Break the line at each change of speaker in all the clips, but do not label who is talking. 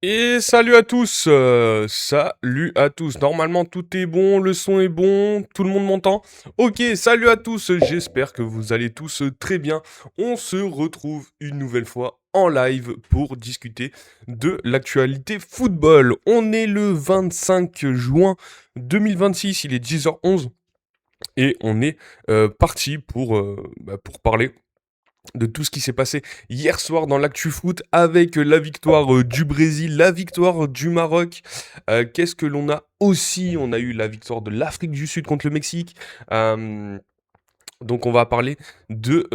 Et salut à tous. Normalement tout est bon, le son est bon, tout le monde m'entend. Ok, salut à tous, j'espère que vous allez tous très bien. On se retrouve une nouvelle fois en live pour discuter de l'actualité football. On est le 25 juin 2026, il est 10h11 et on est parti pour parler de tout ce qui s'est passé hier soir dans l'actu foot avec la victoire du Brésil, la victoire du Maroc. Qu'est-ce que l'on a aussi? On a eu la victoire de l'Afrique du Sud contre le Mexique. Euh, donc on va parler de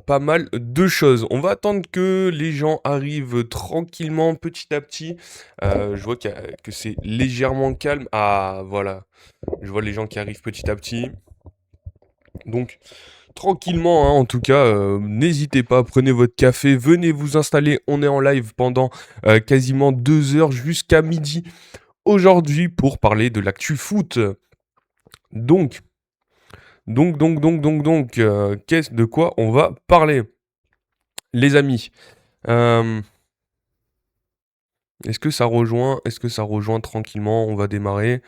pas mal de choses. On va attendre que les gens arrivent tranquillement, petit à petit. Je vois que c'est légèrement calme. Ah voilà, je vois les gens qui arrivent petit à petit. Donc tranquillement, hein, en tout cas, n'hésitez pas, prenez votre café, venez vous installer. On est en live pendant quasiment 2 heures jusqu'à midi aujourd'hui pour parler de l'actu foot. Donc, qu'est-ce de quoi on va parler, les amis? Euh, est-ce que ça rejoint tranquillement? On va démarrer.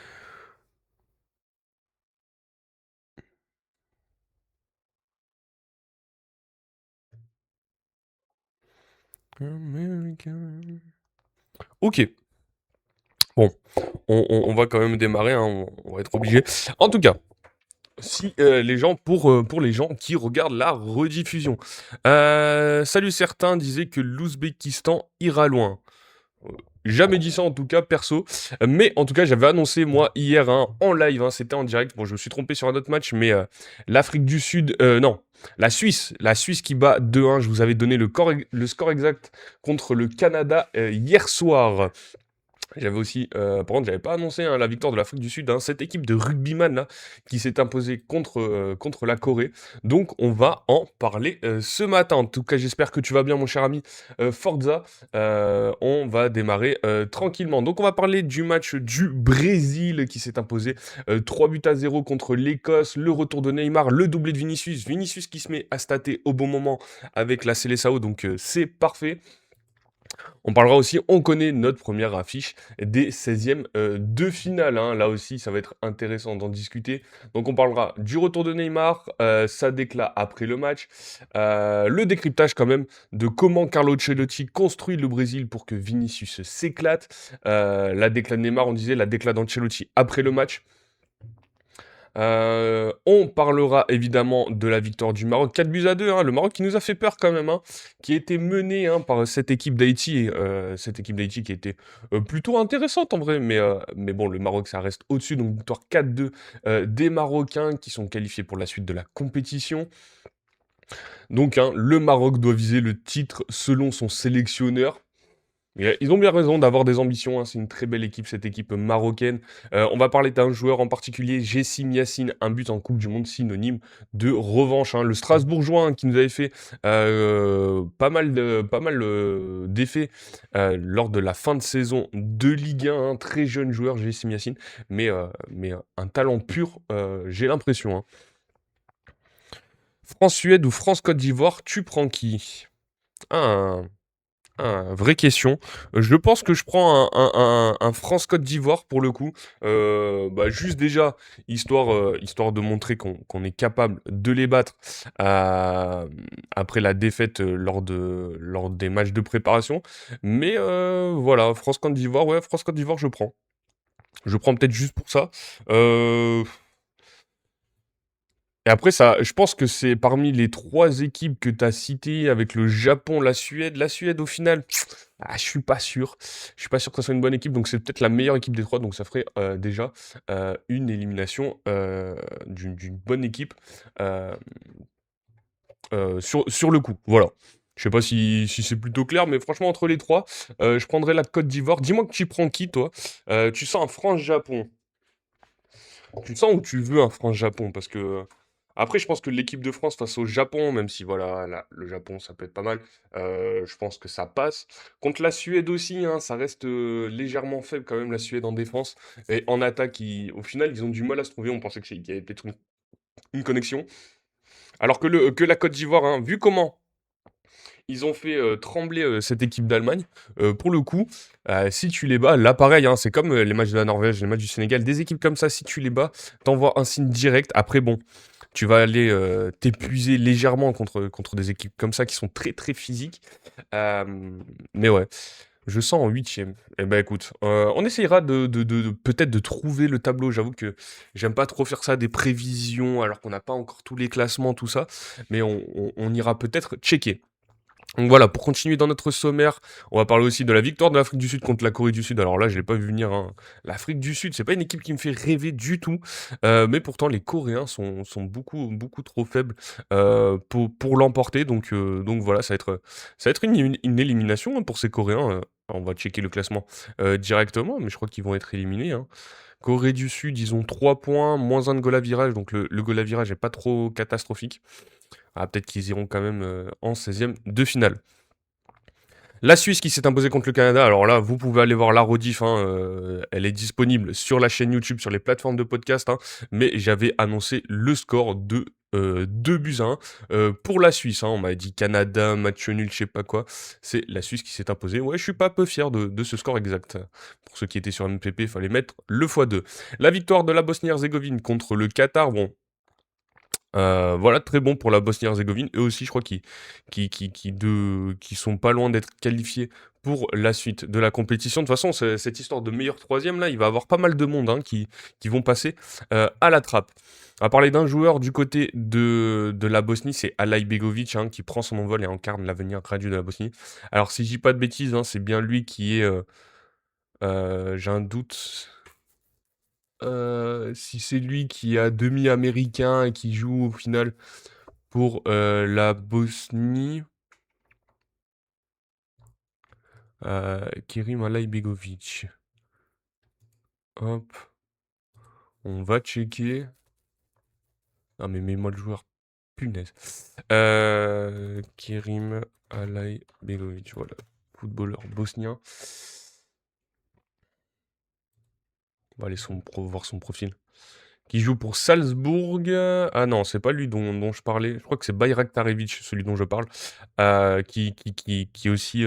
Ok, bon, on va quand même démarrer, hein, on va être obligé. En tout cas, si les gens pour les gens qui regardent la rediffusion. Salut, certains disaient que l'Ouzbékistan ira loin. Euh, Jamais dit ça en tout cas perso, mais en tout cas j'avais annoncé moi hier, hein, en live, hein, c'était en direct. Bon, je me suis trompé sur un autre match, mais l'Afrique du Sud, non, la Suisse qui bat 2-1. Je vous avais donné le score exact contre le Canada hier soir. J'avais aussi, par contre, j'avais pas annoncé, hein, la victoire de l'Afrique du Sud, hein, cette équipe de rugbyman là, qui s'est imposée contre la Corée. Donc, on va en parler ce matin. En tout cas, j'espère que tu vas bien, mon cher ami Forza. On va démarrer tranquillement. Donc, on va parler du match du Brésil qui s'est imposé 3 buts à 0 contre l'Écosse. Le retour de Neymar, le doublé de Vinicius. Vinicius qui se met à stater au bon moment avec la Seleção, donc c'est parfait. On parlera aussi, on connaît notre première affiche des 16e de finale, hein. Là aussi, ça va être intéressant d'en discuter. Donc on parlera du retour de Neymar, sa déclat après le match, le décryptage quand même de comment Carlo Ancelotti construit le Brésil pour que Vinicius s'éclate. La déclat de Neymar, on disait la déclat d'Ancelotti après le match. On parlera évidemment de la victoire du Maroc, 4 buts à 2, hein, le Maroc qui nous a fait peur quand même, hein, qui a été mené, hein, par cette équipe d'Haïti, cette équipe d'Haïti qui était plutôt intéressante en vrai, mais bon, le Maroc ça reste au-dessus, donc victoire 4-2 des Marocains qui sont qualifiés pour la suite de la compétition. Donc, hein, le Maroc doit viser le titre selon son sélectionneur. Et, ils ont bien raison d'avoir des ambitions, hein. C'est une très belle équipe, cette équipe marocaine. On va parler d'un joueur en particulier, Jessim Yassine, un but en Coupe du Monde synonyme de revanche, hein. Le Strasbourgeois, hein, qui nous avait fait d'effets lors de la fin de saison de Ligue 1, hein. Très jeune joueur, Jessim Yassine, mais un talent pur, j'ai l'impression, hein. France-Suède ou France-Côte d'Ivoire, tu prends qui? Ah, vraie question. Je pense que je prends un France-Côte d'Ivoire pour le coup. Bah, juste déjà, histoire de montrer qu'on est capable de les battre après la défaite lors des matchs de préparation. Mais voilà, France-Côte d'Ivoire, ouais, France-Côte d'Ivoire, je prends. Je prends peut-être juste pour ça. Euh, et après, ça, je pense que c'est parmi les trois équipes que tu as citées, avec le Japon, la Suède. La Suède, au final, je suis pas sûr. Je suis pas sûr que ça soit une bonne équipe, donc c'est peut-être la meilleure équipe des trois. Donc ça ferait déjà une élimination d'une bonne équipe euh, sur le coup. Voilà. Je sais pas si c'est plutôt clair, mais franchement, entre les trois, je prendrais la Côte d'Ivoire. Dis-moi que tu prends qui, toi? Tu sens un France-Japon. Tu sens où tu veux un France-Japon? Parce que après, je pense que l'équipe de France face au Japon, même si voilà, le Japon, ça peut être pas mal, je pense que ça passe. Contre la Suède aussi, hein, ça reste légèrement faible quand même, la Suède en défense. Et en attaque, au final, ils ont du mal à se trouver. On pensait qu'il y avait peut-être une connexion. Alors que la Côte d'Ivoire, hein, vu comment Ils ont fait trembler cette équipe d'Allemagne. Pour le coup, si tu les bats, là pareil, hein, c'est comme les matchs de la Norvège, les matchs du Sénégal, des équipes comme ça, si tu les bats, t'envoies un signe direct. Après, bon, tu vas aller t'épuiser légèrement contre des équipes comme ça qui sont très très physiques. Euh, mais ouais, je sens en huitième. Eh ben écoute, on essayera peut-être de trouver le tableau. J'avoue que j'aime pas trop faire ça, des prévisions, alors qu'on n'a pas encore tous les classements, tout ça. Mais on ira peut-être checker. Donc voilà, pour continuer dans notre sommaire, on va parler aussi de la victoire de l'Afrique du Sud contre la Corée du Sud. Alors là, je l'ai pas vu venir, hein. L'Afrique du Sud, c'est pas une équipe qui me fait rêver du tout. Mais pourtant, les Coréens sont beaucoup, beaucoup trop faibles pour l'emporter. Donc voilà, ça va être une élimination hein, pour ces Coréens. On va checker le classement directement, mais je crois qu'ils vont être éliminés, hein. Corée du Sud, ils ont 3 points, moins un de goal à virage, donc le goal à virage n'est pas trop catastrophique. Ah, peut-être qu'ils iront quand même en 16e de finale. La Suisse qui s'est imposée contre le Canada. Alors là, vous pouvez aller voir la rediff. Hein, elle est disponible sur la chaîne YouTube, sur les plateformes de podcast. Hein, mais j'avais annoncé le score de 2 buts à 1 pour la Suisse. Hein. On m'a dit Canada, match nul, je sais pas quoi. C'est la Suisse qui s'est imposée. Ouais, je suis pas peu fier de ce score exact. Pour ceux qui étaient sur MPP, il fallait mettre le x2. La victoire de la Bosnie-Herzégovine contre le Qatar. Bon, voilà, très bon pour la Bosnie-Herzégovine. Eux aussi, je crois qu'ils sont pas loin d'être qualifiés pour la suite de la compétition. De toute façon, cette histoire de meilleur troisième, là, il va y avoir pas mal de monde hein, qui vont passer à la trappe. On va parler d'un joueur du côté de la Bosnie, c'est Alay Begovic, hein, qui prend son envol et incarne l'avenir gradué de la Bosnie. Alors, si je dis pas de bêtises, hein, c'est bien lui qui est... j'ai un doute... si c'est lui qui est demi-américain et qui joue au final pour la Bosnie, Kerim Alaibegovic. Hop, on va checker. Ah mais mets-moi le joueur, punaise. Kerim Alaibegovic, voilà, footballeur bosnien. On va aller voir son profil. Qui joue pour Salzbourg. Ah non, c'est pas lui dont je parlais. Je crois que c'est Bayraktarevic, celui dont je parle. Qui est aussi,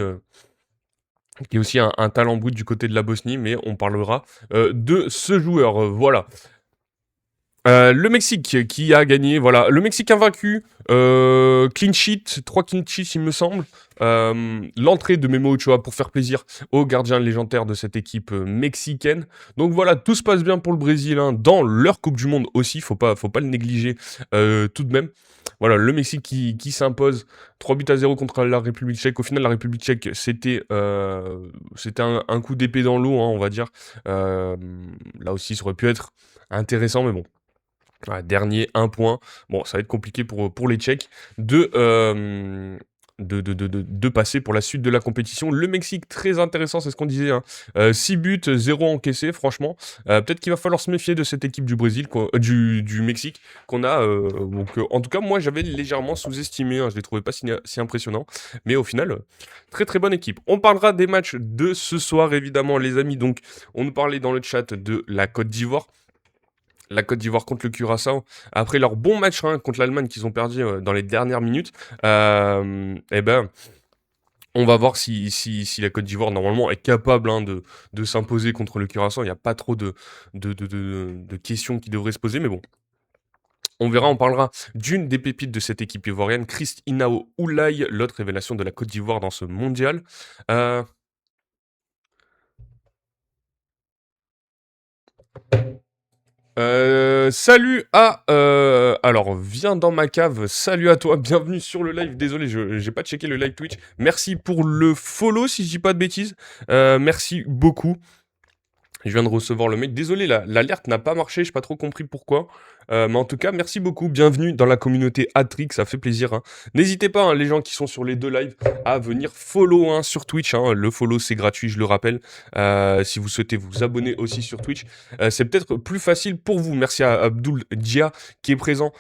un talent brut du côté de la Bosnie, mais on parlera de ce joueur. Voilà. Le Mexique qui a gagné, voilà. Le Mexique invaincu, clean sheet, 3 clean sheets il me semble. L'entrée de Memo Ochoa pour faire plaisir aux gardiens légendaires de cette équipe mexicaine. Donc voilà, tout se passe bien pour le Brésil hein, dans leur Coupe du Monde aussi, faut pas le négliger tout de même. Voilà, le Mexique qui s'impose 3 buts à 0 contre la République tchèque. Au final, la République tchèque, c'était un coup d'épée dans l'eau, hein, on va dire. Là aussi, ça aurait pu être intéressant, mais bon. Voilà, dernier, 1 point. Bon, ça va être compliqué pour les Tchèques de passer pour la suite de la compétition. Le Mexique, très intéressant, c'est ce qu'on disait. Hein. 6 buts, 0 encaissés, franchement. Peut-être qu'il va falloir se méfier de cette équipe du Brésil, du Mexique, qu'on a. Donc, en tout cas, moi, j'avais légèrement sous-estimé. Hein, je ne les trouvais pas si impressionnants. Mais au final, très très bonne équipe. On parlera des matchs de ce soir, évidemment, les amis. Donc, on nous parlait dans le chat de la Côte d'Ivoire. La Côte d'Ivoire contre le Curaçao, après leur bon match hein, contre l'Allemagne qu'ils ont perdu dans les dernières minutes, eh ben, on va voir si la Côte d'Ivoire, normalement, est capable hein, de s'imposer contre le Curaçao. Il n'y a pas trop de questions qui devraient se poser, mais bon. On verra, on parlera d'une des pépites de cette équipe ivoirienne, Christ Inao Oulaye, l'autre révélation de la Côte d'Ivoire dans ce mondial. Salut à... alors, viens dans ma cave, salut à toi, bienvenue sur le live, désolé, j'ai pas checké le live Twitch, merci pour le follow si je dis pas de bêtises, merci beaucoup. Je viens de recevoir le mail. Désolé, l'alerte n'a pas marché, j'ai pas trop compris pourquoi. Mais en tout cas, merci beaucoup. Bienvenue dans la communauté Atrix, ça fait plaisir. Hein. N'hésitez pas, hein, les gens qui sont sur les deux lives, à venir follow hein, sur Twitch. Hein. Le follow, c'est gratuit, je le rappelle. Si vous souhaitez vous abonner aussi sur Twitch, c'est peut-être plus facile pour vous. Merci à Abdul Dia qui est présent.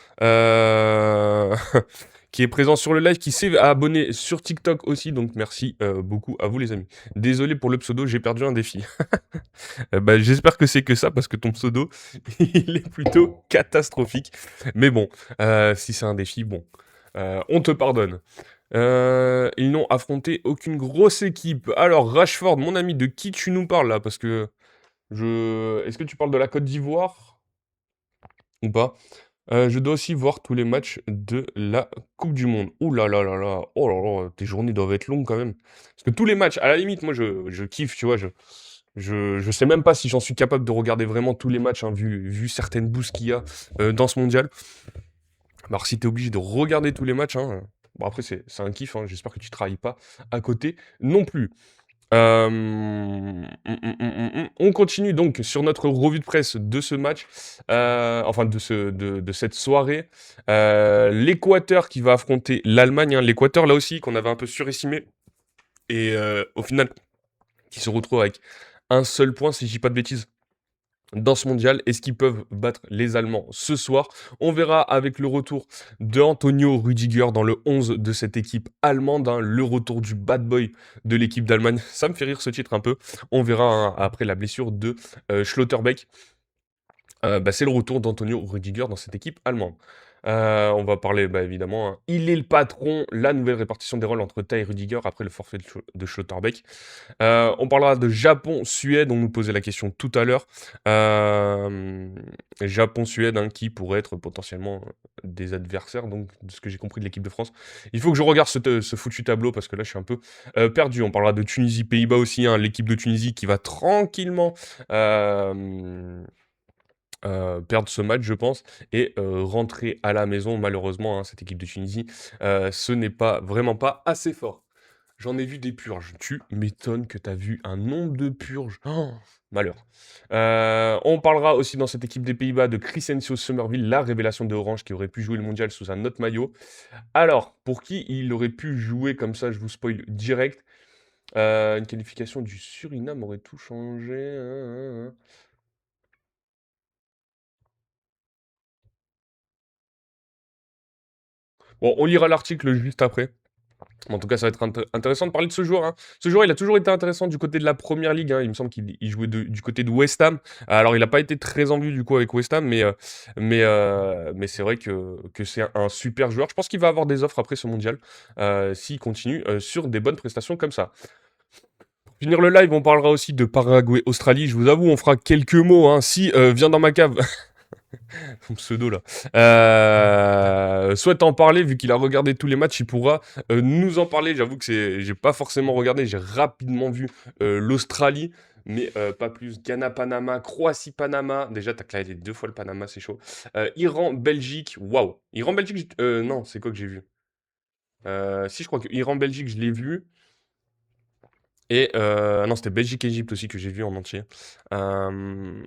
Qui est présent sur le live, qui s'est abonné sur TikTok aussi, donc merci beaucoup à vous les amis. Désolé pour le pseudo, j'ai perdu un défi. Bah, j'espère que c'est que ça, parce que ton pseudo, il est plutôt catastrophique. Mais bon, si c'est un défi, bon, on te pardonne. Ils n'ont affronté aucune grosse équipe. Alors, Rashford, mon ami, de qui tu nous parles là? Parce que est-ce que tu parles de la Côte d'Ivoire ou pas? Je dois aussi voir tous les matchs de la Coupe du Monde. Ouh là là là là. Oh là là, tes journées doivent être longues quand même. Parce que tous les matchs, à la limite, moi je kiffe, tu vois. Je sais même pas si j'en suis capable de regarder vraiment tous les matchs, hein, vu certaines boosts qu'il y a dans ce mondial. Alors si t'es obligé de regarder tous les matchs, hein, bon après c'est un kiff, hein, j'espère que tu travailles pas à côté non plus. On continue donc sur notre revue de presse de ce match, enfin de cette soirée. L'Équateur qui va affronter l'Allemagne, hein. L'Équateur là aussi qu'on avait un peu surestimé et au final qui se retrouve avec un seul point si je dis pas de bêtises dans ce mondial. Est-ce qu'ils peuvent battre les Allemands ce soir? On verra avec le retour de Antonio Rüdiger dans le 11 de cette équipe allemande, hein, le retour du bad boy de l'équipe d'Allemagne. Ça me fait rire ce titre un peu. On verra, hein, après la blessure de Schlotterbeck. Bah, c'est le retour d'Antonio Rüdiger dans cette équipe allemande. On va parler, bah, évidemment, hein, il est le patron, la nouvelle répartition des rôles entre Tay et Rüdiger après le forfait de Schlotterbeck. On parlera de Japon-Suède, on nous posait la question tout à l'heure. Japon-Suède, hein, qui pourrait être potentiellement des adversaires, donc de ce que j'ai compris de l'équipe de France. Il faut que je regarde ce foutu tableau parce que là je suis un peu perdu. On parlera de Tunisie-Pays-Bas aussi, hein, l'équipe de Tunisie qui va tranquillement perdre ce match, je pense, et rentrer à la maison. Malheureusement, hein, cette équipe de Tunisie, ce n'est pas vraiment pas assez fort. J'en ai vu des purges. Tu m'étonnes que tu as vu un nombre de purges. Oh, malheur. On parlera aussi dans cette équipe des Pays-Bas de Crescencio Somerville, la révélation de Orange qui aurait pu jouer le mondial sous un autre maillot. Alors, pour qui il aurait pu jouer comme ça, je vous spoil direct. Une qualification du Suriname aurait tout changé. Bon, on lira l'article juste après. En tout cas, ça va être intéressant de parler de ce joueur, hein. Ce joueur, il a toujours été intéressant du côté de la première ligue, hein. Il me semble qu'il jouait du côté de West Ham. Alors, il n'a pas été très en vue du coup avec West Ham, mais c'est vrai que c'est un super joueur. Je pense qu'il va avoir des offres après ce mondial s'il continue sur des bonnes prestations comme ça. Pour finir le live, on parlera aussi de Paraguay-Australie. Je vous avoue, on fera quelques mots, hein. Si viens dans ma cave, son pseudo là, souhaite en parler, vu qu'il a regardé tous les matchs, il pourra nous en parler. J'avoue que j'ai pas forcément regardé, j'ai rapidement vu l'Australie, mais pas plus. Ghana-Panama, Croatie-Panama, déjà t'as claqué deux fois le Panama, c'est chaud. Iran-Belgique, waouh. Iran-Belgique, non, c'est quoi que j'ai vu? Si, je crois que Iran-Belgique, je l'ai vu. Et non, c'était Belgique-Égypte aussi que j'ai vu en entier. Euh,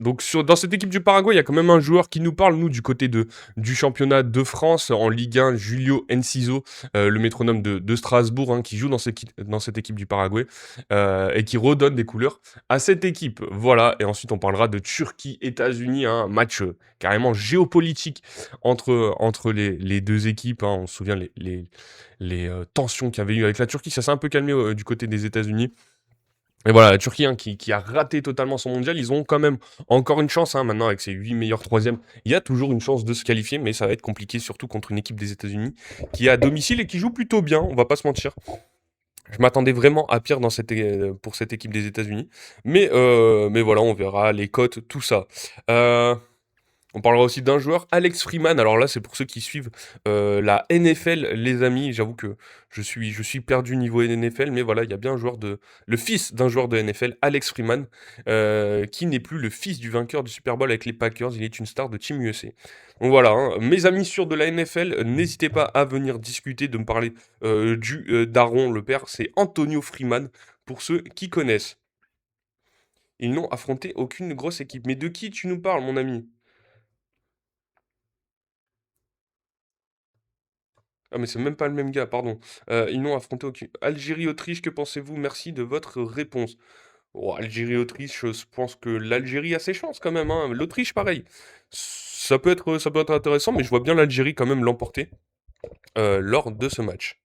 Donc dans cette équipe du Paraguay, il y a quand même un joueur qui nous parle, nous, du côté du championnat de France, en Ligue 1, Julio Enciso, le métronome de Strasbourg, hein, qui joue dans cette équipe du Paraguay, et qui redonne des couleurs à cette équipe. Voilà, et ensuite on parlera de Turquie-États-Unis, hein, un match carrément géopolitique entre les deux équipes, hein. On se souvient les tensions qu'il y avait eu avec la Turquie, ça s'est un peu calmé du côté des États-Unis. Et voilà, la Turquie, hein, qui a raté totalement son mondial, ils ont quand même encore une chance, hein, maintenant avec ses 8 meilleurs troisièmes. Il y a toujours une chance de se qualifier, mais ça va être compliqué, surtout contre une équipe des États-Unis qui est à domicile et qui joue plutôt bien, on va pas se mentir. Je m'attendais vraiment à pire pour cette équipe des États-Unis. Mais voilà, on verra les cotes, tout ça. Euh, on parlera aussi d'un joueur, Alex Freeman. Alors là, c'est pour ceux qui suivent la NFL, les amis. J'avoue que je suis perdu niveau NFL, mais voilà, il y a bien le fils d'un joueur de NFL, Alex Freeman, qui n'est plus le fils du vainqueur du Super Bowl avec les Packers. Il est une star de Team USA. Donc voilà, hein, mes amis sûrs de la NFL, n'hésitez pas à venir discuter, de me parler du daron, le père. C'est Antonio Freeman, pour ceux qui connaissent. Ils n'ont affronté aucune grosse équipe. Mais de qui tu nous parles, mon ami? Ah mais c'est même pas le même gars, pardon. Ils n'ont affronté aucune Algérie-Autriche, que pensez-vous? Merci de votre réponse. Oh, Algérie-Autriche, je pense que l'Algérie a ses chances quand même, hein. L'Autriche, pareil. Ça peut être intéressant, mais je vois bien l'Algérie quand même l'emporter lors de ce match.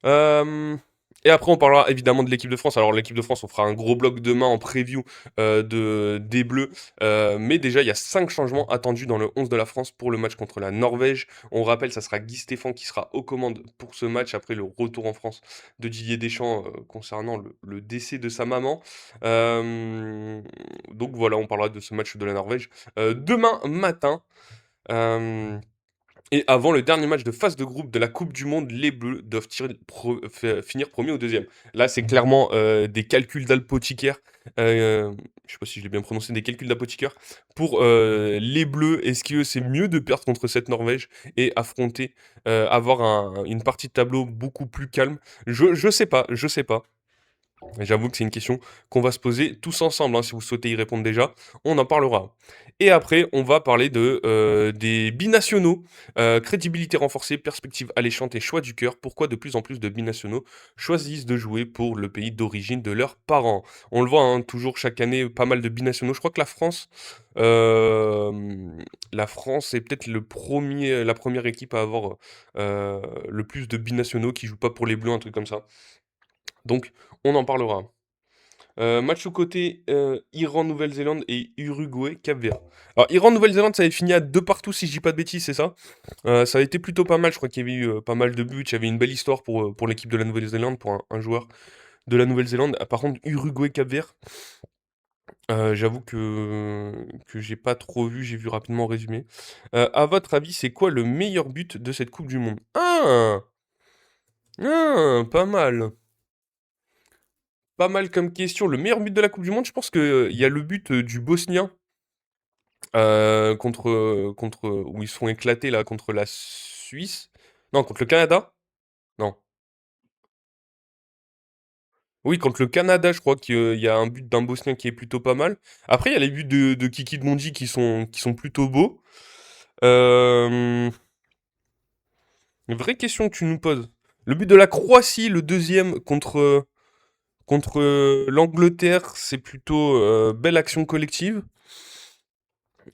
Euh, Et après, on parlera évidemment de l'équipe de France. Alors, l'équipe de France, on fera un gros bloc demain en preview des Bleus. Mais déjà, il y a 5 changements attendus dans le 11 de la France pour le match contre la Norvège. On rappelle, ça sera Guy Stéphane qui sera aux commandes pour ce match après le retour en France de Didier Deschamps concernant le décès de sa maman. Euh, donc voilà, on parlera de ce match de la Norvège demain matin. Euh, et avant le dernier match de phase de groupe de la Coupe du Monde, les Bleus doivent finir premier ou deuxième. Là, c'est clairement des calculs d'apothicaire. Je sais pas si je l'ai bien prononcé, des calculs d'apothicaire. Pour les Bleus, est-ce que c'est mieux de perdre contre cette Norvège et affronter, avoir une partie de tableau beaucoup plus calme? Je sais pas, je sais pas. J'avoue que c'est une question qu'on va se poser tous ensemble, hein, si vous souhaitez y répondre déjà, on en parlera. Et après, on va parler des binationaux, crédibilité renforcée, perspective alléchante et choix du cœur. Pourquoi de plus en plus de binationaux choisissent de jouer pour le pays d'origine de leurs parents? On le voit, hein, toujours chaque année, pas mal de binationaux. Je crois que euh, la France est peut-être la première équipe à avoir le plus de binationaux qui jouent pas pour les Bleus, un truc comme ça. Donc, on en parlera. Match au côté, Iran, Nouvelle-Zélande et Uruguay, Cap-Vert. Alors, Iran, Nouvelle-Zélande, ça avait fini à 2 partout, si je dis pas de bêtises, c'est ça? Ça a été plutôt pas mal, je crois qu'il y avait eu pas mal de buts. Il y avait une belle histoire pour l'équipe de la Nouvelle-Zélande, pour un joueur de la Nouvelle-Zélande. Ah, par contre, Uruguay, Cap-Vert, j'avoue que j'ai pas trop vu, j'ai vu rapidement en résumé. À votre avis, c'est quoi le meilleur but de cette Coupe du Monde? Ah! Ah, pas mal. Pas mal comme question. Le meilleur but de la Coupe du Monde, je pense qu'il y a le but du Bosnien où ils se font éclater là contre la Suisse. Non, contre le Canada. Non. Oui, contre le Canada, je crois qu'il y a un but d'un Bosnien qui est plutôt pas mal. Après, il y a les buts de Kiki de Mondi qui sont plutôt beaux. Une vraie question que tu nous poses. Le but de la Croatie, le deuxième contre l'Angleterre, c'est plutôt belle action collective.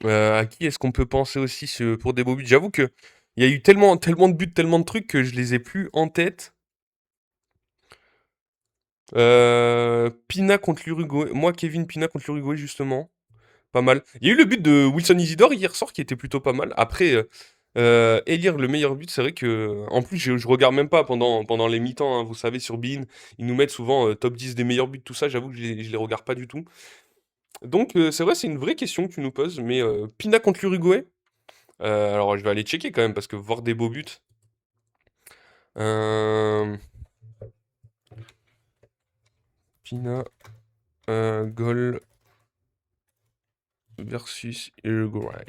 À qui est-ce qu'on peut penser aussi pour des beaux buts? J'avoue que il y a eu tellement, tellement de buts, tellement de trucs que je les ai plus en tête. Pina contre l'Uruguay. Moi, Kevin Pina contre l'Uruguay, justement. Pas mal. Il y a eu le but de Wilson Isidore hier soir qui était plutôt pas mal. Après, élire le meilleur but, c'est vrai que. En plus, je regarde même pas pendant les mi-temps, hein, vous savez, sur Bein. Ils nous mettent souvent top 10 des meilleurs buts, tout ça. J'avoue que je les regarde pas du tout. Donc, c'est vrai, c'est une vraie question que tu nous poses. Mais Pina contre l'Uruguay. Alors, je vais aller checker quand même, parce que voir des beaux buts. Euh, Pina, Goal versus Uruguay.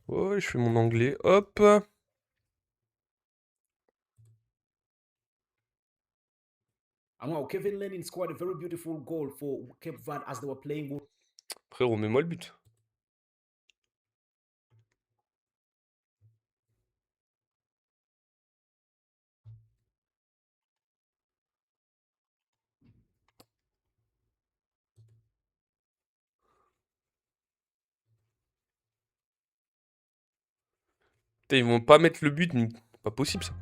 Ouais, je fais mon anglais. Hop.
Wow, Kevin Lennon scored a very beautiful goal for Cape Verde as they were playing.
Frérot, mets-moi le but. Putain, ils vont pas mettre le but. Pas possible ça.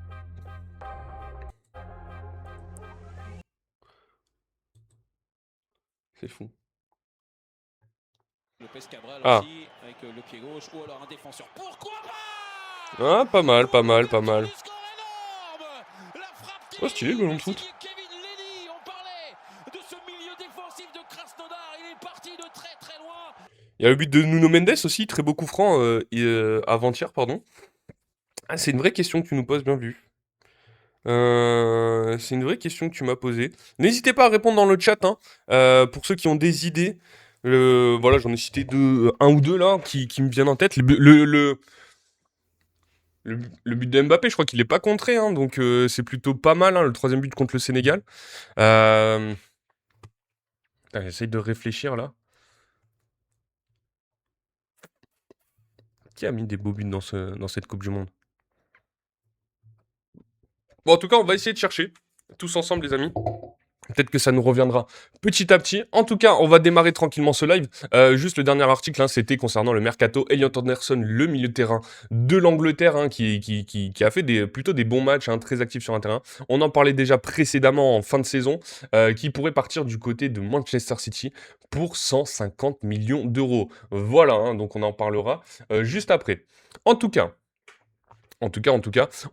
C'est fou.
Lopez Cabral
Ah.
aussi, avec le pied gauche, ou alors un défenseur. Pourquoi pas?
Ah, pas mal, pas mal, pas mal.
La frappe
Oh, stylé, ballon de foot.
Kevin Lenny, on parlait de ce milieu défensif de Krasnodar, il est parti de très très loin.
Il y a le but de Nuno Mendes aussi, très beau coup franc avant-hier, pardon. Ah, c'est une vraie question que tu nous poses, bien vu. C'est une vraie question que tu m'as posée. N'hésitez pas à répondre dans le chat, hein, pour ceux qui ont des idées. Voilà, j'en ai cité un ou deux là qui me viennent en tête. Le but de Mbappé, je crois qu'il est pas contré, hein, donc c'est plutôt pas mal, hein, le troisième but contre le Sénégal. J'essaye de réfléchir là. Qui a mis des beaux buts dans cette Coupe du Monde? Bon, en tout cas, on va essayer de chercher, tous ensemble, les amis. Peut-être que ça nous reviendra petit à petit. En tout cas, on va démarrer tranquillement ce live. Juste le dernier article, hein, c'était concernant le mercato. Elliot Anderson, le milieu de terrain de l'Angleterre, hein, qui a fait plutôt des bons matchs, hein, très actif sur un terrain. On en parlait déjà précédemment en fin de saison, qui pourrait partir du côté de Manchester City pour 150 millions d'euros. Voilà, hein, donc on en parlera juste après. En tout cas,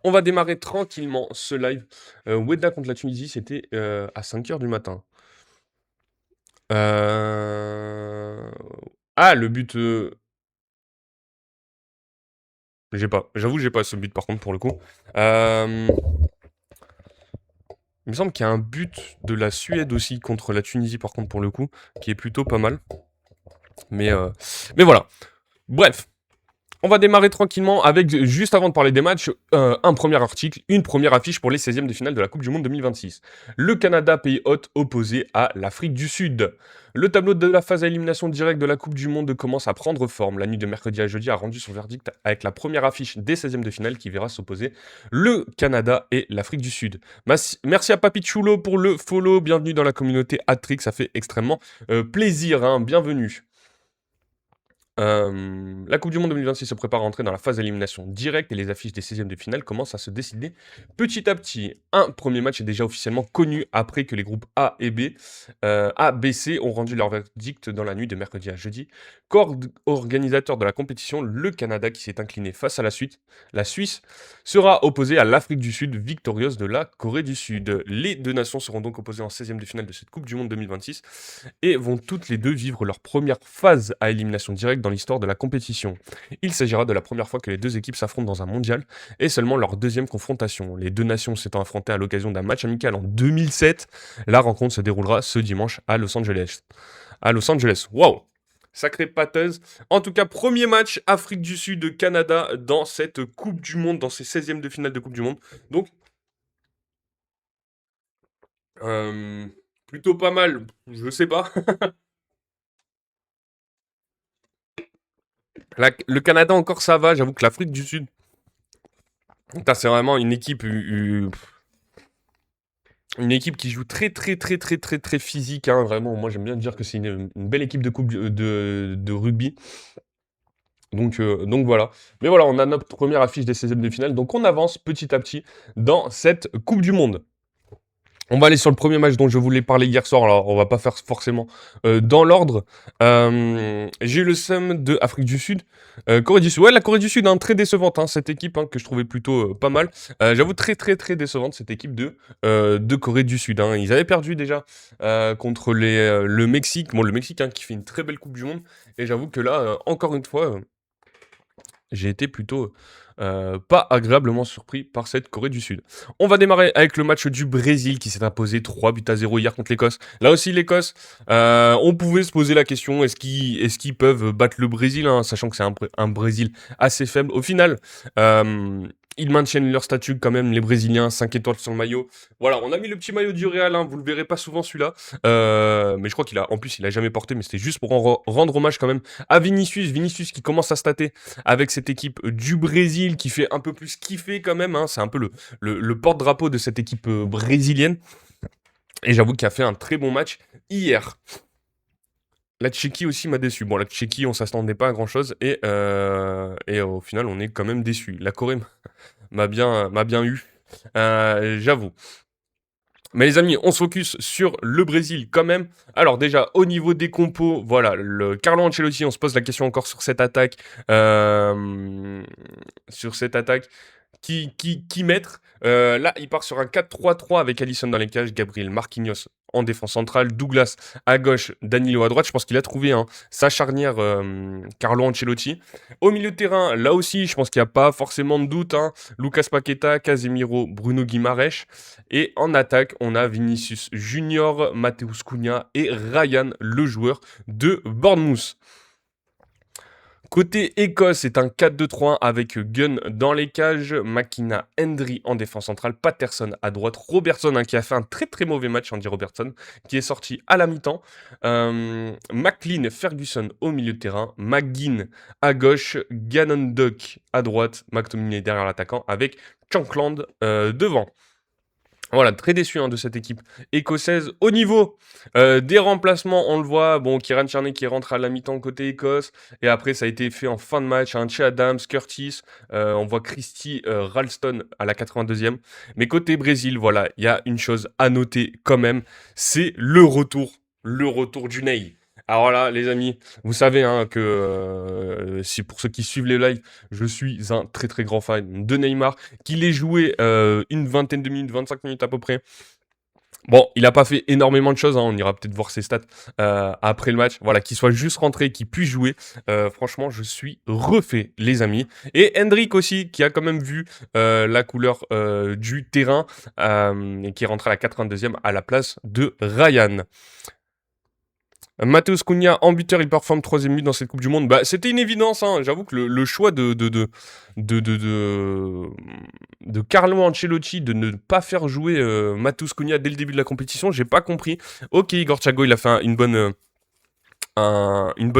on va démarrer tranquillement ce live. Weda contre la Tunisie, c'était à 5h du matin. Ah, le but... J'avoue, j'ai pas ce but par contre pour le coup. Il me semble qu'il y a un but de la Suède aussi contre la Tunisie par contre pour le coup, qui est plutôt pas mal. Mais voilà. Bref. On va démarrer tranquillement avec, juste avant de parler des matchs, un premier article, une première affiche pour les 16e de finale de la Coupe du Monde 2026. Le Canada, pays hôte, opposé à l'Afrique du Sud. Le tableau de la phase à élimination directe de la Coupe du Monde commence à prendre forme. La nuit de mercredi à jeudi a rendu son verdict avec la première affiche des 16e de finale qui verra s'opposer le Canada et l'Afrique du Sud. Merci à Papi Chulo pour le follow. Bienvenue dans la communauté Hat-Trick, ça fait extrêmement plaisir, hein. Bienvenue. La Coupe du Monde 2026 se prépare à entrer dans la phase d'élimination directe et les affiches des 16e de finale commencent à se décider petit à petit. Un premier match est déjà officiellement connu après que les groupes A et B, A, B, C ont rendu leur verdict dans la nuit de mercredi à jeudi. Organisateur de la compétition, le Canada qui s'est incliné face à la Suisse sera opposé à l'Afrique du Sud victorieuse de la Corée du Sud. Les deux nations seront donc opposées en 16e de finale de cette Coupe du Monde 2026 et vont toutes les deux vivre leur première phase à élimination directe dans l'histoire de la compétition. Il s'agira de la première fois que les deux équipes s'affrontent dans un mondial et seulement leur deuxième confrontation. Les deux nations s'étant affrontées à l'occasion d'un match amical en 2007, la rencontre se déroulera ce dimanche à Los Angeles. Waouh! Sacrée pâteuse. En tout cas, premier match Afrique du Sud-Canada dans cette Coupe du Monde, dans ces 16e de finale de Coupe du Monde. Donc, plutôt pas mal, je sais pas. Le Canada encore ça va, j'avoue que l'Afrique du Sud, putain, c'est vraiment une équipe, qui joue très très très très très très physique, hein, vraiment. Moi j'aime bien dire que c'est une belle équipe de rugby. Donc voilà. Mais voilà, on a notre première affiche des 16e de finale, donc on avance petit à petit dans cette Coupe du Monde. On va aller sur le premier match dont je voulais parler hier soir. Alors, on va pas faire forcément dans l'ordre. J'ai eu le seum de Afrique du Sud. Corée du Sud. Ouais, la Corée du Sud, hein, très décevante, hein, cette équipe, hein, que je trouvais plutôt pas mal. J'avoue, très très très décevante, cette équipe de Corée du Sud, hein. Ils avaient perdu déjà contre le Mexique. Bon, le Mexique, hein, qui fait une très belle Coupe du Monde. Et j'avoue que là, encore une fois, j'ai été plutôt pas agréablement surpris par cette Corée du Sud. On va démarrer avec le match du Brésil qui s'est imposé 3-0 hier contre l'Écosse. Là aussi, l'Écosse, on pouvait se poser la question, est-ce qu'ils peuvent battre le Brésil, hein, sachant que c'est un Brésil assez faible. Au final, ils maintiennent leur statut quand même, les Brésiliens, 5 étoiles sur le maillot. Voilà, on a mis le petit maillot du Real, hein, vous le verrez pas souvent celui-là. Mais je crois il a jamais porté, mais c'était juste pour rendre hommage quand même à Vinicius qui commence à stater avec cette équipe du Brésil qui fait un peu plus kiffer quand même, hein. C'est un peu le porte-drapeau de cette équipe brésilienne. Et j'avoue qu'il a fait un très bon match hier. La Tchéquie aussi m'a déçu. Bon, la Tchéquie, on s'attendait pas à grand-chose et au final, on est quand même déçu. La Corée m'a bien eu, j'avoue. Mais les amis, on se focus sur le Brésil quand même. Alors déjà, au niveau des compos, voilà, le Carlo Ancelotti, on se pose la question encore sur cette attaque. Qui mettre. Là, il part sur un 4-3-3 avec Alisson dans les cages, Gabriel Marquinhos en défense centrale, Douglas à gauche, Danilo à droite. Je pense qu'il a trouvé sa charnière, Carlo Ancelotti. Au milieu de terrain, là aussi, je pense qu'il n'y a pas forcément de doute, hein. Lucas Paqueta, Casemiro, Bruno Guimaraes. Et en attaque, on a Vinicius Junior, Mateus Cunha et Ryan, le joueur de Bournemouth. Côté Écosse, c'est un 4-2-3-1 avec Gunn dans les cages, Makina, Hendry en défense centrale, Patterson à droite, Robertson, hein, qui a fait un très très mauvais match, Andy Robertson, qui est sorti à la mi-temps, McLean, Ferguson au milieu de terrain, McGinn à gauche, Gannon Duck à droite, McTominay derrière l'attaquant avec Chunkland devant. Voilà, très déçu hein, de cette équipe écossaise. Au niveau des remplacements, on le voit, bon, Kieran Tierney qui rentre à la mi-temps côté Écosse, et après ça a été fait en fin de match, hein, Che Adams, Curtis, on voit Christy Ralston à la 82e. Mais côté Brésil, voilà, il y a une chose à noter quand même, c'est le retour du Ney. Alors là, les amis, vous savez hein, que si pour ceux qui suivent les lives, je suis un très très grand fan de Neymar, qu'il ait joué une vingtaine de minutes, 25 minutes à peu près. Bon, il n'a pas fait énormément de choses, hein, on ira peut-être voir ses stats après le match. Voilà, qu'il soit juste rentré, qu'il puisse jouer. Franchement, je suis refait, les amis. Et Hendrik aussi, qui a quand même vu la couleur du terrain et qui est rentré à la 82e à la place de Ryan. Matheus Cunha en buteur, il performe 3ème but dans cette Coupe du Monde. Bah, c'était une évidence, hein. J'avoue que le choix de Carlo Ancelotti de ne pas faire jouer Matheus Cunha dès le début de la compétition, j'ai pas compris. Ok, Igor Thiago, il a fait une bonne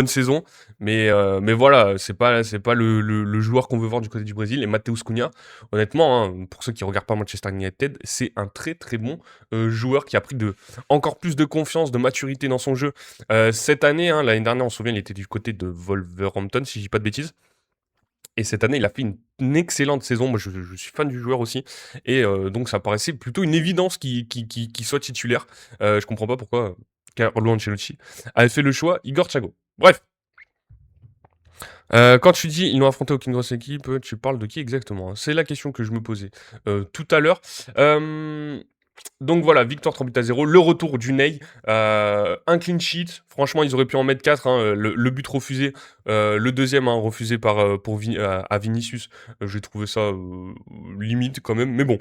saison, mais voilà, c'est pas le joueur qu'on veut voir du côté du Brésil. Et Matheus Cunha, honnêtement, hein, pour ceux qui regardent pas Manchester United, c'est un très très bon joueur qui a pris encore plus de confiance, de maturité dans son jeu cette année. Hein, l'année dernière, on se souvient, il était du côté de Wolverhampton, si je dis pas de bêtises. Et cette année, il a fait une excellente saison. Moi, je suis fan du joueur aussi. Et donc, ça paraissait plutôt une évidence qu'il soit titulaire. Je comprends pas pourquoi Carlo Ancelotti avait fait le choix Igor Thiago. Bref. Quand tu dis ils n'ont affronté aucune grosse équipe, tu parles de qui exactement hein? C'est la question que je me posais tout à l'heure. Donc voilà, victoire 3-0, le retour du Ney, un clean sheet, franchement ils auraient pu en mettre 4, hein, le but refusé, le deuxième hein, refusé à Vinicius, j'ai trouvé ça limite quand même, mais bon.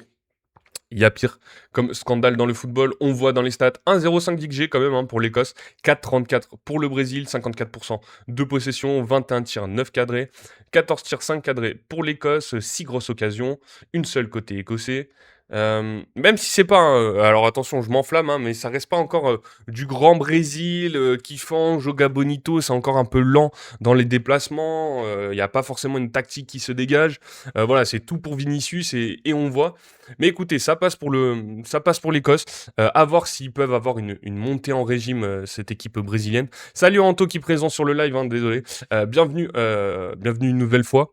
Il y a pire comme scandale dans le football. On voit dans les stats 1,05 d'XG quand même hein, pour l'Écosse, 4,34 pour le Brésil, 54% de possession, 21 tirs, 9 cadrés, 14 tirs, 5 cadrés pour l'Écosse, 6 grosses occasions, une seule côté écossais. Même si c'est pas, alors attention, je m'enflamme, hein, mais ça reste pas encore du grand Brésil qui fange, joga bonito, c'est encore un peu lent dans les déplacements. Il n'y a pas forcément une tactique qui se dégage. Voilà, c'est tout pour Vinicius et on voit. Mais écoutez, ça passe pour l'Écosse. À voir s'ils peuvent avoir une montée en régime, cette équipe brésilienne. Salut Anto qui est présent sur le live, hein, désolé. Bienvenue une nouvelle fois.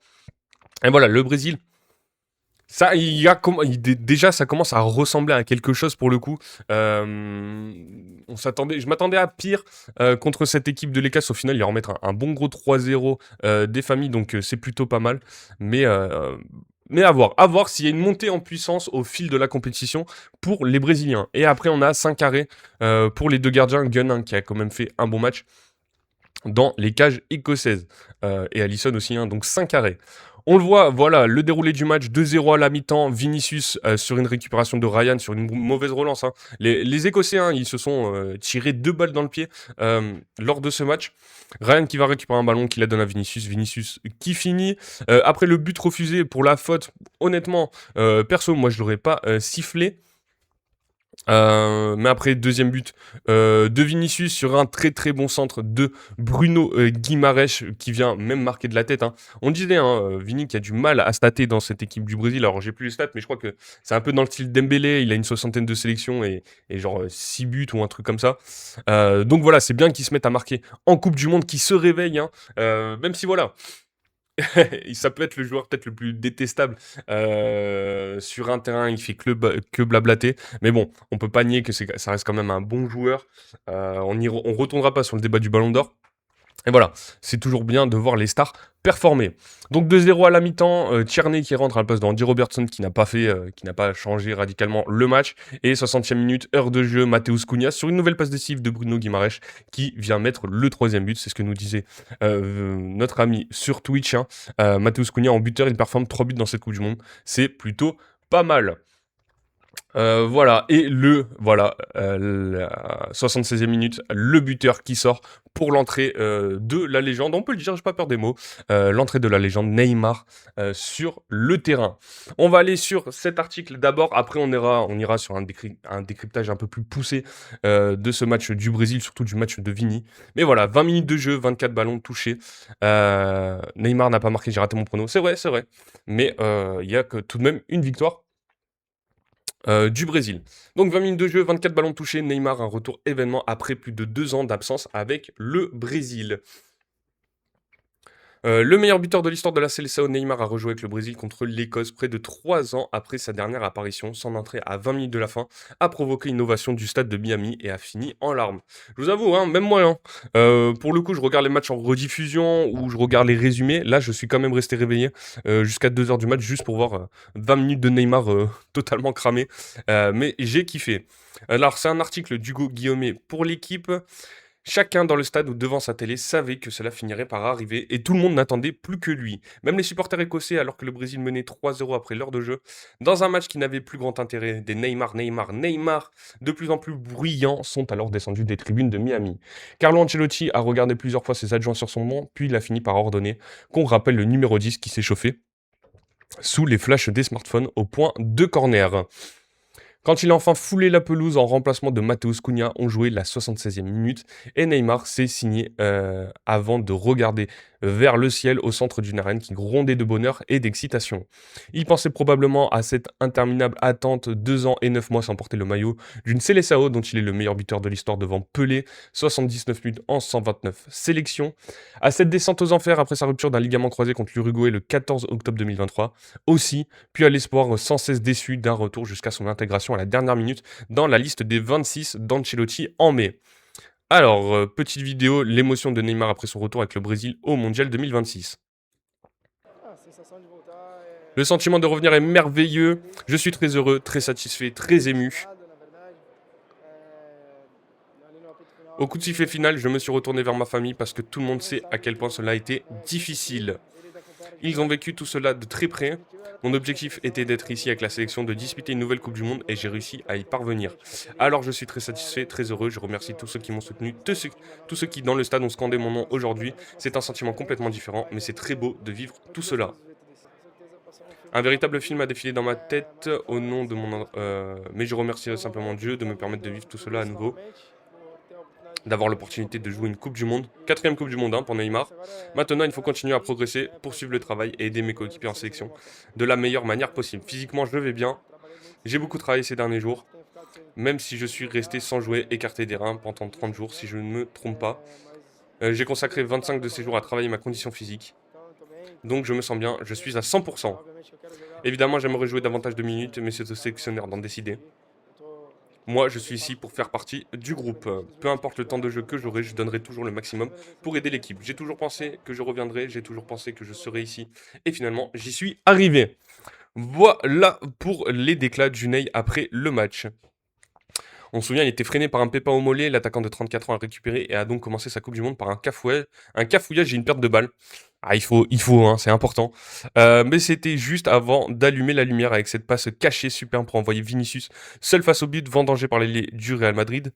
Et voilà, le Brésil. Ça, déjà, ça commence à ressembler à quelque chose pour le coup. Je m'attendais à pire contre cette équipe de l'Écosse. Au final, il va remettre un bon gros 3-0 des familles, donc c'est plutôt pas mal. Mais à voir s'il y a une montée en puissance au fil de la compétition pour les Brésiliens. Et après, on a 5 arrêts pour les deux gardiens. Gunn, hein, qui a quand même fait un bon match dans les cages écossaises. Et Alisson aussi, hein, donc 5 arrêts. On le voit, voilà, le déroulé du match, 2-0 à la mi-temps, Vinicius sur une récupération de Ryan, sur une mauvaise relance. Hein. Les Écossais, hein, ils se sont tirés 2 balles dans le pied lors de ce match. Ryan qui va récupérer un ballon, qui la donne à Vinicius, Vinicius qui finit. Après le but refusé pour la faute, honnêtement, perso, moi je l'aurais pas sifflé. Mais après, deuxième but de Vinicius sur un très très bon centre de Bruno Guimaraes qui vient même marquer de la tête. Hein. On disait, hein, Vini qui a du mal à stater dans cette équipe du Brésil. Alors j'ai plus les stats, mais je crois que c'est un peu dans le style Dembélé. Il a une 60aine de sélections et genre 6 buts ou un truc comme ça. Donc voilà, c'est bien qu'ils se mettent à marquer en Coupe du Monde, qu'ils se réveillent. Hein. Même si voilà... ça peut être le joueur peut-être le plus détestable sur un terrain, il fait que blablater. Mais bon, on peut pas nier que ça reste quand même un bon joueur. On retournera pas sur le débat du Ballon d'Or. Et voilà, c'est toujours bien de voir les stars performer. Donc 2-0 à la mi-temps, Tierney qui rentre à la place d'Andy Robertson qui n'a pas changé radicalement le match. Et 60e minute, heure de jeu, Matheus Cunha sur une nouvelle passe décisive de Bruno Guimaraes qui vient mettre le 3e but. C'est ce que nous disait notre ami sur Twitch. Hein. Matheus Cunha en buteur, il performe 3 buts dans cette Coupe du Monde. C'est plutôt pas mal. Voilà, et la 76e minute, le buteur qui sort pour l'entrée de la légende, on peut le dire, j'ai pas peur des mots, l'entrée de la légende Neymar sur le terrain. On va aller sur cet article d'abord, après on ira sur un décryptage un peu plus poussé de ce match du Brésil, surtout du match de Vini. Mais voilà, 20 minutes de jeu, 24 ballons touchés. Neymar n'a pas marqué, j'ai raté mon prono, c'est vrai, mais il y a que tout de même une victoire du Brésil. Donc 20 minutes de jeu, 24 ballons touchés, Neymar, un retour événement après plus de 2 ans d'absence avec le Brésil. Le meilleur buteur de l'histoire de la Seleção, Neymar, a rejoué avec le Brésil contre l'Écosse près de 3 ans après sa dernière apparition. Son entrée à 20 minutes de la fin a provoqué une ovation du stade de Miami et a fini en larmes. Je vous avoue, hein, même moi, hein, pour le coup, je regarde les matchs en rediffusion ou je regarde les résumés. Là, je suis quand même resté réveillé jusqu'à 2 heures du match juste pour voir 20 minutes de Neymar totalement cramé. Mais j'ai kiffé. Alors, c'est un article d'Hugo Guillaumet pour l'équipe. Chacun dans le stade ou devant sa télé savait que cela finirait par arriver et tout le monde n'attendait plus que lui. Même les supporters écossais, alors que le Brésil menait 3-0 après l'heure de jeu, dans un match qui n'avait plus grand intérêt, des Neymar, Neymar, Neymar, de plus en plus bruyants, sont alors descendus des tribunes de Miami. Carlo Ancelotti a regardé plusieurs fois ses adjoints sur son banc, puis il a fini par ordonner qu'on rappelle le numéro 10 qui s'est chauffé sous les flashs des smartphones au point de corner. Quand il a enfin foulé la pelouse en remplacement de Matheus Cunha, on jouait la 76e minute et Neymar s'est signé avant de regarder vers le ciel au centre d'une arène qui grondait de bonheur et d'excitation. Il pensait probablement à cette interminable attente, 2 ans et 9 mois sans porter le maillot d'une Seleção dont il est le meilleur buteur de l'histoire devant Pelé, 79 buts en 129 sélections, à cette descente aux enfers après sa rupture d'un ligament croisé contre l'Uruguay le 14 octobre 2023, aussi, puis à l'espoir sans cesse déçu d'un retour jusqu'à son intégration à la dernière minute dans la liste des 26 d'Ancelotti en mai. Alors, petite vidéo, l'émotion de Neymar après son retour avec le Brésil au Mondial 2026. Le sentiment de revenir est merveilleux, je suis très heureux, très satisfait, très ému. Au coup de sifflet final, je me suis retourné vers ma famille parce que tout le monde sait à quel point cela a été difficile. Ils ont vécu tout cela de très près. Mon objectif était d'être ici avec la sélection, de disputer une nouvelle Coupe du Monde et j'ai réussi à y parvenir. Alors je suis très satisfait, très heureux, je remercie tous ceux qui m'ont soutenu, tous ceux qui dans le stade ont scandé mon nom aujourd'hui. C'est un sentiment complètement différent, mais c'est très beau de vivre tout cela. Un véritable film a défilé dans ma tête au nom de mon... mais je remercie simplement Dieu de me permettre de vivre tout cela à nouveau, d'avoir l'opportunité de jouer une Coupe du Monde, 4e Coupe du Monde pour Neymar. Maintenant, il faut continuer à progresser, poursuivre le travail et aider mes coéquipiers en sélection de la meilleure manière possible. Physiquement, je vais bien. J'ai beaucoup travaillé ces derniers jours, même si je suis resté sans jouer, écarté des reins pendant 30 jours, si je ne me trompe pas. J'ai consacré 25 de ces jours à travailler ma condition physique. Donc je me sens bien, je suis à 100%. Évidemment, j'aimerais jouer davantage de minutes, mais c'est au sélectionneur d'en décider. Moi, je suis ici pour faire partie du groupe. Peu importe le temps de jeu que j'aurai, je donnerai toujours le maximum pour aider l'équipe. J'ai toujours pensé que je reviendrai, j'ai toujours pensé que je serais ici. Et finalement, j'y suis arrivé. Voilà pour les déclats du Ney après le match. On se souvient, il était freiné par un pépin au mollet. L'attaquant de 34 ans a récupéré et a donc commencé sa Coupe du Monde par un cafouillage et une perte de balle. Ah, hein, c'est important. Mais c'était juste avant d'allumer la lumière avec cette passe cachée superbe pour envoyer Vinicius seul face au but, vendangé par l'ailier du Real Madrid.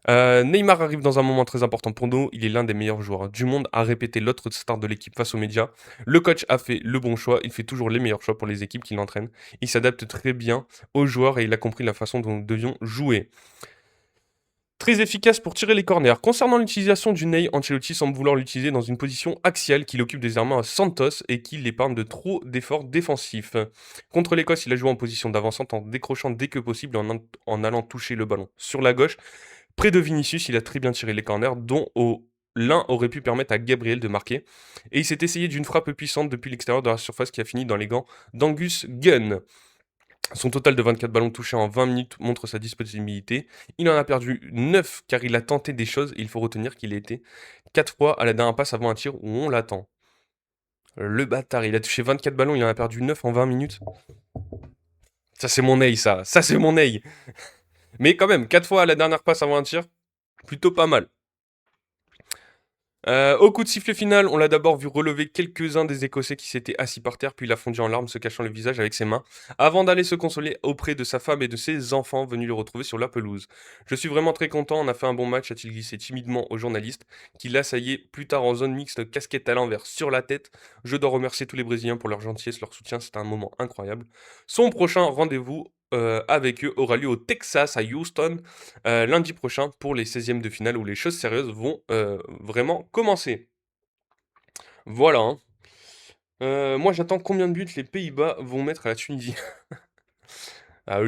Neymar arrive dans un moment très important pour nous. Il est l'un des meilleurs joueurs du monde, a répété l'autre star de l'équipe face aux médias. Le coach a fait le bon choix. Il fait toujours les meilleurs choix pour les équipes qu'il entraîne. Il s'adapte très bien aux joueurs et il a compris la façon dont nous devions jouer. Très efficace pour tirer les corners. Concernant l'utilisation du Ney, Ancelotti semble vouloir l'utiliser dans une position axiale qu'il occupe désormais à Santos et qui l'épargne de trop d'efforts défensifs. Contre l'Écosse, il a joué en position d'avancante en décrochant dès que possible en allant toucher le ballon sur la gauche. Près de Vinicius, il a très bien tiré les corners, dont l'un aurait pu permettre à Gabriel de marquer. Et il s'est essayé d'une frappe puissante depuis l'extérieur de la surface qui a fini dans les gants d'Angus Gunn. Son total de 24 ballons touchés en 20 minutes montre sa disponibilité. Il en a perdu 9 car il a tenté des choses. Il faut retenir qu'il a été 4 fois à la dernière passe avant un tir où on l'attend. Le bâtard, il a touché 24 ballons, il en a perdu 9 en 20 minutes. Ça c'est mon œil, ça c'est mon œil. Mais quand même, 4 fois à la dernière passe avant un tir, plutôt pas mal. Au coup de sifflet final, on l'a d'abord vu relever quelques-uns des Écossais qui s'étaient assis par terre, puis il a fondu en larmes, se cachant le visage avec ses mains, avant d'aller se consoler auprès de sa femme et de ses enfants venus le retrouver sur la pelouse. Je suis vraiment très content, on a fait un bon match, a-t-il glissé timidement au journaliste, qui l'assaillait plus tard en zone mixte, casquette à l'envers sur la tête. Je dois remercier tous les Brésiliens pour leur gentillesse, leur soutien, c'était un moment incroyable. Son prochain rendez-vous avec eux aura lieu au Texas, à Houston, lundi prochain pour les 16e de finale où les choses sérieuses vont vraiment commencer. Voilà. Hein. Moi j'attends combien de buts les Pays-Bas vont mettre à la Tunisie. Ah,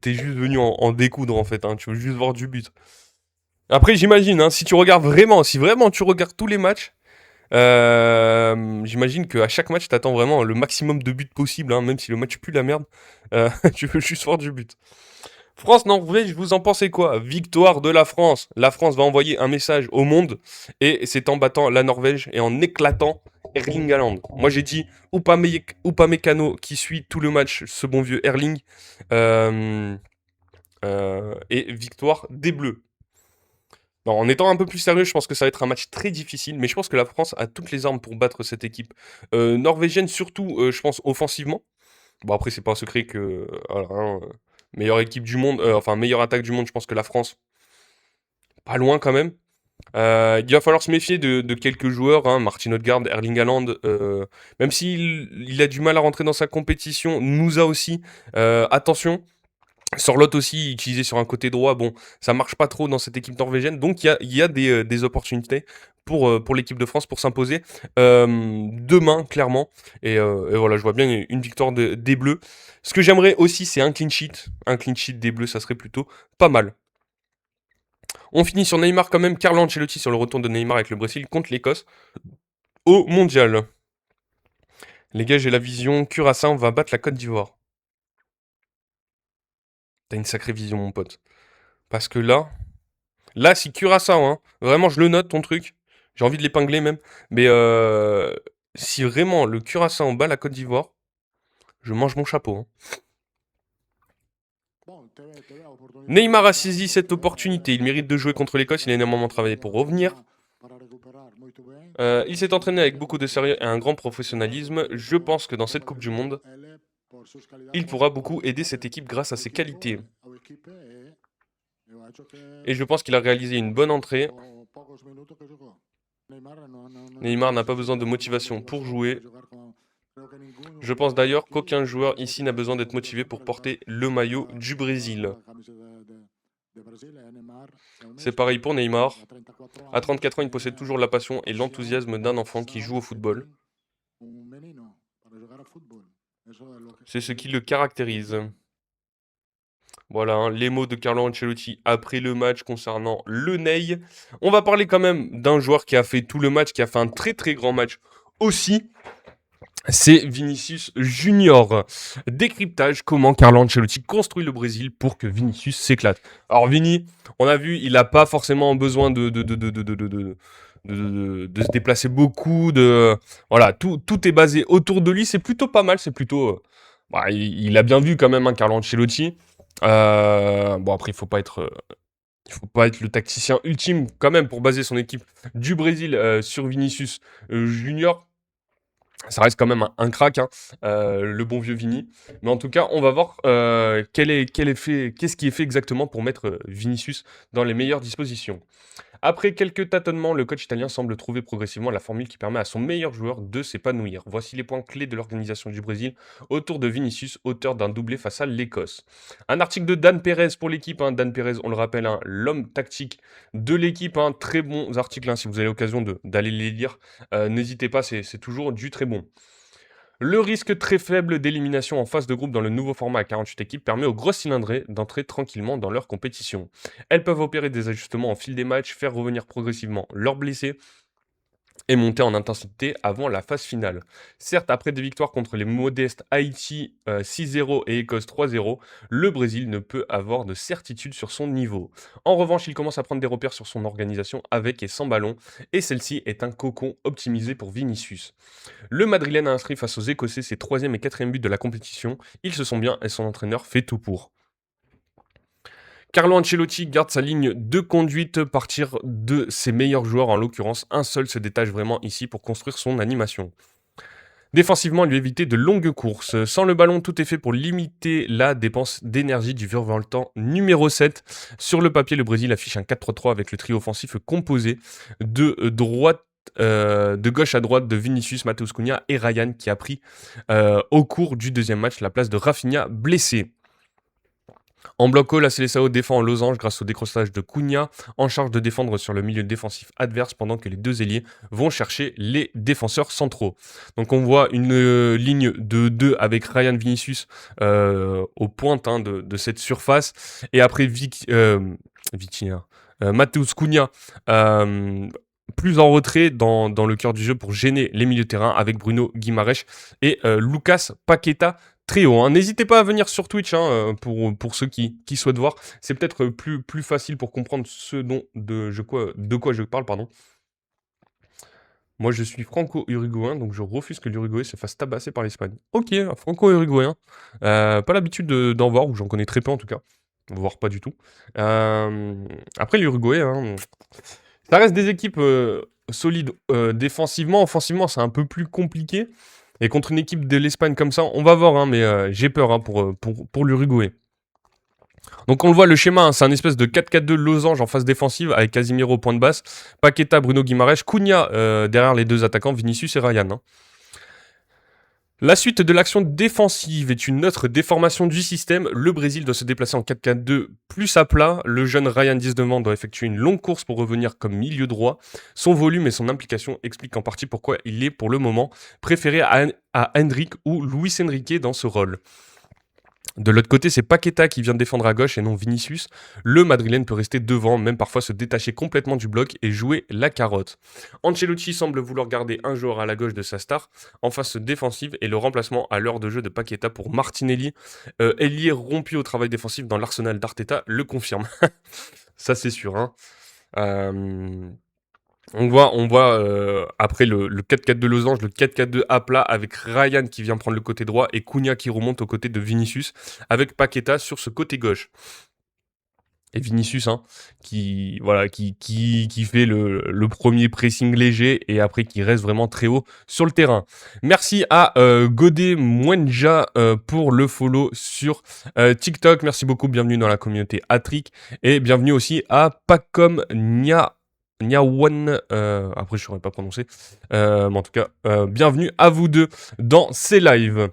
t'es juste venu en découdre en fait, hein, tu veux juste voir du but. Après, j'imagine, hein, si vraiment tu regardes tous les matchs, j'imagine qu'à chaque match, t'attends vraiment le maximum de buts possible, hein, même si le match pue la merde. Tu veux juste voir du but. France-Norvège, vous en pensez quoi? Victoire de la France. La France va envoyer un message au monde et c'est en battant la Norvège et en éclatant Erling Haaland. Moi j'ai dit Upamecano qui suit tout le match, ce bon vieux Erling. Euh, et victoire des Bleus. Non, en étant un peu plus sérieux, je pense que ça va être un match très difficile, mais je pense que la France a toutes les armes pour battre cette équipe norvégienne, surtout, je pense, offensivement. Bon, après, c'est pas un secret que, voilà, hein, meilleure équipe du monde, enfin, meilleure attaque du monde, je pense que la France, pas loin quand même. Il va falloir se méfier de quelques joueurs, hein, Martin Odegaard, Erling Haaland, même s'il a du mal à rentrer dans sa compétition, nous a aussi, attention. Sorloth aussi, utilisé sur un côté droit, bon, ça marche pas trop dans cette équipe norvégienne, donc il y a des opportunités pour l'équipe de France pour s'imposer demain, clairement. Et voilà, je vois bien une victoire des Bleus. Ce que j'aimerais aussi, c'est un clean sheet. Un clean sheet des Bleus, ça serait plutôt pas mal. On finit sur Neymar quand même. Carlo Ancelotti sur le retour de Neymar avec le Brésil contre l'Écosse au Mondial. Les gars, j'ai la vision. Curaçao va battre la Côte d'Ivoire. T'as une sacrée vision, mon pote. Parce que là, c'est Curaçao, hein. Vraiment, je le note, ton truc. J'ai envie de l'épingler même. Mais si vraiment le Curaçao bat la Côte d'Ivoire, je mange mon chapeau, hein. Neymar a saisi cette opportunité. Il mérite de jouer contre l'Écosse. Il a énormément travaillé pour revenir. Il s'est entraîné avec beaucoup de sérieux et un grand professionnalisme. Je pense que dans cette Coupe du Monde, il pourra beaucoup aider cette équipe grâce à ses qualités. Et je pense qu'il a réalisé une bonne entrée. Neymar n'a pas besoin de motivation pour jouer. Je pense d'ailleurs qu'aucun joueur ici n'a besoin d'être motivé pour porter le maillot du Brésil. C'est pareil pour Neymar. À 34 ans, il possède toujours la passion et l'enthousiasme d'un enfant qui joue au football. C'est ce qui le caractérise. Voilà, hein, les mots de Carlo Ancelotti après le match concernant le Ney. On va parler quand même d'un joueur qui a fait tout le match, qui a fait un très très grand match aussi. C'est Vinicius Junior. Décryptage, comment Carlo Ancelotti construit le Brésil pour que Vinicius s'éclate. Alors Vini, on a vu, il n'a pas forcément besoin de se déplacer beaucoup. Voilà, tout est basé autour de lui. C'est plutôt pas mal. C'est plutôt... bah, il a bien vu quand même, hein, Carlo Ancelotti. Bon, après, il faut pas être le tacticien ultime quand même pour baser son équipe du Brésil sur Vinicius Junior. Ça reste quand même un crack, hein, le bon vieux Vini. Mais en tout cas, on va voir qu'est-ce qui est fait exactement pour mettre Vinicius dans les meilleures dispositions. Après quelques tâtonnements, le coach italien semble trouver progressivement la formule qui permet à son meilleur joueur de s'épanouir. Voici les points clés de l'organisation du Brésil autour de Vinicius, auteur d'un doublé face à l'Écosse. Un article de Dan Perez pour l'équipe. Hein. Dan Perez, on le rappelle, hein, l'homme tactique de l'équipe. Hein. Très bons articles, hein, si vous avez l'occasion d'aller les lire. N'hésitez pas, c'est toujours du très bon. Le risque très faible d'élimination en phase de groupe dans le nouveau format à 48 équipes permet aux grosses cylindrées d'entrer tranquillement dans leur compétition. Elles peuvent opérer des ajustements au fil des matchs, faire revenir progressivement leurs blessés et monter en intensité avant la phase finale. Certes, après des victoires contre les modestes Haïti 6-0 et Écosse 3-0, le Brésil ne peut avoir de certitude sur son niveau. En revanche, il commence à prendre des repères sur son organisation avec et sans ballon, et celle-ci est un cocon optimisé pour Vinicius. Le Madrilène a inscrit face aux Écossais ses 3e et 4e buts de la compétition. Ils se sont bien et son entraîneur fait tout pour. Carlo Ancelotti garde sa ligne de conduite, partir de ses meilleurs joueurs, en l'occurrence un seul se détache vraiment ici pour construire son animation. Défensivement, lui éviter de longues courses. Sans le ballon, tout est fait pour limiter la dépense d'énergie du virevoltant numéro 7. Sur le papier, le Brésil affiche un 4-3-3 avec le trio offensif composé de gauche à droite de Vinicius, Matheus Cunha et Ryan qui a pris au cours du deuxième match la place de Rafinha blessé. En bloc haut, la Seleção défend en losange grâce au décrochage de Cunha, en charge de défendre sur le milieu défensif adverse pendant que les deux ailiers vont chercher les défenseurs centraux. Donc on voit une ligne de 2 avec Ryan Vinicius aux pointes de cette surface. Et après Vitinha, Matheus Cunha plus en retrait dans le cœur du jeu pour gêner les milieux de terrain avec Bruno Guimaraes et Lucas Paqueta très haut. N'hésitez pas à venir sur Twitch pour ceux qui souhaitent voir. C'est peut-être plus facile pour comprendre de quoi je parle. Pardon. Moi, je suis franco-uruguayen, donc je refuse que l'Uruguay se fasse tabasser par l'Espagne. Ok, franco-uruguayen. Pas l'habitude d'en voir, ou j'en connais très peu en tout cas. Voire pas du tout. Après, l'Uruguay, ça reste des équipes solides défensivement. Offensivement, c'est un peu plus compliqué. Et contre une équipe de l'Espagne comme ça, on va voir, mais j'ai peur pour l'Uruguay. Donc on le voit, le schéma, c'est un espèce de 4-4-2 losange en phase défensive avec Casemiro au point de basse, Paqueta, Bruno Guimaraes, Cunha derrière les deux attaquants, Vinicius et Ryan. La suite de l'action défensive est une autre déformation du système. Le Brésil doit se déplacer en 4-4-2 plus à plat. Le jeune Ryan Dias-Devant doit effectuer une longue course pour revenir comme milieu droit. Son volume et son implication expliquent en partie pourquoi il est pour le moment préféré à Hendrick ou Luis Enrique dans ce rôle. De l'autre côté, c'est Paqueta qui vient de défendre à gauche et non Vinicius. Le Madrilène peut rester devant, même parfois se détacher complètement du bloc et jouer la carotte. Ancelotti semble vouloir garder un joueur à la gauche de sa star en phase défensive et le remplacement à l'heure de jeu de Paqueta pour Martinelli, ailier rompu au travail défensif dans l'arsenal d'Arteta, le confirme. Ça c'est sûr. On voit après le 4-4-2 losange, le 4-4-2 à plat avec Ryan qui vient prendre le côté droit et Cunha qui remonte aux côtés de Vinicius avec Paqueta sur ce côté gauche. Et Vinicius qui fait le premier pressing léger et après qui reste vraiment très haut sur le terrain. Merci à Godé Mwenja pour le follow sur TikTok. Merci beaucoup, bienvenue dans la communauté Hattrick et bienvenue aussi à Pacom Nyawan, après je ne saurais pas prononcer, mais en tout cas, bienvenue à vous deux dans ces lives.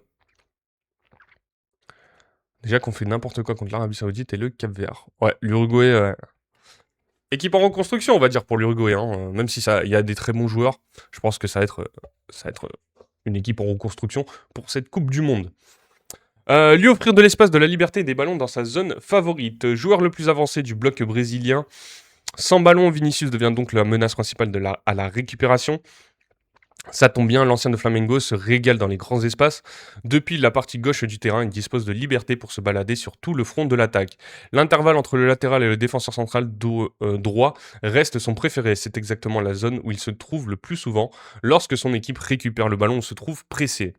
Déjà qu'on fait n'importe quoi contre l'Arabie Saoudite et le Cap-Vert. Ouais, l'Uruguay, équipe en reconstruction, on va dire, pour l'Uruguay. Même si il y a des très bons joueurs, je pense que ça va être une équipe en reconstruction pour cette Coupe du Monde. Lui offrir de l'espace, de la liberté et des ballons dans sa zone favorite. Joueur le plus avancé du bloc brésilien. Sans ballon, Vinicius devient donc la menace principale à la récupération. Ça tombe bien, l'ancien de Flamengo se régale dans les grands espaces. Depuis la partie gauche du terrain, il dispose de liberté pour se balader sur tout le front de l'attaque. L'intervalle entre le latéral et le défenseur central droit reste son préféré. C'est exactement la zone où il se trouve le plus souvent lorsque son équipe récupère le ballon ou se trouve pressé.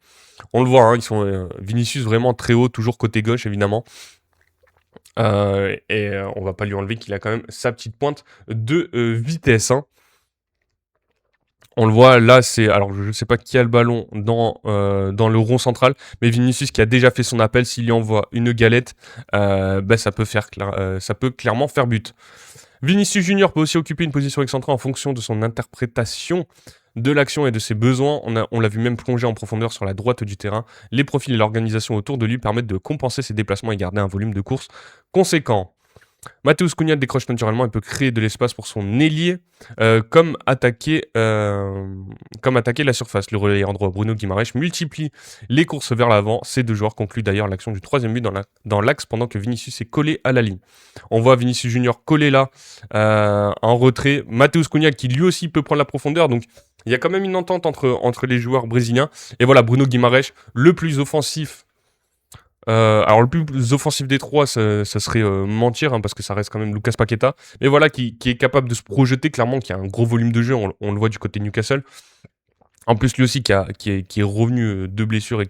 On le voit, ils sont Vinicius vraiment très haut, toujours côté gauche évidemment. On va pas lui enlever qu'il a quand même sa petite pointe de vitesse. On le voit là, alors je ne sais pas qui a le ballon dans le rond central, mais Vinicius qui a déjà fait son appel, s'il lui envoie une galette, ça peut clairement faire but. Vinicius Junior peut aussi occuper une position excentrée en fonction de son interprétation de l'action et de ses besoins. On l'a vu même plonger en profondeur sur la droite du terrain. Les profils et l'organisation autour de lui permettent de compenser ses déplacements et garder un volume de course conséquent. Matheus Cunha décroche naturellement et peut créer de l'espace pour son ailier, comme attaquer la surface. Le relayeur droit Bruno Guimaraes multiplie les courses vers l'avant. Ces deux joueurs concluent d'ailleurs l'action du troisième but dans l'axe pendant que Vinicius est collé à la ligne. On voit Vinicius Junior collé là, en retrait. Matheus Cunha qui lui aussi peut prendre la profondeur, donc il y a quand même une entente entre les joueurs brésiliens. Et voilà, Bruno Guimaraes, le plus offensif. Alors le plus offensif des trois, ça serait mentir, parce que ça reste quand même Lucas Paqueta. Mais voilà, qui est capable de se projeter, clairement, qui a un gros volume de jeu, on le voit du côté de Newcastle. En plus, lui aussi qui est revenu de blessure et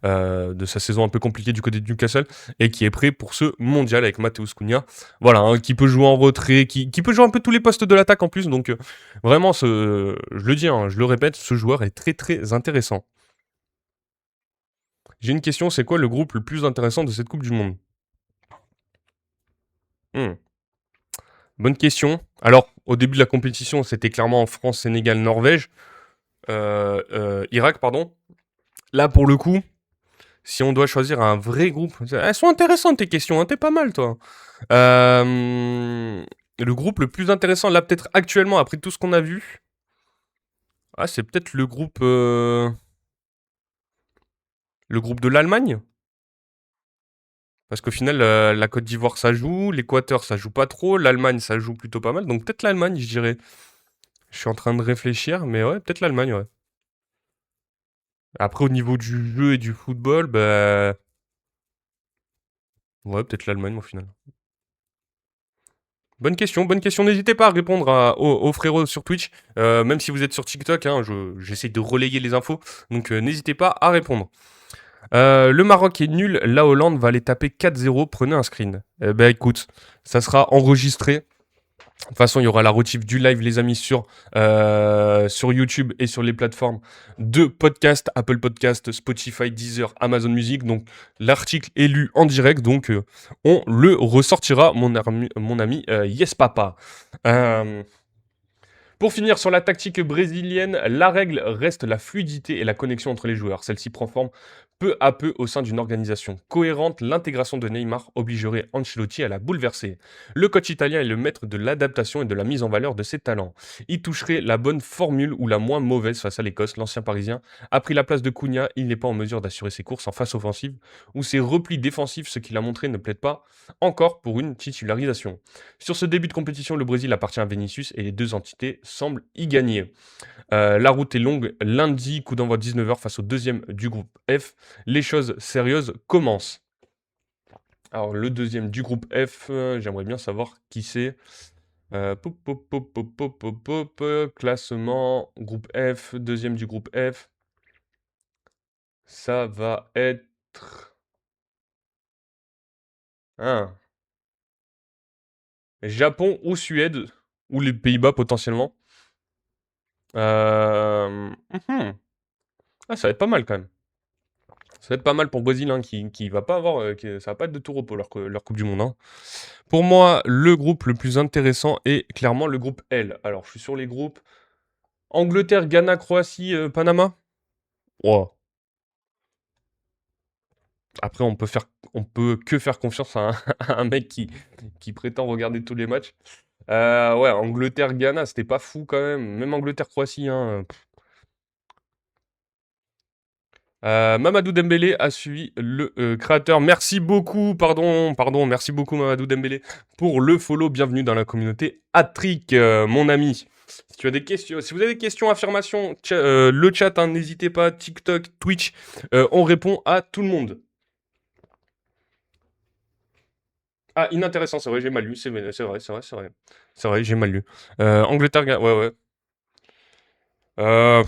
de sa saison un peu compliquée du côté de Newcastle, et qui est prêt pour ce mondial avec Matheus Cunha. Voilà, qui peut jouer en retrait, qui peut jouer un peu tous les postes de l'attaque en plus. Donc vraiment, je le dis, je le répète, ce joueur est très très intéressant. J'ai une question, c'est quoi le groupe le plus intéressant de cette Coupe du Monde? Bonne question. Alors, au début de la compétition, c'était clairement France, Sénégal, Norvège. Irak, pardon. Là, pour le coup, Si on doit choisir un vrai groupe, elles sont intéressantes tes questions, hein, t'es pas mal toi. Le groupe le plus intéressant là peut-être actuellement après tout ce qu'on a vu, c'est peut-être le groupe de l'Allemagne. Parce qu'au final, la Côte d'Ivoire ça joue, l'Équateur ça joue pas trop, l'Allemagne ça joue plutôt pas mal, donc peut-être l'Allemagne je dirais. Je suis en train de réfléchir, mais ouais, peut-être l'Allemagne, ouais. Après au niveau du jeu et du football, bah... Ouais, peut-être l'Allemagne au final. Bonne question, bonne question. N'hésitez pas à répondre aux frérots sur Twitch, même si vous êtes sur TikTok, hein, j'essaie de relayer les infos, donc n'hésitez pas à répondre. Le Maroc est nul, la Hollande va les taper 4-0, prenez un screen. Eh ben écoute, ça sera enregistré. De toute façon, il y aura la rediff du live, les amis, sur YouTube et sur les plateformes de podcast, Apple Podcast, Spotify, Deezer, Amazon Music. Donc, l'article est lu en direct, donc on le ressortira, mon ami Yes Papa. Pour finir sur la tactique brésilienne, la règle reste la fluidité et la connexion entre les joueurs. Celle-ci prend forme peu à peu au sein d'une organisation cohérente. L'intégration de Neymar obligerait Ancelotti à la bouleverser. Le coach italien est le maître de l'adaptation et de la mise en valeur de ses talents. Il toucherait la bonne formule ou la moins mauvaise face à l'Écosse. L'ancien Parisien a pris la place de Cunha. Il n'est pas en mesure d'assurer ses courses en face offensive ou ses replis défensifs, ce qu'il a montré ne plaide pas encore pour une titularisation. Sur ce début de compétition, le Brésil appartient à Vinicius et les deux entités semblent y gagner. La route est longue. Lundi, coup d'envoi 19h face au deuxième du groupe F. Les choses sérieuses commencent. Alors, le deuxième du groupe F, j'aimerais bien savoir qui c'est. Classement, groupe F, deuxième du groupe F. Ça va être... Japon ou Suède, ou les Pays-Bas potentiellement. Ça va être pas mal quand même. Ça va être pas mal pour le Brésil, hein, qui va pas avoir, ça va pas être de tout repos leur Coupe du Monde, hein. Pour moi, le groupe le plus intéressant est clairement le groupe L. Alors, je suis sur les groupes Angleterre, Ghana, Croatie, Panama. Wow. Après, on peut que faire confiance à à un mec qui prétend regarder tous les matchs. Ouais, Angleterre, Ghana, c'était pas fou quand même. Même Angleterre, Croatie, hein. Mamadou Dembélé a suivi le créateur. Merci beaucoup, pardon, merci beaucoup Mamadou Dembélé pour le follow. Bienvenue dans la communauté Hattrick, mon ami. Si tu as des questions, si vous avez des questions, affirmations, le chat, hein, n'hésitez pas, TikTok, Twitch, on répond à tout le monde. Ah, inintéressant, c'est vrai, j'ai mal lu, c'est vrai. C'est vrai, j'ai mal lu. Angleterre, ouais, ouais.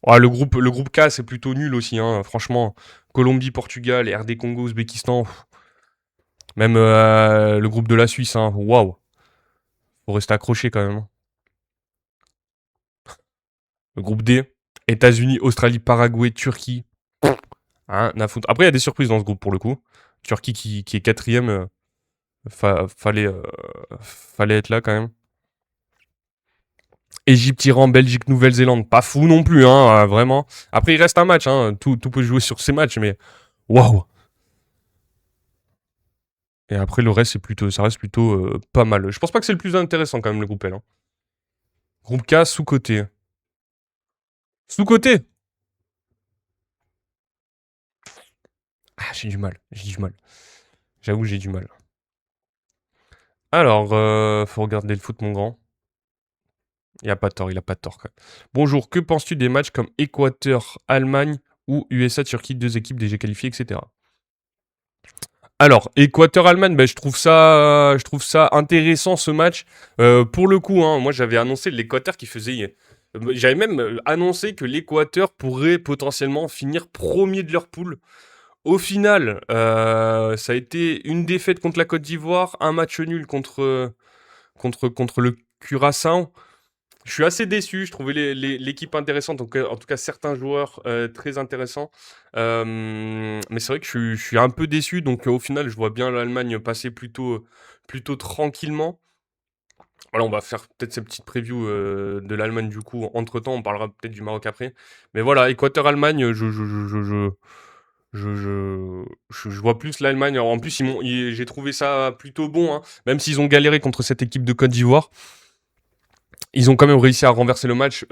Le groupe K, c'est plutôt nul aussi, hein, franchement. Colombie, Portugal, RD Congo, Ouzbékistan. Même le groupe de la Suisse, hein, waouh. Faut rester accroché quand même, hein. Le groupe D, États-Unis, Australie, Paraguay, Turquie. Hein, après, il y a des surprises dans ce groupe pour le coup. Turquie qui est quatrième, fallait être là quand même. Égypte, Iran, Belgique, Nouvelle-Zélande, pas fou non plus, hein, vraiment. Après, il reste un match, hein, tout peut jouer sur ces matchs, mais waouh. Et après, le reste, ça reste plutôt pas mal. Je pense pas que c'est le plus intéressant quand même, le groupe L, hein. Groupe K, sous-côté. Sous-côté. J'ai du mal. J'avoue, j'ai du mal. Alors, faut regarder le foot, mon grand. Il a pas tort, il a pas tort, quand même. Bonjour, que penses-tu des matchs comme Équateur, Allemagne ou USA, Turquie, deux équipes déjà qualifiées, etc. Alors, Équateur-Allemagne, je trouve ça intéressant ce match. Pour le coup, hein, moi j'avais annoncé l'Équateur qui faisait... J'avais même annoncé que l'Équateur pourrait potentiellement finir premier de leur poule. Au final, ça a été une défaite contre la Côte d'Ivoire, un match nul contre le Curaçao. Je suis assez déçu, je trouvais l'équipe intéressante, donc, en tout cas certains joueurs très intéressants. Mais c'est vrai que je suis un peu déçu, donc au final je vois bien l'Allemagne passer plutôt tranquillement. Voilà, on va faire peut-être ces petites previews de l'Allemagne du coup. Entre-temps, on parlera peut-être du Maroc après. Mais voilà, Équateur-Allemagne, Je vois plus l'Allemagne. En plus, j'ai trouvé ça plutôt bon, hein. Même s'ils ont galéré contre cette équipe de Côte d'Ivoire, ils ont quand même réussi à renverser le match.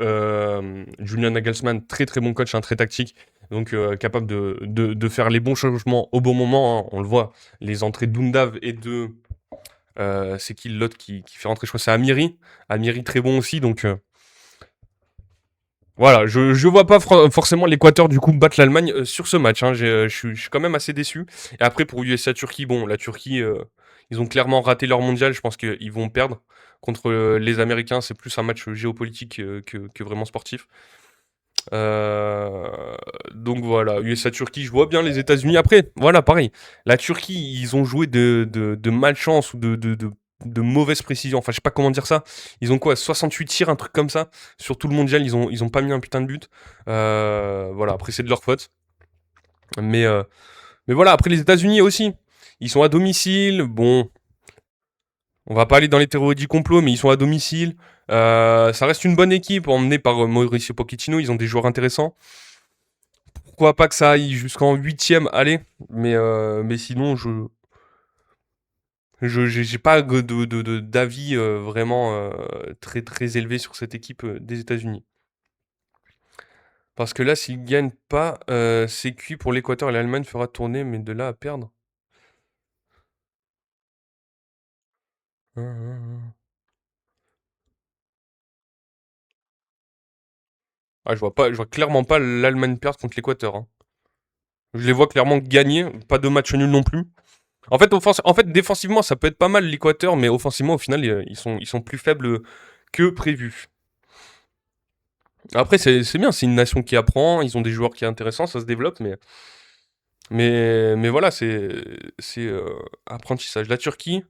Julian Nagelsmann, très très bon coach, hein, très tactique. Donc capable de faire les bons changements au bon moment, hein. On le voit. Les entrées d'Undav et de... c'est qui l'autre qui fait rentrer? Je crois que c'est Amiri. Amiri très bon aussi. Donc voilà, je vois pas forcément l'Équateur du coup battre l'Allemagne sur ce match, hein. Je suis quand même assez déçu. Et après pour USA-Turquie, bon, la Turquie, ils ont clairement raté leur mondial. Je pense qu'ils vont perdre contre les Américains. C'est plus un match géopolitique que vraiment sportif. Euh, donc voilà, USA-Turquie, je vois bien les États-Unis. Après, voilà, pareil. La Turquie, ils ont joué de malchance ou de mauvaise précision. Enfin, je sais pas comment dire ça. Ils ont quoi, 68 tirs, un truc comme ça. Sur tout le mondial, ils ont pas mis un putain de but. Voilà, après, c'est de leur faute. Mais, euh, mais voilà, après, les États-Unis aussi. Ils sont à domicile. Bon, on va pas aller dans les théories du complot, mais ils sont à domicile. Ça reste une bonne équipe, emmenée par Mauricio Pochettino. Ils ont des joueurs intéressants. Pourquoi pas que ça aille jusqu'en huitième, allez. Mais sinon, j'ai pas d'avis vraiment très très élevé sur cette équipe des États-Unis. Parce que là, s'ils gagnent pas, c'est cuit pour l'Équateur et l'Allemagne fera tourner, mais de là à perdre. Hum, hum, hum. Ah, je vois clairement pas l'Allemagne perdre contre l'Équateur, hein. Je les vois clairement gagner, pas de match nul non plus. En fait, défensivement, ça peut être pas mal l'Équateur, mais offensivement, au final, ils sont plus faibles que prévu. Après, c'est bien, c'est une nation qui apprend, ils ont des joueurs qui sont intéressants, ça se développe, mais voilà, c'est apprentissage. La Turquie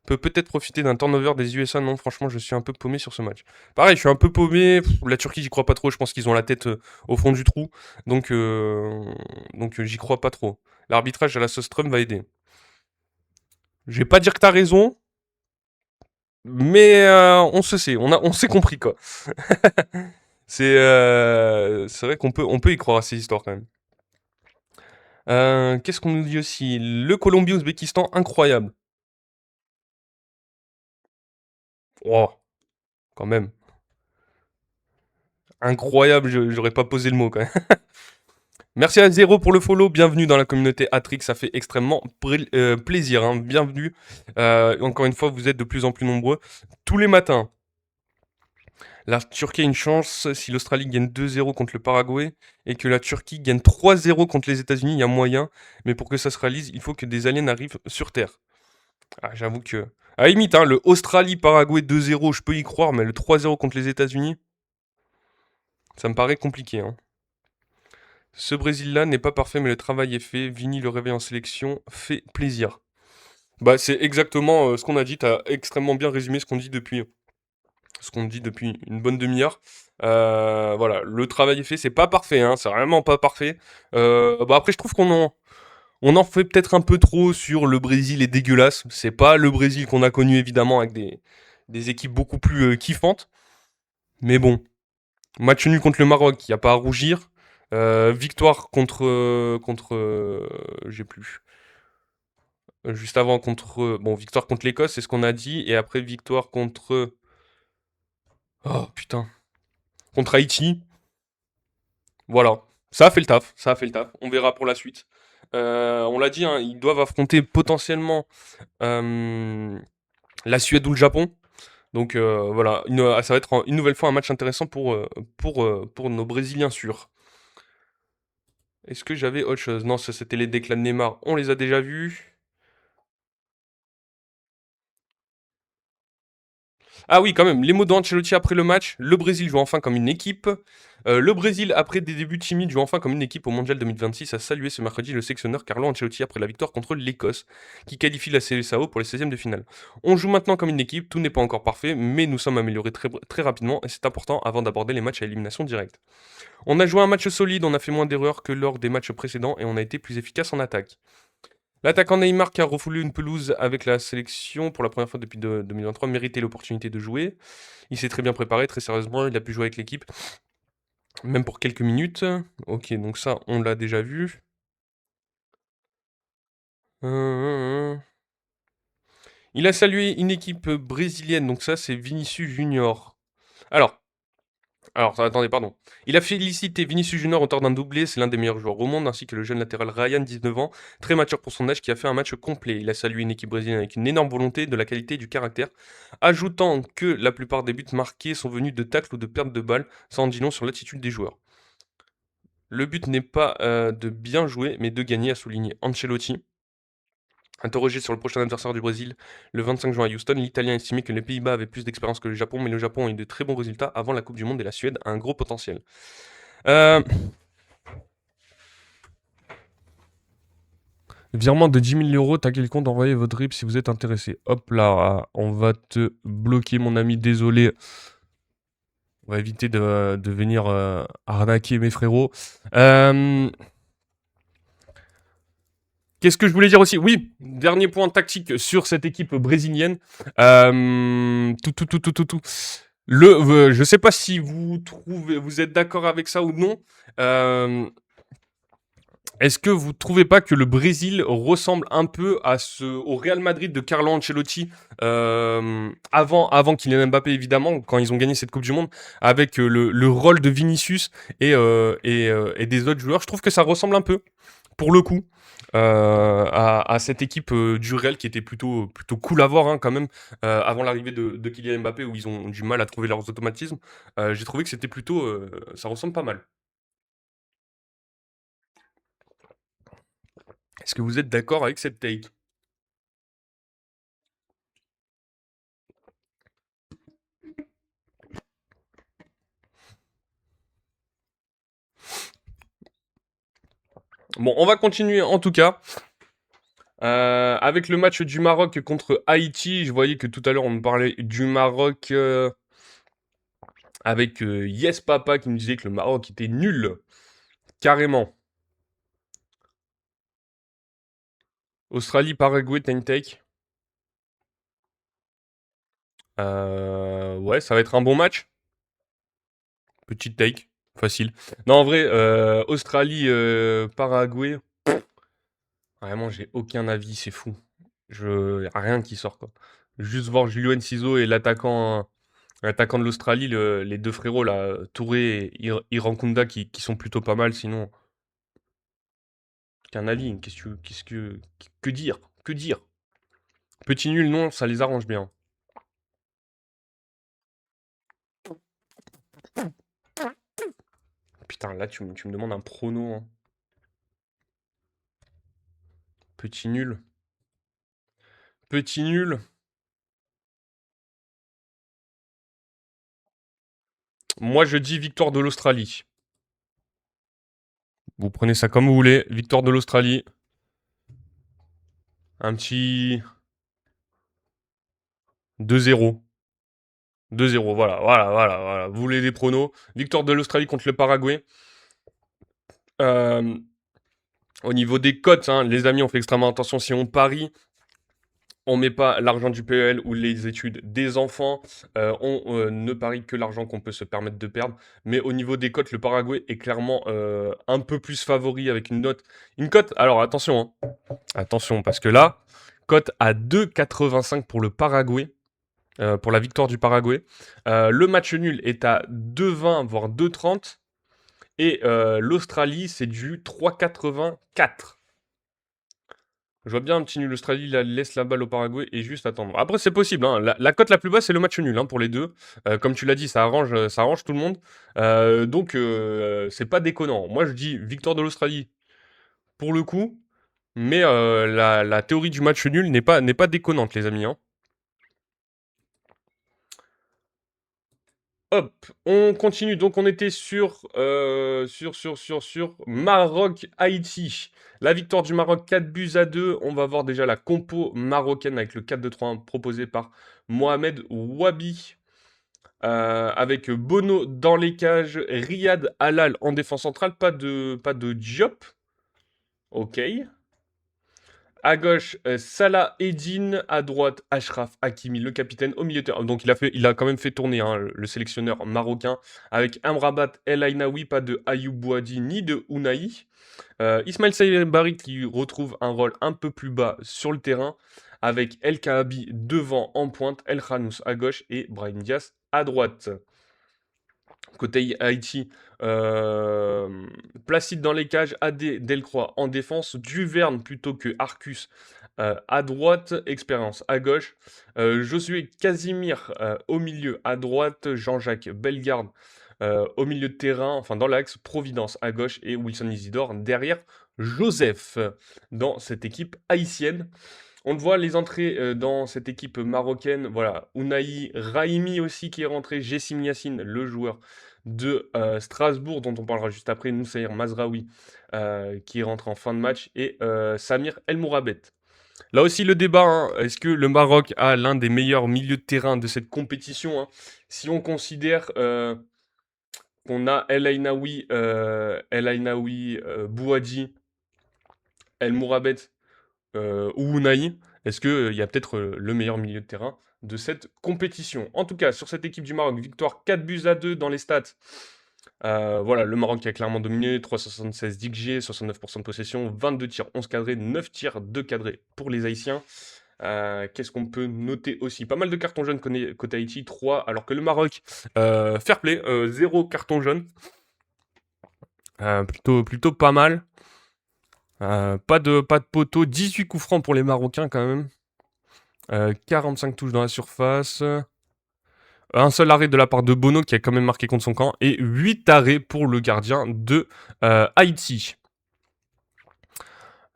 peut peut-être profiter d'un turnover des USA. Non, franchement, je suis un peu paumé sur ce match. Pareil, je suis un peu paumé. La Turquie, j'y crois pas trop. Je pense qu'ils ont la tête au fond du trou, donc j'y crois pas trop. L'arbitrage à la Sostrum va aider. Je vais pas dire que t'as raison, mais on se sait, on s'est compris quoi. C'est vrai on peut y croire à ces histoires quand même. Qu'est-ce qu'on nous dit aussi? Le Colombie-Ouzbékistan, incroyable. Oh, quand même. Incroyable, j'aurais pas posé le mot quand même. Merci à Zéro pour le follow, bienvenue dans la communauté Atrix, ça fait extrêmement plaisir, hein. Bienvenue. Encore une fois, vous êtes de plus en plus nombreux. Tous les matins, la Turquie a une chance si l'Australie gagne 2-0 contre le Paraguay et que la Turquie gagne 3-0 contre les États-Unis, il y a moyen. Mais pour que ça se réalise, il faut que des aliens arrivent sur Terre. Ah, j'avoue que... À la limite, hein, le Australie-Paraguay 2-0, je peux y croire, mais le 3-0 contre les États-Unis, ça me paraît compliqué, hein. Ce Brésil-là n'est pas parfait, mais le travail est fait. Vini, le réveil en sélection, fait plaisir. Bah, c'est exactement ce qu'on a dit. T'as extrêmement bien résumé ce qu'on dit depuis une bonne demi-heure. Voilà, le travail est fait. C'est pas parfait, hein, c'est vraiment pas parfait. Bah après, je trouve on en fait peut-être un peu trop sur le Brésil est dégueulasse. C'est pas le Brésil qu'on a connu évidemment avec des équipes beaucoup plus kiffantes. Mais bon, match nul contre le Maroc, il n'y a pas à rougir. Victoire j'ai plus. Juste avant contre, bon, victoire contre l'Écosse, c'est ce qu'on a dit, et après victoire contre, oh putain, contre Haïti. Voilà, ça a fait le taf, ça a fait le taf. On verra pour la suite. On l'a dit, hein, ils doivent affronter potentiellement euh, la Suède ou le Japon. Donc voilà, ça va être une nouvelle fois un match intéressant pour nos Brésiliens sûrs. Est-ce que j'avais autre chose? Non, ça c'était les déclats de Neymar, on les a déjà vus. Ah oui, quand même, les mots d'Ancelotti après le match. Le Brésil joue enfin comme une équipe. Le Brésil, après des débuts timides, joue enfin comme une équipe au Mondial 2026. A salué ce mercredi le sélectionneur Carlo Ancelotti après la victoire contre l'Écosse, qui qualifie la CSAO pour les 16e de finale. On joue maintenant comme une équipe, tout n'est pas encore parfait, mais nous sommes améliorés très, très rapidement et c'est important avant d'aborder les matchs à élimination directe. On a joué un match solide, on a fait moins d'erreurs que lors des matchs précédents et on a été plus efficace en attaque. L'attaquant Neymar qui a refoulé une pelouse avec la sélection pour la première fois depuis 2023 méritait l'opportunité de jouer. Il s'est très bien préparé, très sérieusement, il a pu jouer avec l'équipe, même pour quelques minutes. Ok, donc ça, on l'a déjà vu. Il a salué une équipe brésilienne, donc ça c'est Vinicius Junior. Alors, attendez, pardon. Il a félicité Vinicius Junior auteur d'un doublé, c'est l'un des meilleurs joueurs au monde, ainsi que le jeune latéral Ryan, 19 ans, très mature pour son âge, qui a fait un match complet. Il a salué une équipe brésilienne avec une énorme volonté, de la qualité et du caractère, ajoutant que la plupart des buts marqués sont venus de tacles ou de pertes de balles, ça en dit long sur l'attitude des joueurs. Le but n'est pas de bien jouer, mais de gagner, a souligné Ancelotti. Interrogé sur le prochain adversaire du Brésil le 25 juin à Houston, l'Italien estimait que les Pays-Bas avaient plus d'expérience que le Japon, mais le Japon a eu de très bons résultats avant la Coupe du Monde et la Suède a un gros potentiel. Virement de 10 000 €, t'as quel compte, envoyez votre RIP si vous êtes intéressé. Hop là, on va te bloquer mon ami, désolé. On va éviter de venir arnaquer mes frérots. Qu'est-ce que je voulais dire aussi? Oui, dernier point tactique sur cette équipe brésilienne. Je sais pas si vous êtes d'accord avec ça ou non. Est-ce que vous trouvez pas que le Brésil ressemble un peu au Real Madrid de Carlo Ancelotti avant Kylian Mbappé, évidemment, quand ils ont gagné cette Coupe du Monde, avec le rôle de Vinicius et des autres joueurs? Je trouve que ça ressemble un peu, pour le coup, à cette équipe du Real qui était plutôt cool à voir, hein, quand même, avant l'arrivée de Kylian Mbappé, où ils ont du mal à trouver leurs automatismes. J'ai trouvé que c'était plutôt... ça ressemble pas mal. Est-ce que vous êtes d'accord avec cette take? Bon, on va continuer en tout cas. Avec le match du Maroc contre Haïti, je voyais que tout à l'heure on me parlait du Maroc avec Yes Papa qui me disait que le Maroc était nul. Carrément. Australie, Paraguay, t'as une take? Ouais, ça va être un bon match. Petite take, facile. Non, en vrai, Australie, Paraguay, vraiment, j'ai aucun avis, c'est fou. Y a rien qui sort, quoi. Juste voir Julio Enciso et l'attaquant de l'Australie, les deux frérots, là, Touré et Irankunda, qui sont plutôt pas mal, sinon, qu'un avis, que dire? Que dire? Petit nul, non, ça les arrange bien. Putain, là, tu me demandes un prono, hein. Petit nul. Petit nul. Moi, je dis victoire de l'Australie. Vous prenez ça comme vous voulez. Victoire de l'Australie. Un petit 2-0. 2-0, voilà. Vous voulez des pronos? Victoire de l'Australie contre le Paraguay. Au niveau des cotes, hein, les amis, on fait extrêmement attention. Si on parie, on met pas l'argent du PEL ou les études des enfants. On ne parie que l'argent qu'on peut se permettre de perdre. Mais au niveau des cotes, le Paraguay est clairement un peu plus favori avec une note. Une cote, alors attention, hein. Attention, parce que là, cote à 2,85 pour le Paraguay. Pour la victoire du Paraguay. Le match nul est à 2,20 voire 2,30. Et l'Australie, c'est du 3,84. Je vois bien un petit nul. L'Australie laisse la balle au Paraguay et juste attendre. Après, c'est possible, hein. La cote la plus basse, c'est le match nul, hein, pour les deux. Comme tu l'as dit, ça arrange tout le monde. Donc, c'est pas déconnant. Moi, je dis victoire de l'Australie pour le coup. Mais la théorie du match nul n'est pas déconnante, les amis, hein. Hop, on continue. Donc, on était sur Maroc-Haïti. La victoire du Maroc, 4-2. On va voir déjà la compo marocaine avec le 4-2-3-1 proposé par Mohamed Wabi. Avec Bono dans les cages, Riyad Halal en défense centrale. Pas de Diop. Ok. À gauche, Salah Eddine. À droite, Achraf Hakimi, le capitaine. Au milieu de terrain. Donc il a quand même fait tourner hein, le sélectionneur marocain avec Amrabat El Ainaoui, pas de Ayoub Bouadi ni de Ounahi. Ismaël Saïbari qui retrouve un rôle un peu plus bas sur le terrain avec El Kaabi devant en pointe, El Khanous à gauche et Brahim Diaz à droite. Côté Haïti, Placide dans les cages, AD Delcroix en défense, Duverne plutôt que Arcus à droite, Expérience à gauche, Josué Casimir au milieu à droite, Jean-Jacques Bellegarde au milieu de terrain, enfin dans l'axe, Providence à gauche et Wilson Isidore derrière Joseph dans cette équipe haïtienne. On le voit, les entrées dans cette équipe marocaine, voilà, Ounahi, Raimi aussi qui est rentré, Jessim Yassine, le joueur de Strasbourg, dont on parlera juste après, Noussaïr Mazraoui, qui est rentré en fin de match, et Samir El Mourabet. Là aussi, le débat, hein, est-ce que le Maroc a l'un des meilleurs milieux de terrain de cette compétition hein. Si on considère qu'on a El Ainaoui, Bouadi, El Mourabet, ou Ounahi, est-ce qu'il y a peut-être le meilleur milieu de terrain de cette compétition? En tout cas, sur cette équipe du Maroc, victoire 4-2 dans les stats. Voilà, le Maroc a clairement dominé, 3,76 d'XG, 69% de possession, 22 tirs, 11 cadrés, 9 tirs, 2 cadrés pour les Haïtiens. Qu'est-ce qu'on peut noter aussi? Pas mal de cartons jaunes côté Haïti, 3, alors que le Maroc, fair play, 0 carton jaune. Plutôt pas mal. Pas de poteau, 18 coups francs pour les Marocains quand même. 45 touches dans la surface. Un seul arrêt de la part de Bono qui a quand même marqué contre son camp. Et 8 arrêts pour le gardien de Haïti.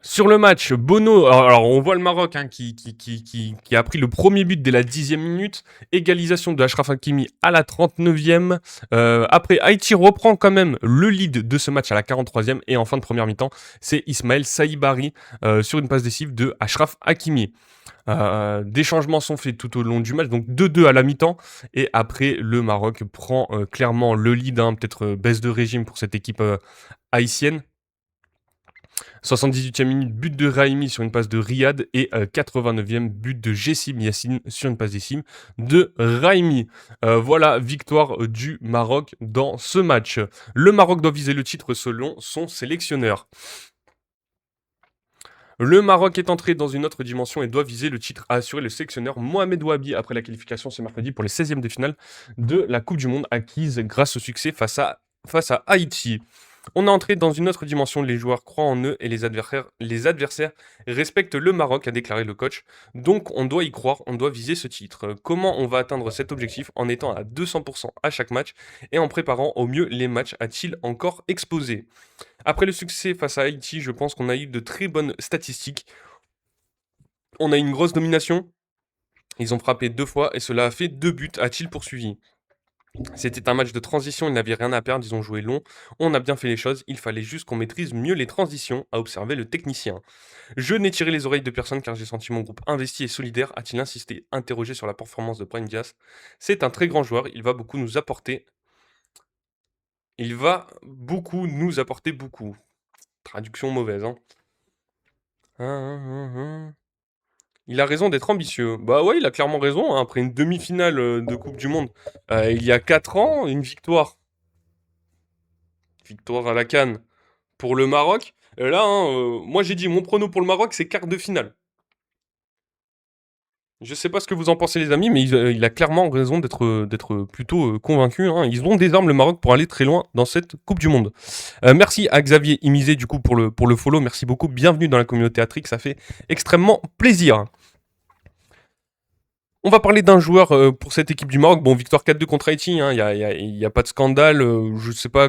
Sur le match, Bono, alors on voit le Maroc hein, qui a pris le premier but dès la 10e minute. Égalisation de Achraf Hakimi à la 39e. Après, Haïti reprend quand même le lead de ce match à la 43e. Et en fin de première mi-temps, c'est Ismaël Saïbari sur une passe décisive de Achraf Hakimi. Des changements sont faits tout au long du match, donc 2-2 à la mi-temps. Et après, le Maroc prend clairement le lead. Hein, peut-être baisse de régime pour cette équipe haïtienne. 78e minute, but de Raimi sur une passe de Riyad et 89e but de Jessim Yassine sur une passe d'Essim de Raimi. Voilà, victoire du Maroc dans ce match. Le Maroc doit viser le titre selon son sélectionneur. Le Maroc est entré dans une autre dimension et doit viser le titre, a assuré le sélectionneur Mohamed Ouabi après la qualification ce mercredi pour les 16e de finale de la Coupe du Monde acquise grâce au succès face à Haïti. On est entré dans une autre dimension, les joueurs croient en eux et les adversaires respectent le Maroc, a déclaré le coach. Donc on doit y croire, on doit viser ce titre. Comment on va atteindre cet objectif? En étant à 200% à chaque match et en préparant au mieux les matchs, a-t-il encore exposé. Après le succès face à Haïti, je pense qu'on a eu de très bonnes statistiques. On a eu une grosse domination. Ils ont frappé 2 fois et cela a fait 2 buts, a-t-il poursuivi. C'était un match de transition, ils n'avaient rien à perdre, ils ont joué long. On a bien fait les choses, il fallait juste qu'on maîtrise mieux les transitions, a observé le technicien. Je n'ai tiré les oreilles de personne car j'ai senti mon groupe investi et solidaire, a-t-il insisté, interrogé sur la performance de Brahim Diaz. C'est un très grand joueur, il va beaucoup nous apporter. Il va beaucoup nous apporter beaucoup. Traduction mauvaise, hein. Il a raison d'être ambitieux. Bah ouais, il a clairement raison. Hein. Après une demi-finale de Coupe du Monde, il y a 4 ans, une victoire. Victoire à la CAN pour le Maroc. Là, hein, moi j'ai dit mon prono pour le Maroc, c'est quart de finale. Je sais pas ce que vous en pensez les amis, mais il a clairement raison d'être plutôt convaincu. Hein. Ils ont des armes le Maroc pour aller très loin dans cette Coupe du Monde. Merci à Xavier Imizé du coup pour le follow. Merci beaucoup. Bienvenue dans la communauté Atrix, ça fait extrêmement plaisir. On va parler d'un joueur pour cette équipe du Maroc. Bon, victoire 4-2 contre Haïti, hein. Il y a pas de scandale. Je sais pas,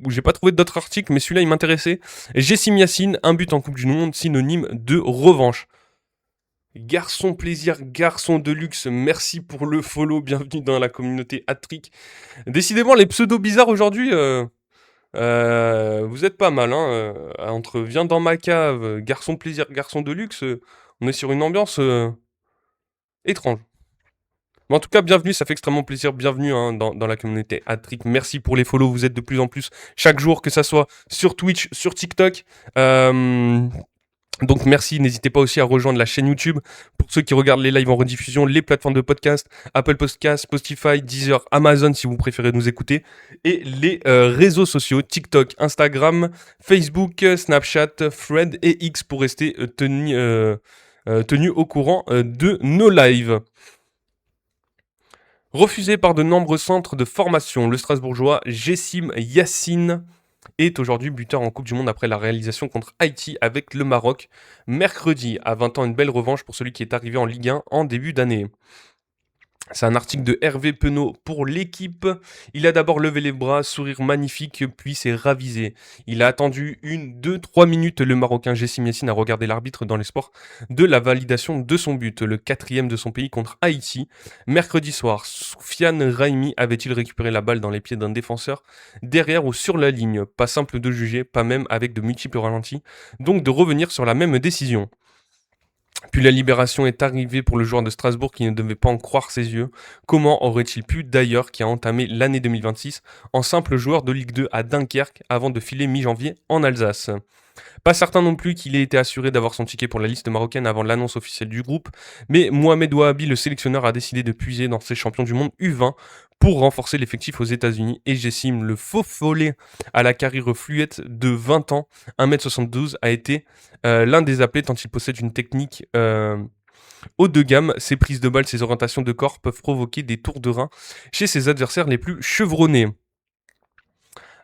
j'ai pas trouvé d'autres articles, mais celui-là il m'intéressait. Jessim Yassine, un but en Coupe du Monde, synonyme de revanche. Garçon plaisir, garçon de luxe, merci pour le follow, bienvenue dans la communauté Hat-Trick. Décidément, les pseudos bizarres aujourd'hui, vous êtes pas mal, hein. Entre viens dans ma cave, garçon plaisir, garçon de luxe, on est sur une ambiance étrange. Mais en tout cas, bienvenue, ça fait extrêmement plaisir, bienvenue hein, dans la communauté Hat-Trick. Merci pour les follow, vous êtes de plus en plus chaque jour, que ça soit sur Twitch, sur TikTok. Donc merci, n'hésitez pas aussi à rejoindre la chaîne YouTube pour ceux qui regardent les lives en rediffusion, les plateformes de podcast, Apple Podcasts, Spotify, Deezer, Amazon si vous préférez nous écouter, et les réseaux sociaux, TikTok, Instagram, Facebook, Snapchat, Thread et X pour rester tenu au courant de nos lives. Refusé par de nombreux centres de formation, le Strasbourgeois Jessim Yassine est aujourd'hui buteur en Coupe du Monde après la réalisation contre Haïti avec le Maroc. Mercredi, à 20 ans, une belle revanche pour celui qui est arrivé en Ligue 1 en début d'année. C'est un article de Hervé Penaud pour l'équipe. Il a d'abord levé les bras, sourire magnifique, puis s'est ravisé. Il a attendu 1, 2, 3 minutes. Le Marocain Jessim Yassine a regardé l'arbitre dans l'espoir de la validation de son but, le 4e de son pays contre Haïti. Mercredi soir, Soufiane Raimi avait-il récupéré la balle dans les pieds d'un défenseur, derrière ou sur la ligne? Pas simple de juger, pas même avec de multiples ralentis, donc de revenir sur la même décision. Puis la libération est arrivée pour le joueur de Strasbourg qui ne devait pas en croire ses yeux. Comment aurait-il pu d'ailleurs, qui a entamé l'année 2026 en simple joueur de Ligue 2 à Dunkerque avant de filer mi-janvier en Alsace? Pas certain non plus qu'il ait été assuré d'avoir son ticket pour la liste marocaine avant l'annonce officielle du groupe, mais Mohamed Ouahabi, le sélectionneur, a décidé de puiser dans ses champions du monde U20 pour renforcer l'effectif aux États-Unis, et Jessim, le faux follet à la carrière fluette de 20 ans, 1m72, a été l'un des appelés tant il possède une technique haut de gamme. Ses prises de balles, ses orientations de corps peuvent provoquer des tours de rein chez ses adversaires les plus chevronnés.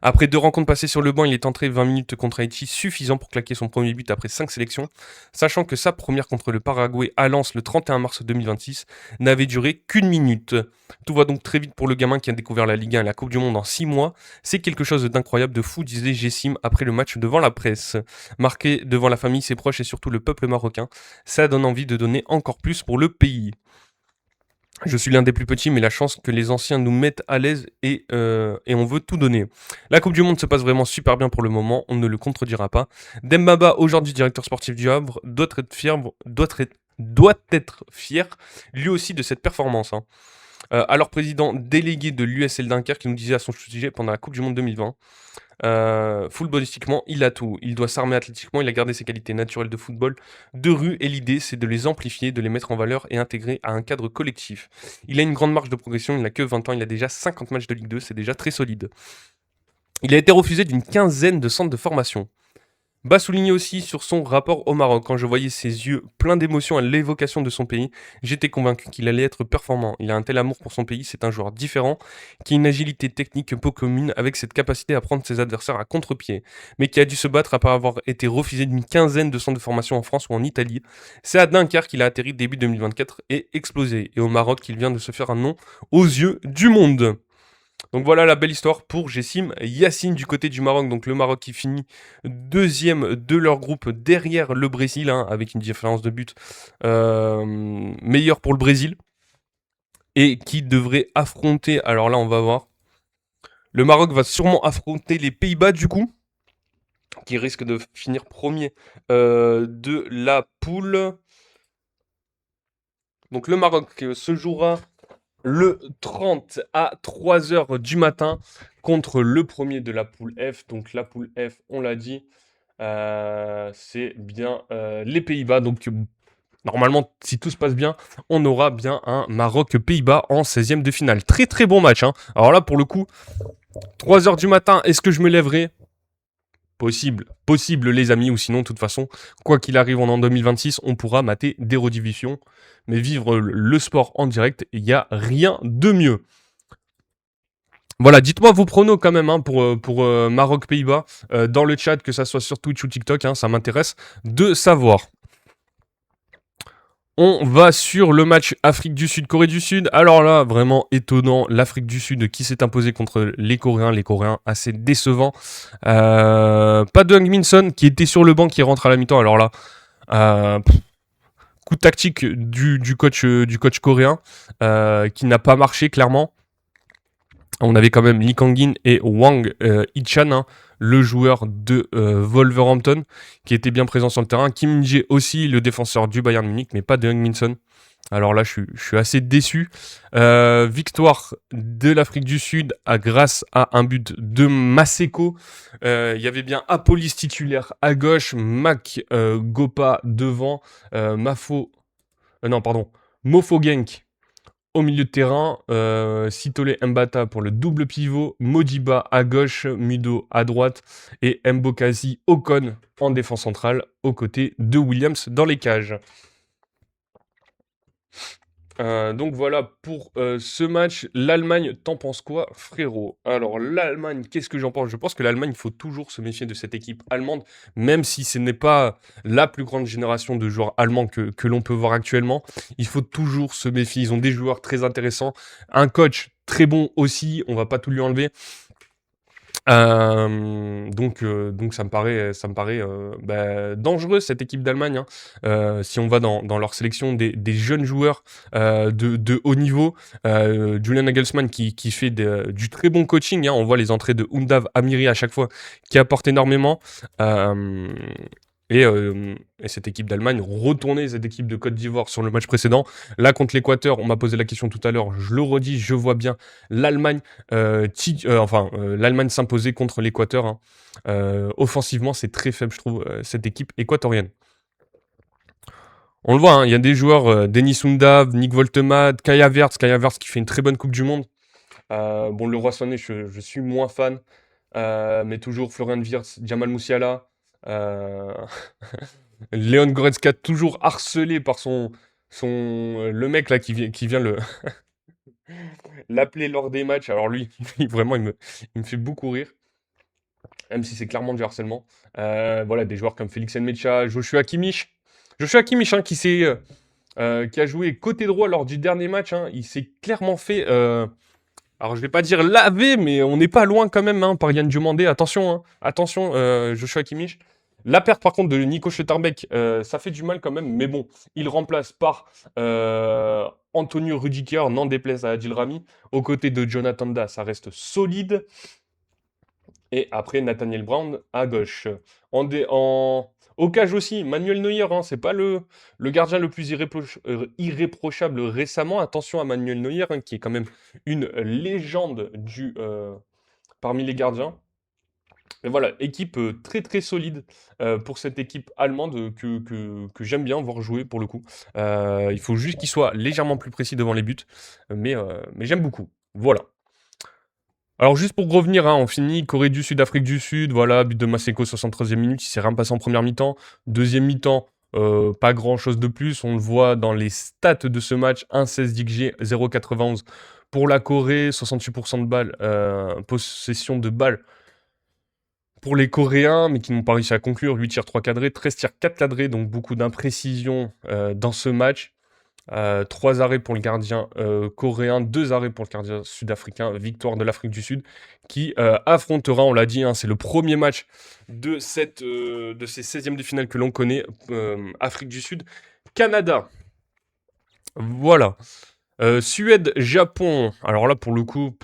Après 2 rencontres passées sur le banc, il est entré 20 minutes contre Haïti, suffisant pour claquer son premier but après 5 sélections, sachant que sa première contre le Paraguay à Lens le 31 mars 2026 n'avait duré qu'1 minute. Tout va donc très vite pour le gamin qui a découvert la Ligue 1 et la Coupe du Monde en 6 mois. C'est quelque chose d'incroyable, de fou, disait Jessim après le match devant la presse. Marqué devant la famille, ses proches et surtout le peuple marocain, ça donne envie de donner encore plus pour le pays. Je suis l'un des plus petits, mais la chance que les anciens nous mettent à l'aise et on veut tout donner. La Coupe du Monde se passe vraiment super bien pour le moment, on ne le contredira pas. Dembaba, aujourd'hui directeur sportif du Havre, doit être fier lui aussi de cette performance. Alors président délégué de l'USL Dunkerque qui nous disait à son sujet pendant la Coupe du Monde 2020. Footballistiquement, il a tout. Il doit s'armer athlétiquement, il a gardé ses qualités naturelles de football de rue et l'idée c'est de les amplifier, de les mettre en valeur et intégrer à un cadre collectif. Il a une grande marge de progression, il n'a que 20 ans, il a déjà 50 matchs de Ligue 2, c'est déjà très solide. Il a été refusé d'une quinzaine de centres de formation. Bas souligné aussi sur son rapport au Maroc. Quand je voyais ses yeux pleins d'émotion à l'évocation de son pays, j'étais convaincu qu'il allait être performant. Il a un tel amour pour son pays, c'est un joueur différent, qui a une agilité technique peu commune avec cette capacité à prendre ses adversaires à contre-pied, mais qui a dû se battre après avoir été refusé d'une quinzaine de centres de formation en France ou en Italie. C'est à Dunkerque qu'il a atterri début 2024 et explosé, et au Maroc qu'il vient de se faire un nom aux yeux du monde. Donc voilà la belle histoire pour Jessim Yassine du côté du Maroc. Donc le Maroc qui finit 2e de leur groupe derrière le Brésil, avec une différence de but meilleure pour le Brésil. Et qui devrait affronter, alors là on va voir, le Maroc va sûrement affronter les Pays-Bas du coup, qui risque de finir premier de la poule. Donc le Maroc se jouera le 30 à 3h du matin contre le premier de la poule F. Donc la poule F, on l'a dit, c'est bien les Pays-Bas. Donc normalement, si tout se passe bien, on aura bien un Maroc-Pays-Bas en 16e de finale. Très très bon match. Alors là, pour le coup, 3h du matin, est-ce que je me lèverai ? Possible les amis, ou sinon de toute façon, quoi qu'il arrive en 2026, on pourra mater des rediffusions, mais vivre le sport en direct, il n'y a rien de mieux. Voilà, dites-moi vos pronos quand même pour Maroc-Pays-Bas dans le chat, que ça soit sur Twitch ou TikTok, ça m'intéresse de savoir. On va sur le match Afrique du Sud, Corée du Sud. Alors là, vraiment étonnant, l'Afrique du Sud qui s'est imposée contre les Coréens assez décevants. Pas de Heung-min Son qui était sur le banc, qui rentre à la mi-temps. Alors là, coup de tactique du coach coréen qui n'a pas marché clairement. On avait quand même Lee Kang-in et Wang Hee-chan, le joueur de Wolverhampton, qui était bien présent sur le terrain. Kim Min-jae aussi, le défenseur du Bayern Munich, mais pas de Heung-min Son. Alors là, je suis assez déçu. Victoire de l'Afrique du Sud grâce à un but de Maseko. Il y avait bien Apolis titulaire à gauche, Mac Gopa devant, non, pardon, Mofo Genk au milieu de terrain, Sitole Mbata pour le double pivot, Modiba à gauche, Mudo à droite et Mbokazi Ocon en défense centrale aux côtés de Williams dans les cages. Donc voilà pour ce match. L'Allemagne, t'en penses quoi, frérot? Alors l'Allemagne, qu'est-ce que j'en pense? Je pense que l'Allemagne, il faut toujours se méfier de cette équipe allemande, même si ce n'est pas la plus grande génération de joueurs allemands que l'on peut voir actuellement. Il faut toujours se méfier. Ils ont des joueurs très intéressants, un coach très bon aussi, on va pas tout lui enlever. Donc ça me paraît dangereux cette équipe d'Allemagne, hein. Si on va dans leur sélection des jeunes joueurs de haut niveau, Julian Nagelsmann qui fait du très bon coaching, hein. On voit les entrées de Undav Amiri à chaque fois qui apportent énormément. Euh, et cette équipe d'Allemagne retournait cette équipe de Côte d'Ivoire sur le match précédent. Là, contre l'Équateur, on m'a posé la question tout à l'heure, je le redis, je vois bien l'Allemagne l'Allemagne s'imposer contre l'Équateur, hein. Offensivement, c'est très faible, je trouve, cette équipe équatorienne. On le voit, hein, il y a des joueurs, Denis Undav, Nick Woltemade, Kai Havertz qui fait une très bonne Coupe du Monde. Bon, le Roi Sané, je suis moins fan, mais toujours Florian Wirtz, Jamal Musiala, euh, Léon Goretzka toujours harcelé par le mec là qui vient l'appeler lors des matchs. Alors lui, vraiment, il me fait beaucoup rire, même si c'est clairement du harcèlement. Voilà, des joueurs comme Félix Nmecha, Joshua Kimmich. Joshua Kimmich, hein, qui a joué côté droit lors du dernier match, hein, il s'est clairement fait, alors je vais pas dire laver, mais on n'est pas loin quand même, hein, par Yann Diomandé. Attention, hein, attention, Joshua Kimmich. La perte par contre de Nico Schlotterbeck, ça fait du mal quand même, mais bon, il remplace par Antonio Rudiger, n'en déplaise à Adil Rami, aux côtés de Jonathan Da, ça reste solide. Et après, Nathaniel Brown à gauche. Au cage aussi, Manuel Neuer, hein, c'est pas le gardien le plus irréprochable récemment. Attention à Manuel Neuer, hein, qui est quand même une légende parmi les gardiens. Et voilà, équipe très très solide pour cette équipe allemande que j'aime bien voir jouer pour le coup. Il faut juste qu'il soit légèrement plus précis devant les buts, mais j'aime beaucoup. Voilà. Alors juste pour revenir, hein, on finit Corée du Sud, Afrique du Sud, voilà, but de Maseko 73e minute, il s'est rien passé en première mi-temps. Deuxième mi-temps, pas grand-chose de plus, on le voit dans les stats de ce match, 1,16 d'XG, 0,91 pour la Corée, 68% de balles, possession de balles pour les Coréens, mais qui n'ont pas réussi à conclure, 8 tirs 3 cadrés, 13 tirs 4 cadrés, donc beaucoup d'imprécision dans ce match. 3 arrêts pour le gardien coréen, 2 arrêts pour le gardien sud-africain. Victoire de l'Afrique du Sud qui affrontera, on l'a dit, hein, c'est le premier match de ces 16e de finale que l'on connaît. Afrique du Sud, Canada. Voilà. Suède-Japon. Alors là, pour le coup,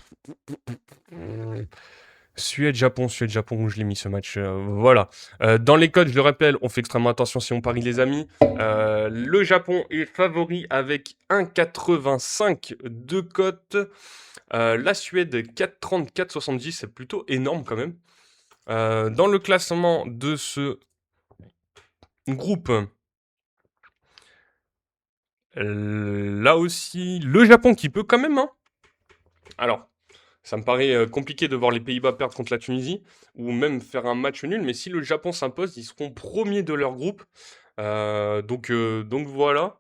Suède-Japon, où je l'ai mis ce match. Voilà. Dans les codes, je le rappelle, on fait extrêmement attention si on parie, les amis. Le Japon est favori avec 1,85 de cote. La Suède, 4,30, 4,70. C'est plutôt énorme quand même. Dans le classement de ce groupe, là aussi, le Japon qui peut quand même, hein. Alors, ça me paraît compliqué de voir les Pays-Bas perdre contre la Tunisie ou même faire un match nul, mais si le Japon s'impose, ils seront premiers de leur groupe. Donc voilà.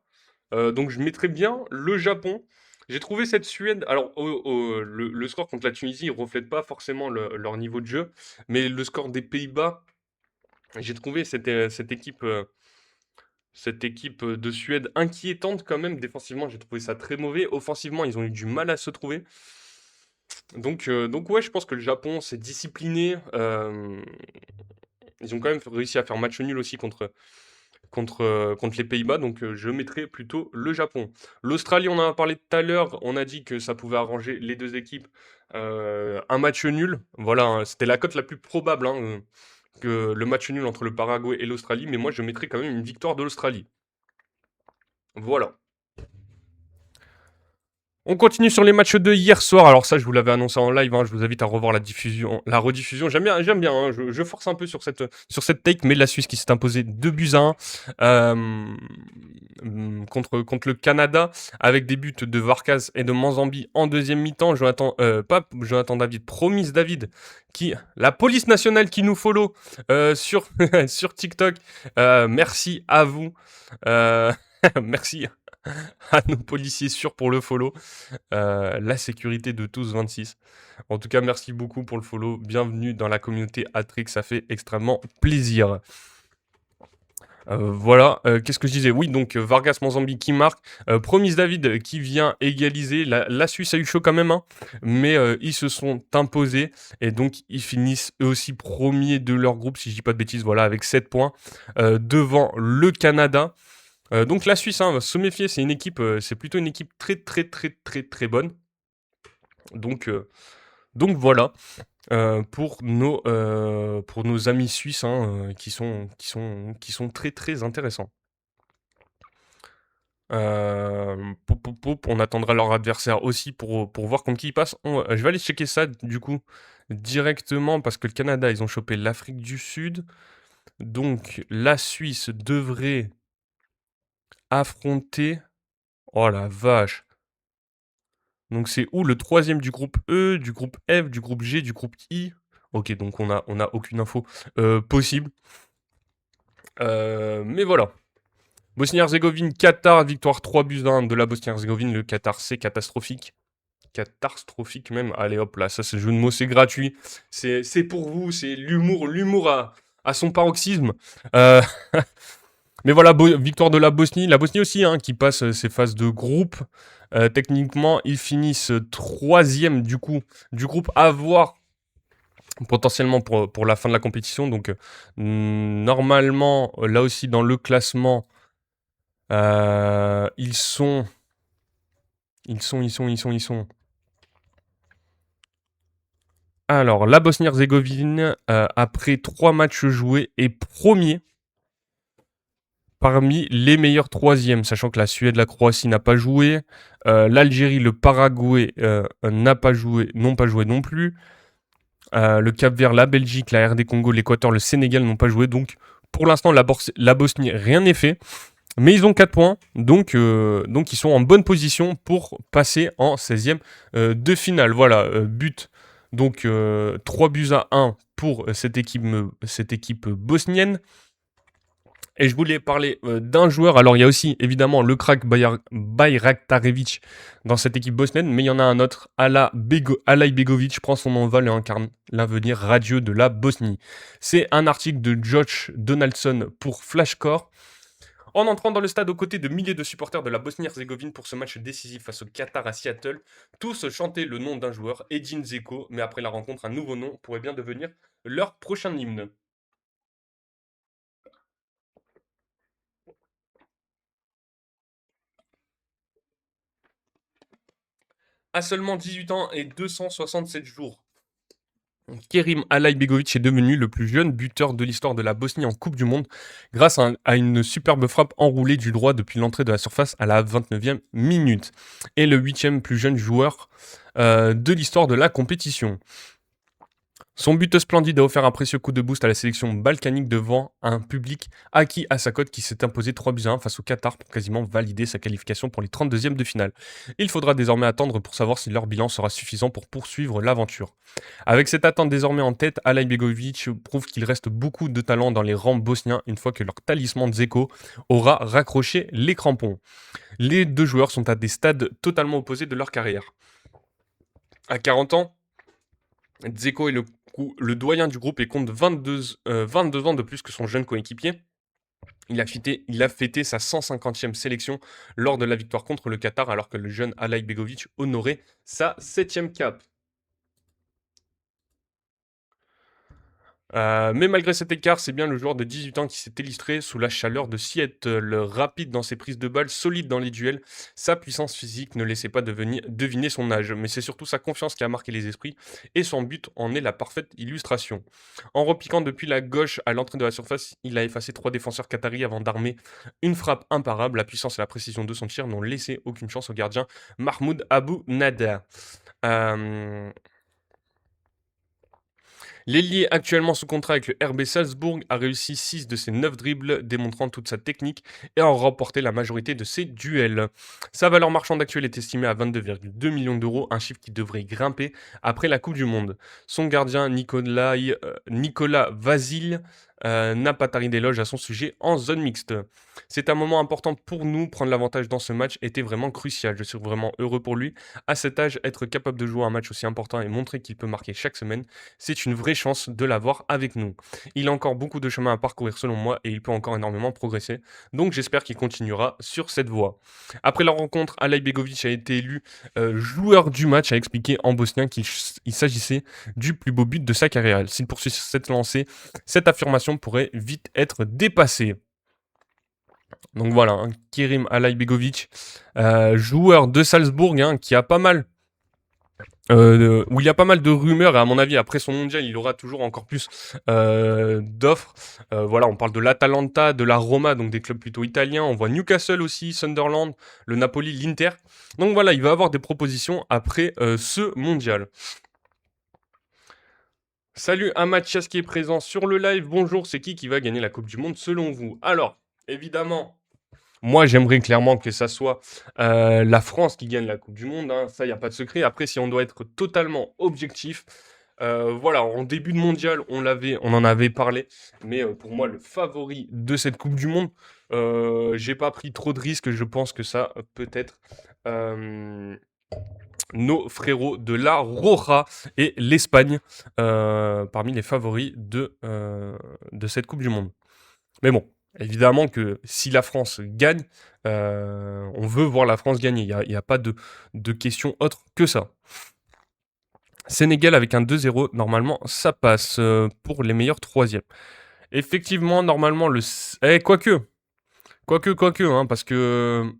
Donc je mettrais bien le Japon. J'ai trouvé cette Suède. Alors, le score contre la Tunisie ne reflète pas forcément leur niveau de jeu, mais le score des Pays-Bas, j'ai trouvé cette équipe de Suède inquiétante quand même. Défensivement, j'ai trouvé ça très mauvais. Offensivement, ils ont eu du mal à se trouver. Donc ouais, je pense que le Japon s'est discipliné. Ils ont quand même réussi à faire match nul aussi contre les Pays-Bas, donc je mettrais plutôt le Japon. L'Australie, on en a parlé tout à l'heure, on a dit que ça pouvait arranger les deux équipes. Un match nul, voilà, hein, c'était la cote la plus probable, hein, que le match nul entre le Paraguay et l'Australie, mais moi je mettrais quand même une victoire de l'Australie. Voilà. On continue sur les matchs de hier soir. Alors ça, je vous l'avais annoncé en live, hein, je vous invite à revoir la rediffusion. J'aime bien, hein, je force un peu sur cette take, mais la Suisse qui s'est imposée 2-1 contre le Canada, avec des buts de Varkas et de Manzambi en deuxième mi-temps. Pas Jonathan David, Promise David, la police nationale qui nous follow sur, sur TikTok. Merci à vous. Merci à nos policiers sûrs pour le follow. La sécurité de tous 26. En tout cas, merci beaucoup pour le follow. Bienvenue dans la communauté Atrix, ça fait extrêmement plaisir. Voilà, qu'est-ce que je disais? Oui, donc Vargas Manzambi qui marque, Promise David qui vient égaliser. La Suisse a eu chaud quand même, hein, mais ils se sont imposés et donc ils finissent eux aussi premiers de leur groupe, si je dis pas de bêtises, voilà, avec 7 points devant le Canada. Donc la Suisse, hein, va se méfier, c'est plutôt une équipe très très très très très bonne. Donc voilà pour nos amis suisses, hein, qui sont très très intéressants. On attendra leur adversaire aussi pour voir contre qui ils passent. Je vais aller checker ça du coup directement parce que le Canada, ils ont chopé l'Afrique du Sud. Donc la Suisse devrait affronter... Oh la vache! Donc c'est où le troisième du groupe E, du groupe F, du groupe G, du groupe I? Ok, donc on a aucune info possible. Mais voilà. Bosnie-Herzégovine, Qatar, victoire 3-1 de la Bosnie-Herzégovine. Le Qatar, c'est catastrophique. Catastrophique même. Allez hop là, ça c'est jeu de mots, c'est gratuit. C'est pour vous, c'est l'humour à son paroxysme. Mais voilà, victoire de la Bosnie. La Bosnie aussi, hein, qui passe ses phases de groupe. Techniquement, ils finissent troisième du groupe à voir potentiellement pour la fin de la compétition. Donc, normalement, là aussi, dans le classement, ils sont... Alors, la Bosnie-Herzégovine, après 3 matchs joués, est premier parmi les meilleurs troisièmes, sachant que la Suède, la Croatie n'a pas joué, l'Algérie, le Paraguay n'ont pas joué non plus, le Cap-Vert, la Belgique, la RD Congo, l'Équateur, le Sénégal n'ont pas joué. Donc, pour l'instant, la Bosnie, rien n'est fait. Mais ils ont 4 points, donc ils sont en bonne position pour passer en 16e de finale. Voilà, but, donc 3-1 pour cette équipe bosnienne. Et je voulais parler d'un joueur. Alors, il y a aussi, évidemment, le crack Bajraktarevic dans cette équipe bosnienne, mais il y en a un autre, Alay Begovic, prend son envol et incarne l'avenir radieux de la Bosnie. C'est un article de Josh Donaldson pour Flashcore. En entrant dans le stade aux côtés de milliers de supporters de la Bosnie-Herzégovine pour ce match décisif face au Qatar à Seattle, tous chantaient le nom d'un joueur, Edin Dzeko, mais après la rencontre, un nouveau nom pourrait bien devenir leur prochain hymne. À seulement 18 ans et 267 jours, Kerim Alay-Begovic est devenu le plus jeune buteur de l'histoire de la Bosnie en Coupe du Monde grâce à une superbe frappe enroulée du droit depuis l'entrée de la surface à la 29e minute. Et le 8e plus jeune joueur de l'histoire de la compétition. Son but splendide a offert un précieux coup de boost à la sélection balkanique devant un public acquis à sa cote qui s'est imposé 3-1 face au Qatar pour quasiment valider sa qualification pour les 32e de finale. Il faudra désormais attendre pour savoir si leur bilan sera suffisant pour poursuivre l'aventure. Avec cette attente désormais en tête, Alay Begovic prouve qu'il reste beaucoup de talent dans les rangs bosniens une fois que leur talisman Dzeko aura raccroché les crampons. Les deux joueurs sont à des stades totalement opposés de leur carrière. À 40 ans, Dzeko est le doyen du groupe et compte 22 ans de plus que son jeune coéquipier. Il a fêté sa 150e sélection lors de la victoire contre le Qatar, alors que le jeune Alay Begovic honorait sa 7e cape. Mais malgré cet écart, c'est bien le joueur de 18 ans qui s'est illustré sous la chaleur de Seattle. Rapide dans ses prises de balles, solide dans les duels, sa puissance physique ne laissait pas deviner son âge. Mais c'est surtout sa confiance qui a marqué les esprits et son but en est la parfaite illustration. En repiquant depuis la gauche à l'entrée de la surface, il a effacé 3 défenseurs qataris avant d'armer une frappe imparable. La puissance et la précision de son tir n'ont laissé aucune chance au gardien Mahmoud Abou Nada. Euh, L'ailier actuellement sous contrat avec le RB Salzbourg a réussi 6 de ses 9 dribbles, démontrant toute sa technique et a remporté la majorité de ses duels. Sa valeur marchande actuelle est estimée à 22,2 millions d'euros, un chiffre qui devrait grimper après la Coupe du Monde. Son gardien Nicolas Vasil n'a pas tari d'éloges à son sujet en zone mixte. C'est un moment important pour nous, prendre l'avantage dans ce match était vraiment crucial. Je suis vraiment heureux pour lui. À cet âge, être capable de jouer un match aussi important et montrer qu'il peut marquer chaque semaine, c'est une vraie chance de l'avoir avec nous. Il a encore beaucoup de chemin à parcourir selon moi et il peut encore énormément progresser. Donc j'espère qu'il continuera sur cette voie. Après la rencontre, Alay Begovic a été élu joueur du match, a expliqué en bosnien qu'il s'agissait du plus beau but de sa carrière. S'il poursuit cette lancée, cette affirmation pourrait vite être dépassée. Donc voilà, hein, Kerim Alay-Begovic, joueur de Salzbourg, hein, qui a pas mal où il y a pas mal de rumeurs, et à mon avis, après son mondial, il aura toujours encore plus d'offres. Voilà, on parle de l'Atalanta, de la Roma, donc des clubs plutôt italiens. On voit Newcastle aussi, Sunderland, le Napoli, l'Inter. Donc voilà, il va avoir des propositions après ce mondial. Salut à Mathias qui est présent sur le live. Bonjour, c'est qui va gagner la Coupe du Monde selon vous? Alors, évidemment, moi j'aimerais clairement que ça soit la France qui gagne la Coupe du Monde, hein. Ça, il n'y a pas de secret. Après, si on doit être totalement objectif, voilà, en début de mondial, on en avait parlé. Mais pour moi, le favori de cette Coupe du Monde, j'ai pas pris trop de risques. Je pense que ça peut être nos frérots de la Roja et l'Espagne parmi les favoris de cette Coupe du Monde. Mais bon, évidemment que si la France gagne, on veut voir la France gagner. Il n'y a pas de question autre que ça. Sénégal avec un 2-0, normalement, ça passe pour les meilleurs troisièmes. Effectivement, normalement, quoique, hein, parce que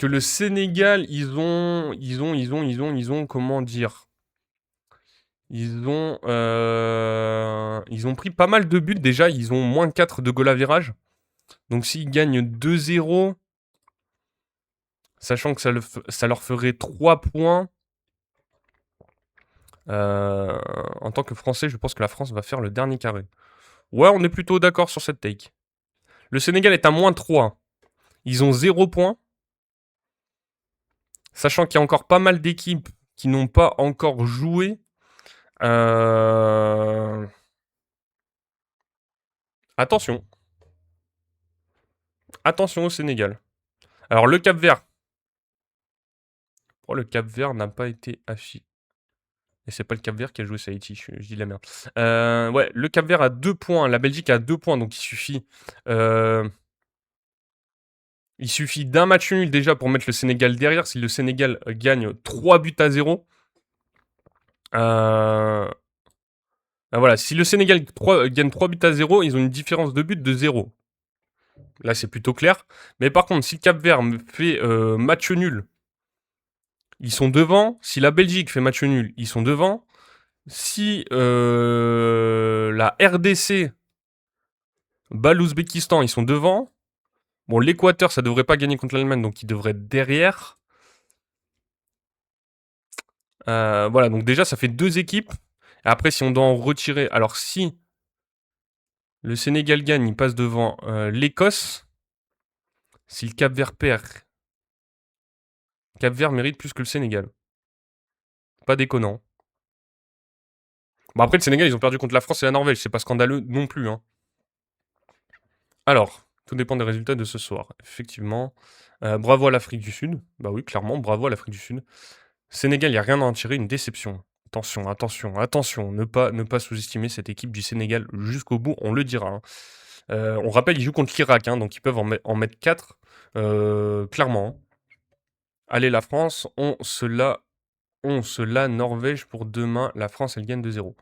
le Sénégal, ils ont, comment dire, ils ont pris pas mal de buts déjà, ils ont moins 4 de goal average. Donc s'ils gagnent 2-0, sachant que ça leur ferait 3 points, en tant que Français, je pense que la France va faire le dernier carré. Ouais, on est plutôt d'accord sur cette take. Le Sénégal est à moins 3. Ils ont 0 points. Sachant qu'il y a encore pas mal d'équipes qui n'ont pas encore joué. Attention. Attention au Sénégal. Alors le Cap-Vert. Oh, le Cap-Vert n'a pas été affiché. Et c'est pas le Cap-Vert qui a joué ça, Haïti, je dis de la merde. Ouais, le Cap-Vert a 2 points, la Belgique a 2 points, donc il suffit d'un match nul déjà pour mettre le Sénégal derrière. Si le Sénégal gagne 3 buts à 0, voilà, si le Sénégal gagne 3 buts à 0, ils ont une différence de but de 0. Là, c'est plutôt clair. Mais par contre, si le Cap-Vert me fait match nul, ils sont devant. Si la Belgique fait match nul, ils sont devant. Si la RDC bat l'Ouzbékistan, ils sont devant. Bon, l'Équateur, ça devrait pas gagner contre l'Allemagne, donc ils devraient être derrière. Voilà, donc déjà, ça fait 2 équipes. Et après, si on doit en retirer... Alors, si le Sénégal gagne, il passe devant l'Écosse. Si le Cap-Vert perd, Cap-Vert mérite plus que le Sénégal. Pas déconnant. Bon, après, le Sénégal, ils ont perdu contre la France et la Norvège. C'est pas scandaleux non plus, hein. Alors, tout dépend des résultats de ce soir. Effectivement. Bravo à l'Afrique du Sud. Bah oui, clairement, bravo à l'Afrique du Sud. Sénégal, il n'y a rien à en tirer, une déception. Attention, attention, attention. Ne pas sous-estimer cette équipe du Sénégal jusqu'au bout, on le dira, hein. On rappelle, ils jouent contre l'Irak, hein, donc ils peuvent en mettre 4, clairement. Allez, la France, on se la Norvège pour demain. La France, elle gagne 2-0.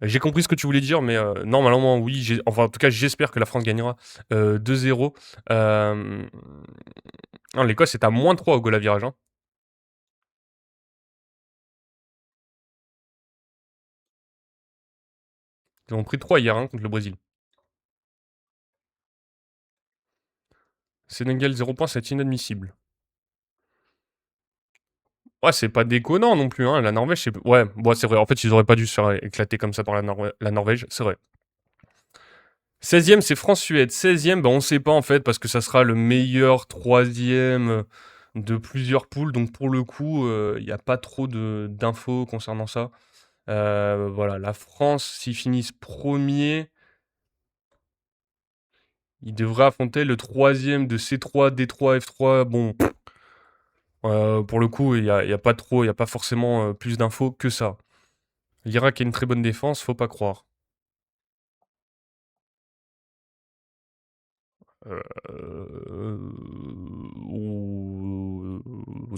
J'ai compris ce que tu voulais dire, mais normalement, oui. Enfin, en tout cas, j'espère que la France gagnera 2-0. Non, l'Écosse est à -3 au goal à virage. Hein. Ils ont pris 3 hier contre le Brésil. Sénégal 0 points, c'est inadmissible. Ouais, c'est pas déconnant non plus. Hein. La Norvège, c'est. Ouais, bon, c'est vrai. En fait, ils auraient pas dû se faire éclater comme ça par la Norvège, c'est vrai. 16e, c'est France-Suède. 16e, ben, on sait pas en fait, parce que ça sera le meilleur 3e de plusieurs poules. Donc pour le coup, il n'y a pas trop d'infos concernant ça. Voilà, la France, s'ils finissent premier, ils devraient affronter le 3e de C3, D3, F3. Bon, pour le coup, il n'y a pas trop, il n'y a pas forcément plus d'infos que ça. L'Irak a une très bonne défense, faut pas croire.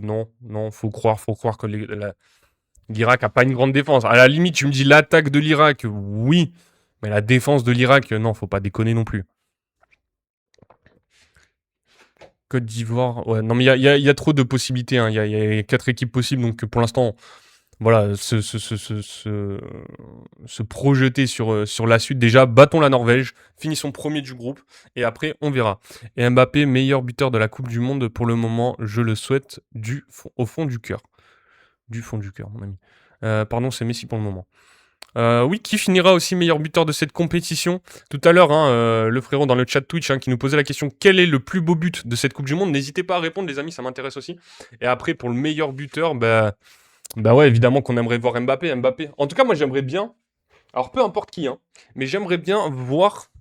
Non, non, faut croire que l'Irak a pas une grande défense. À la limite, tu me dis l'attaque de l'Irak, oui, mais la défense de l'Irak, non, faut pas déconner non plus. Côte d'Ivoire, ouais, non, mais il y a trop de possibilités. Hein. Il y a 4 équipes possibles, donc pour l'instant, voilà, se projeter sur la suite. Déjà, battons la Norvège, finissons premier du groupe, et après, on verra. Et Mbappé, meilleur buteur de la Coupe du Monde, pour le moment, je le souhaite au fond du cœur. Du fond du cœur, mon ami. Pardon, c'est Messi pour le moment. Oui, qui finira aussi meilleur buteur de cette compétition? Tout à l'heure, hein, le frérot dans le chat Twitch qui nous posait la question quel est le plus beau but de cette Coupe du Monde? N'hésitez pas à répondre, les amis, ça m'intéresse aussi. Et après, pour le meilleur buteur, bah ouais, évidemment qu'on aimerait voir Mbappé. En tout cas, moi, j'aimerais bien, alors peu importe qui, hein, mais j'aimerais bien voir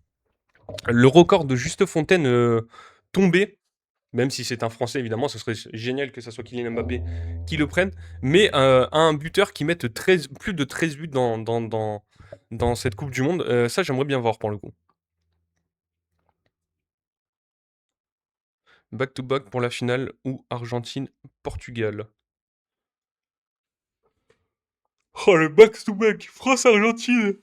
le record de Juste Fontaine tomber. Même si c'est un Français, évidemment, ce serait génial que ça soit Kylian Mbappé qui le prenne. Mais un buteur qui mette plus de 13 buts dans cette Coupe du Monde, ça, j'aimerais bien voir pour le coup. Back-to-back pour la finale ou Argentine-Portugal. Oh, le back-to-back, France-Argentine.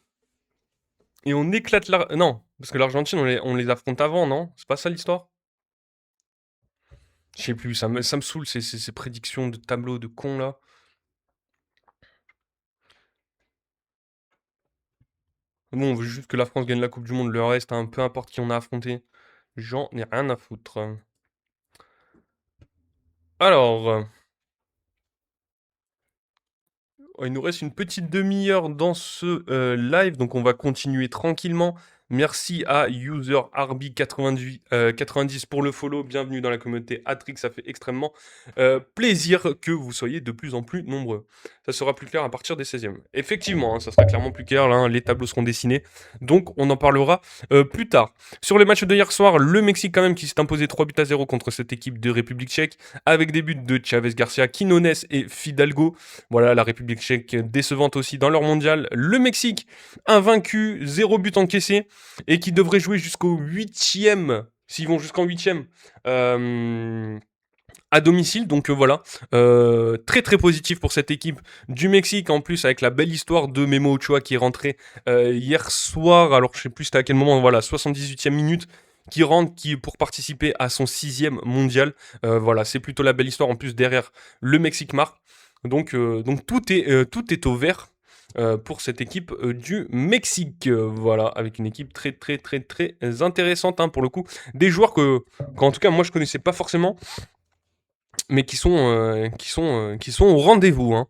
Et on éclate Non, parce que l'Argentine, on les affronte avant, non? C'est pas ça l'histoire? Je sais plus, ça me saoule ces prédictions de tableau de con là. Bon, on veut juste que la France gagne la Coupe du Monde, le reste, hein, peu importe qui on a affronté. J'en ai rien à foutre. Alors, il nous reste une petite demi-heure dans ce live, donc on va continuer tranquillement. Merci à UserRB90 pour le follow. Bienvenue dans la communauté Atrix, ça fait extrêmement plaisir que vous soyez de plus en plus nombreux. Ça sera plus clair à partir des 16e. Effectivement, hein, ça sera clairement plus clair, là, hein, les tableaux seront dessinés, donc on en parlera plus tard. Sur les matchs de hier soir, le Mexique quand même qui s'est imposé 3-0 contre cette équipe de République tchèque, avec des buts de Chavez Garcia, Quinones et Fidalgo. Voilà, la République tchèque décevante aussi dans leur mondial. Le Mexique, invaincu, 0 but encaissé, et qui devrait jouer jusqu'au 8e, s'ils vont jusqu'en 8e, à domicile. Donc voilà, très très positif pour cette équipe du Mexique, en plus avec la belle histoire de Memo Ochoa qui est rentré hier soir, alors je sais plus c'était à quel moment, voilà, 78e minute, qui rentre pour participer à son 6e mondial. Voilà, c'est plutôt la belle histoire, en plus derrière le Mexique marque. Donc tout est au vert pour cette équipe du Mexique. Voilà, avec une équipe très très très très intéressante, hein, pour le coup. Des joueurs qu'en tout cas moi je connaissais pas forcément, mais qui sont au rendez-vous. Hein.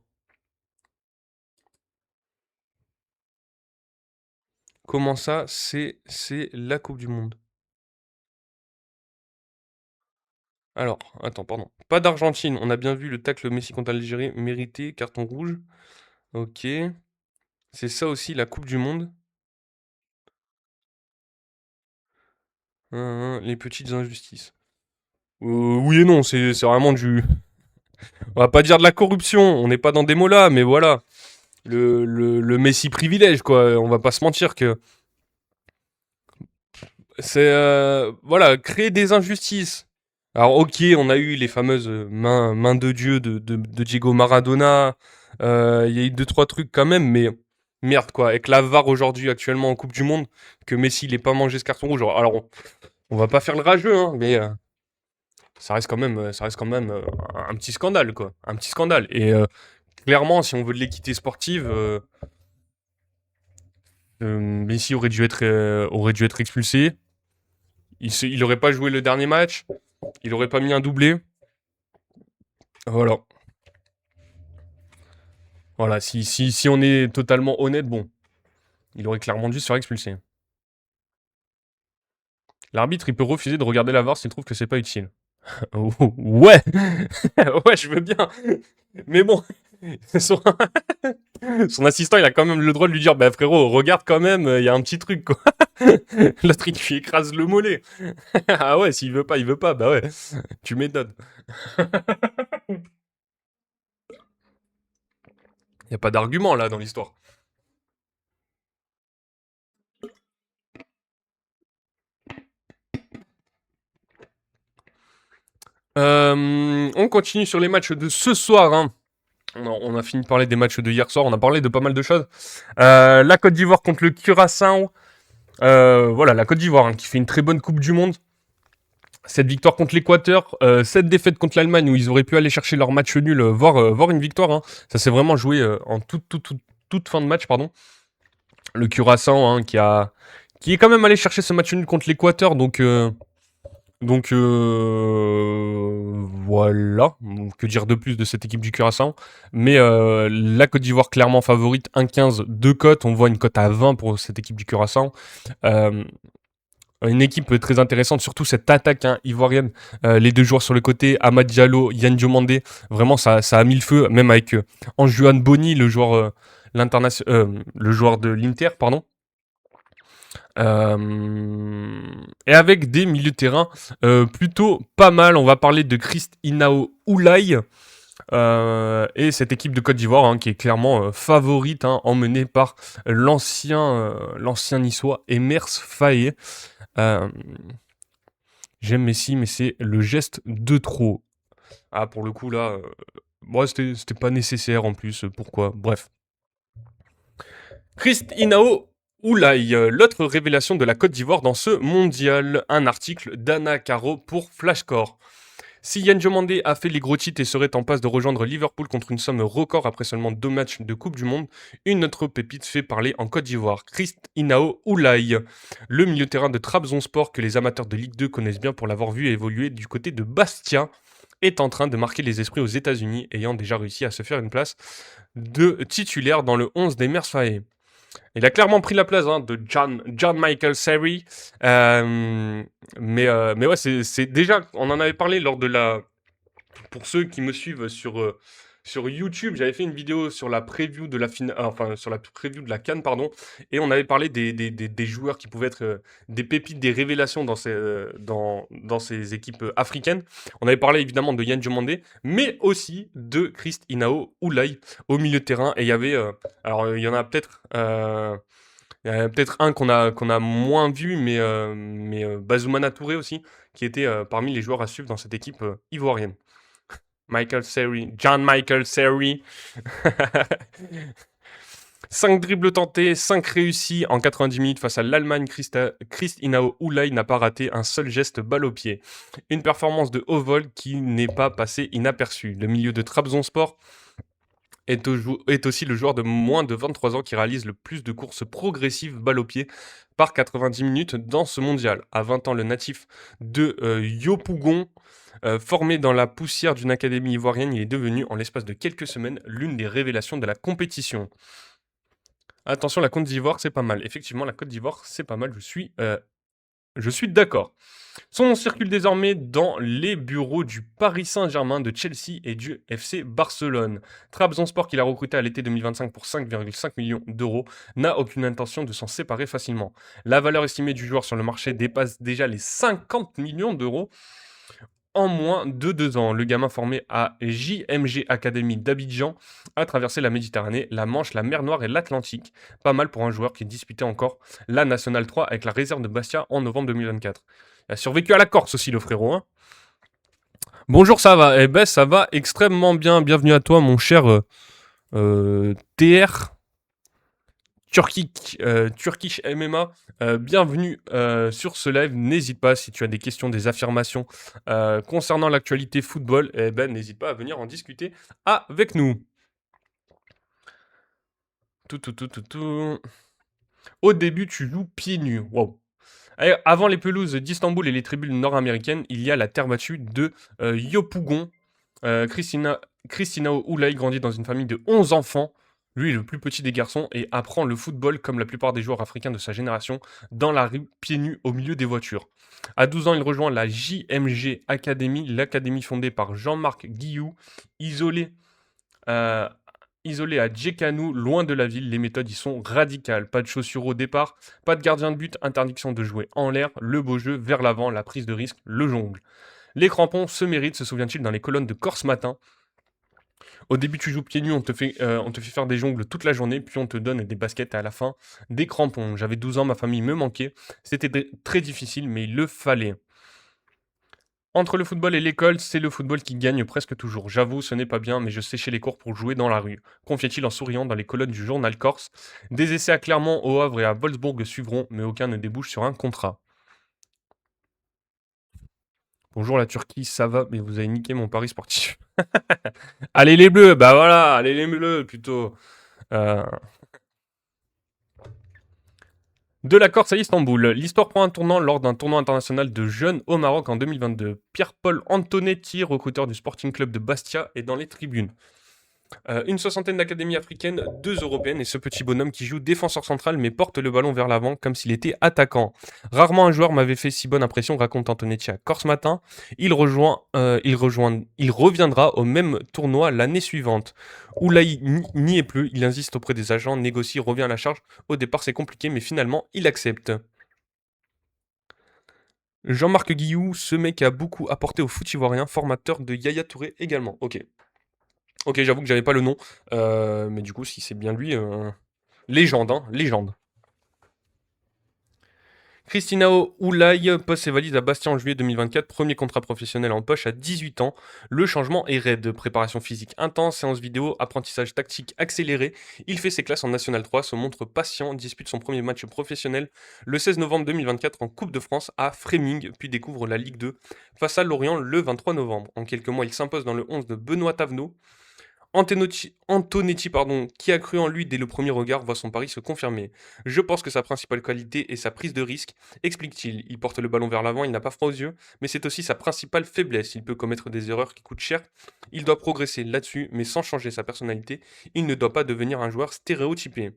Comment ça, c'est la Coupe du Monde? Alors, attends, pardon. Pas d'Argentine. On a bien vu le tacle Messi contre l'Algérie mérité, carton rouge. Ok. C'est ça aussi la Coupe du Monde. Les petites injustices. Oui et non, c'est vraiment du... On va pas dire de la corruption, on n'est pas dans des mots là, mais voilà. Le Messi privilège, quoi. On va pas se mentir que... C'est... voilà, créer des injustices. Alors ok, on a eu les fameuses mains de Dieu de Diego Maradona. Il y a eu 2-3 trucs quand même, mais merde quoi, avec la VAR aujourd'hui actuellement en Coupe du Monde, que Messi il ait pas mangé ce carton rouge. Alors on va pas faire le rageux, hein, mais ça reste quand même un petit scandale quoi, un petit scandale. Et clairement, si on veut de l'équité sportive, Messi aurait dû être expulsé. Il aurait pas joué le dernier match, il aurait pas mis un doublé. Voilà. Voilà, si on est totalement honnête, bon, il aurait clairement dû se faire expulser. L'arbitre, il peut refuser de regarder la VAR s'il trouve que c'est pas utile. Ouais, ouais, je veux bien. Mais bon, son... son assistant, il a quand même le droit de lui dire, bah frérot, regarde quand même, il y a un petit truc quoi. L'autre, il lui écrase le mollet. Ah ouais, s'il veut pas, il veut pas, bah ouais, tu m'étonnes. Y a pas d'argument là dans l'histoire. On continue sur les matchs de ce soir. Hein. On a fini de parler des matchs de hier soir. On a parlé de pas mal de choses. La Côte d'Ivoire contre le Curaçao. Voilà, la Côte d'Ivoire hein, qui fait une très bonne Coupe du Monde. Cette victoire contre l'Équateur, cette défaite contre l'Allemagne où ils auraient pu aller chercher leur match nul, voire une victoire. Hein. Ça s'est vraiment joué en toute fin de match, pardon. Le Curaçao hein, qui est quand même allé chercher ce match nul contre l'Équateur, donc voilà, que dire de plus de cette équipe du Curaçao. Mais la Côte d'Ivoire clairement favorite, 1,15 de cote. On voit une cote à 20 pour cette équipe du Curaçao. Une équipe très intéressante, surtout cette attaque hein, ivoirienne. Les deux joueurs sur le côté, Amad Diallo, Yann Diomandé. Vraiment, ça a mis le feu, même avec Anjuan Boni, le joueur de l'Inter, pardon. Et avec des milieux de terrain plutôt pas mal. On va parler de Christ Inao Oulay et cette équipe de Côte d'Ivoire hein, qui est clairement favorite, hein, emmenée par l'ancien niçois Emers Faé. J'aime Messi, mais c'est le geste de trop. Ah, pour le coup là, moi c'était pas nécessaire en plus. Pourquoi? Bref. Christ Inao Oulay, l'autre révélation de la Côte d'Ivoire dans ce mondial. Un article d'Anna Caro pour Flashcore. Si Yann Diomandé a fait les gros titres et serait en passe de rejoindre Liverpool contre une somme record après seulement 2 matchs de Coupe du Monde, une autre pépite fait parler en Côte d'Ivoire. Christ Inao Oulay, le milieu de terrain de Trabzonspor que les amateurs de Ligue 2 connaissent bien pour l'avoir vu évoluer du côté de Bastia, est en train de marquer les esprits aux États-Unis, ayant déjà réussi à se faire une place de titulaire dans le 11 des Mersaillais. Il a clairement pris la place hein, de John Michael Seri. Mais ouais, c'est déjà, on en avait parlé lors de la... Pour ceux qui me suivent sur YouTube, j'avais fait une vidéo sur la preview de la enfin sur la preview de la CAN, pardon, et on avait parlé des joueurs qui pouvaient être des pépites, des révélations dans ces équipes africaines. On avait parlé évidemment de Yann Diomandé, mais aussi de Christ Inao Oulay au milieu de terrain. Et il y avait, alors il y en a peut-être un qu'on a moins vu, mais Bazoumana Touré aussi, qui était parmi les joueurs à suivre dans cette équipe ivoirienne. John Michael Seri. 5 dribbles tentés, 5 réussis en 90 minutes face à l'Allemagne. Christ Inao Oulay n'a pas raté un seul geste balle au pied. Une performance de haut vol qui n'est pas passée inaperçue. Le milieu de Trabzonspor est aussi le joueur de moins de 23 ans qui réalise le plus de courses progressives balle au pied par 90 minutes dans ce mondial. À 20 ans, le natif de Yopougon, formé dans la poussière d'une académie ivoirienne, il est devenu en l'espace de quelques semaines l'une des révélations de la compétition. Attention, la Côte d'Ivoire, c'est pas mal. Effectivement, la Côte d'Ivoire, c'est pas mal, je suis d'accord. Son nom circule désormais dans les bureaux du Paris Saint-Germain, de Chelsea et du FC Barcelone. Trabzonspor, qu'il a recruté à l'été 2025 pour 5,5 millions d'euros, n'a aucune intention de s'en séparer facilement. La valeur estimée du joueur sur le marché dépasse déjà les 50 millions d'euros en moins de 2 ans. Le gamin formé à JMG Academy d'Abidjan a traversé la Méditerranée, la Manche, la mer Noire et l'Atlantique. Pas mal pour un joueur qui disputait encore la Nationale 3 avec la réserve de Bastia en novembre 2024. Il a survécu à la Corse aussi, le frérot. Hein. Bonjour, ça va? Eh ben, ça va extrêmement bien. Bienvenue à toi, mon cher TR. Turkish MMA, bienvenue sur ce live. N'hésite pas, si tu as des questions, des affirmations concernant l'actualité football, eh ben, n'hésite pas à venir en discuter avec nous. Tout. Au début, tu joues pieds nus. Wow. Avant les pelouses d'Istanbul et les tribunes nord-américaines, il y a la terre battue de Yopougon. Christina Oulay grandit dans une famille de 11 enfants. Lui est le plus petit des garçons et apprend le football comme la plupart des joueurs africains de sa génération dans la rue, pieds nus au milieu des voitures. À 12 ans, il rejoint la JMG Academy, l'académie fondée par Jean-Marc Guillou, isolé à Djekanou, loin de la ville. Les méthodes y sont radicales. Pas de chaussures au départ, pas de gardien de but, interdiction de jouer en l'air, le beau jeu, vers l'avant, la prise de risque, le jongle. Les crampons se méritent, se souvient-il dans les colonnes de Corse Matin. Au début, tu joues pieds nus, on te fait faire des jongles toute la journée, puis on te donne des baskets et à la fin, des crampons. J'avais 12 ans, ma famille me manquait. C'était très difficile, mais il le fallait. Entre le football et l'école, c'est le football qui gagne presque toujours. J'avoue, ce n'est pas bien, mais je séchais les cours pour jouer dans la rue. Confiait-il en souriant dans les colonnes du journal corse. Des essais à Clermont, au Havre et à Wolfsburg suivront, mais aucun ne débouche sur un contrat. Bonjour la Turquie, ça va, mais vous avez niqué mon pari sportif. Allez les bleus, bah voilà, allez les bleus plutôt. De la Corse à Istanbul, l'histoire prend un tournant lors d'un tournoi international de jeunes au Maroc en 2022. Pierre-Paul Antonetti, recruteur du Sporting Club de Bastia, est dans les tribunes. Une soixantaine d'académies africaines, 2 européennes, et ce petit bonhomme qui joue défenseur central mais porte le ballon vers l'avant comme s'il était attaquant. Rarement un joueur m'avait fait si bonne impression, raconte Antonetti à Corse Matin. Il reviendra au même tournoi l'année suivante. Oulaï n'y est plus, il insiste auprès des agents, négocie, revient à la charge. Au départ c'est compliqué mais finalement il accepte. Jean-Marc Guillou, ce mec a beaucoup apporté au foot ivoirien, formateur de Yaya Touré également. Ok, j'avoue que j'avais pas le nom, mais du coup, si c'est bien lui, légende, hein, légende. Christina Oulay pose ses valises à Bastia en juillet 2024, premier contrat professionnel en poche à 18 ans. Le changement est raide, préparation physique intense, séance vidéo, apprentissage tactique accéléré. Il fait ses classes en National 3, se montre patient, dispute son premier match professionnel le 16 novembre 2024 en Coupe de France à Fréming, puis découvre la Ligue 2 face à Lorient le 23 novembre. En quelques mois, il s'impose dans le 11 de Benoît Tavenot. Antonetti, qui a cru en lui dès le premier regard, voit son pari se confirmer. Je pense que sa principale qualité est sa prise de risque, explique-t-il. Il porte le ballon vers l'avant, il n'a pas froid aux yeux, mais c'est aussi sa principale faiblesse. Il peut commettre des erreurs qui coûtent cher. Il doit progresser là-dessus, mais sans changer sa personnalité. Il ne doit pas devenir un joueur stéréotypé.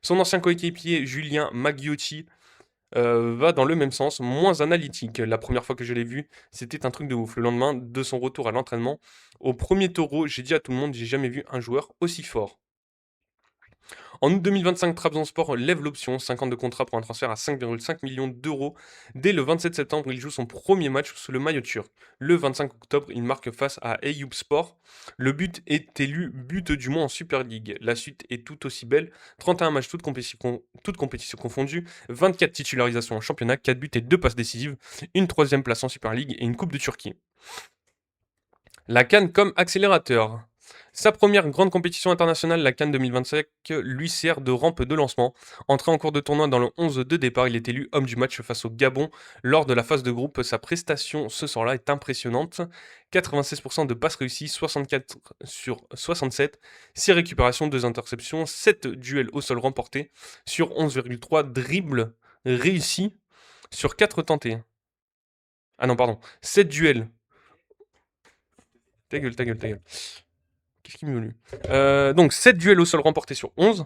Son ancien coéquipier Julien Maggiotti va dans le même sens, moins analytique. La première fois que je l'ai vu, c'était un truc de ouf. Le lendemain de son retour à l'entraînement, au premier taureau, j'ai dit à tout le monde, j'ai jamais vu un joueur aussi fort. En août 2025, Trabzonspor lève l'option, 5 ans de contrat pour un transfert à 5,5 millions d'euros. Dès le 27 septembre, il joue son premier match sous le maillot turc. Le 25 octobre, il marque face à Eyüpspor. Le but est élu but du mois en Super League. La suite est tout aussi belle. 31 matchs, toutes compétitions confondues, 24 titularisations en championnat, 4 buts et 2 passes décisives, une 3e place en Super League et une Coupe de Turquie. La CAN comme accélérateur. Sa première grande compétition internationale, la CAN 2025, lui sert de rampe de lancement. Entré en cours de tournoi dans le 11 de départ, il est élu homme du match face au Gabon lors de la phase de groupe. Sa prestation ce soir-là est impressionnante. 96% de passes réussies, 64 sur 67, 6 récupérations, 2 interceptions, 7 duels au sol remportés sur 11,3 dribbles réussis sur 4 tentés. Ah non, pardon, 7 duels. Ta gueule. Qu'est-ce qui m'évolue Donc 7 duels au sol remportés sur 11.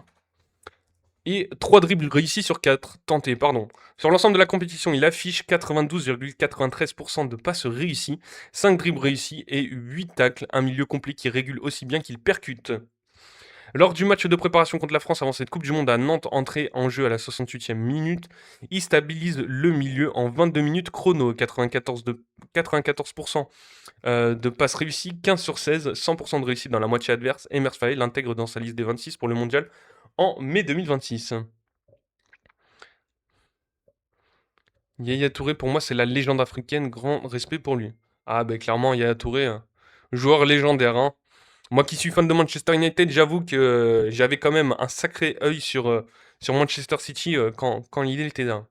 Et 3 dribbles réussis sur 4 tentés, pardon. Sur l'ensemble de la compétition, il affiche 92,93% de passes réussies, 5 dribbles réussis et 8 tacles, un milieu complet qui régule aussi bien qu'il percute. Lors du match de préparation contre la France avant cette Coupe du Monde à Nantes, entrée en jeu à la 68e minute, il stabilise le milieu en 22 minutes chrono, 94% de passes réussies, 15 sur 16, 100% de réussite dans la moitié adverse. Emers Faé l'intègre dans sa liste des 26 pour le mondial en mai 2026. Yaya Touré, pour moi, c'est la légende africaine, grand respect pour lui. Ah, ben clairement, Yaya Touré, joueur légendaire, hein. Moi qui suis fan de Manchester United, j'avoue que j'avais quand même un sacré œil sur Manchester City quand il était là.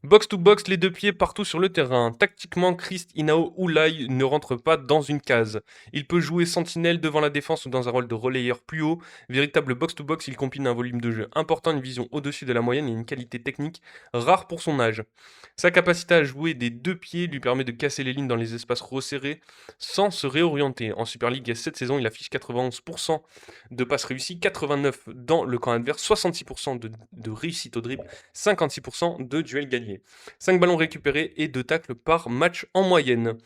Box to box, les deux pieds partout sur le terrain. Tactiquement, Christ Inao Oulai ne rentre pas dans une case. Il peut jouer sentinelle devant la défense ou dans un rôle de relayeur plus haut. Véritable box to box, il combine un volume de jeu important, une vision au-dessus de la moyenne et une qualité technique rare pour son âge. Sa capacité à jouer des deux pieds lui permet de casser les lignes dans les espaces resserrés sans se réorienter. En Super League, cette saison, il affiche 91% de passes réussies, 89% dans le camp adverse, 66% de réussite au dribble, 56% de duels gagnés. 5 ballons récupérés et 2 tacles par match en moyenne.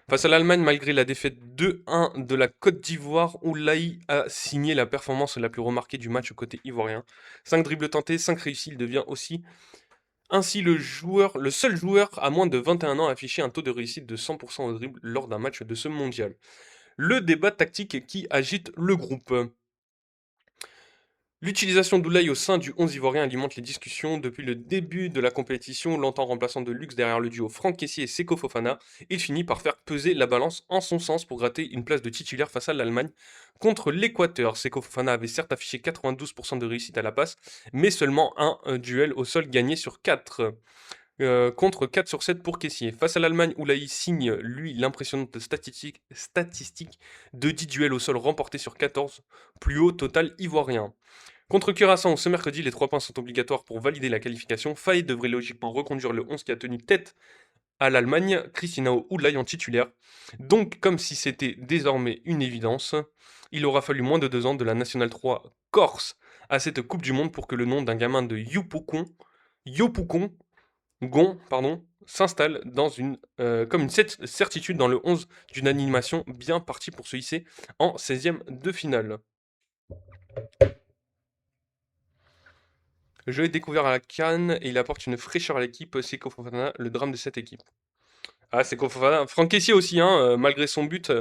Face à l'Allemagne, malgré la défaite 2-1 de la Côte d'Ivoire, Oulaï a signé la performance la plus remarquée du match côté ivoirien. 5 dribbles tentés, 5 réussis, il devient ainsi le seul joueur à moins de 21 ans à afficher un taux de réussite de 100% au dribble lors d'un match de ce mondial. Le débat tactique qui agite le groupe. L'utilisation d'Oulaye au sein du 11 ivoirien alimente les discussions. Depuis le début de la compétition, longtemps remplaçant de luxe derrière le duo Franck Kessié et Seko Fofana, il finit par faire peser la balance en son sens pour gratter une place de titulaire face à l'Allemagne contre l'Équateur. Seko Fofana avait certes affiché 92% de réussite à la passe, mais seulement un duel au sol gagné sur 4. Contre 4 sur 7 pour Kessié. Face à l'Allemagne, Oulaï signe, lui, l'impressionnante statistique de 10 duels au sol remportés sur 14, plus haut total ivoirien. Contre Curaçao, ce mercredi, les 3 points sont obligatoires pour valider la qualification. Faye devrait logiquement reconduire le 11 qui a tenu tête à l'Allemagne, Christinao Oulay en titulaire. Donc, comme si c'était désormais une évidence, il aura fallu moins de 2 ans de la Nationale 3 Corse à cette Coupe du Monde pour que le nom d'un gamin de Yopougon, s'installe comme une certitude dans le 11 d'une animation bien partie pour se hisser en 16e de finale. Le jeu est découvert à la CAN et il apporte une fraîcheur à l'équipe. Seko Fofana, le drame de cette équipe. Ah, Seko Fofana. Franck Kessié aussi, hein, malgré son but.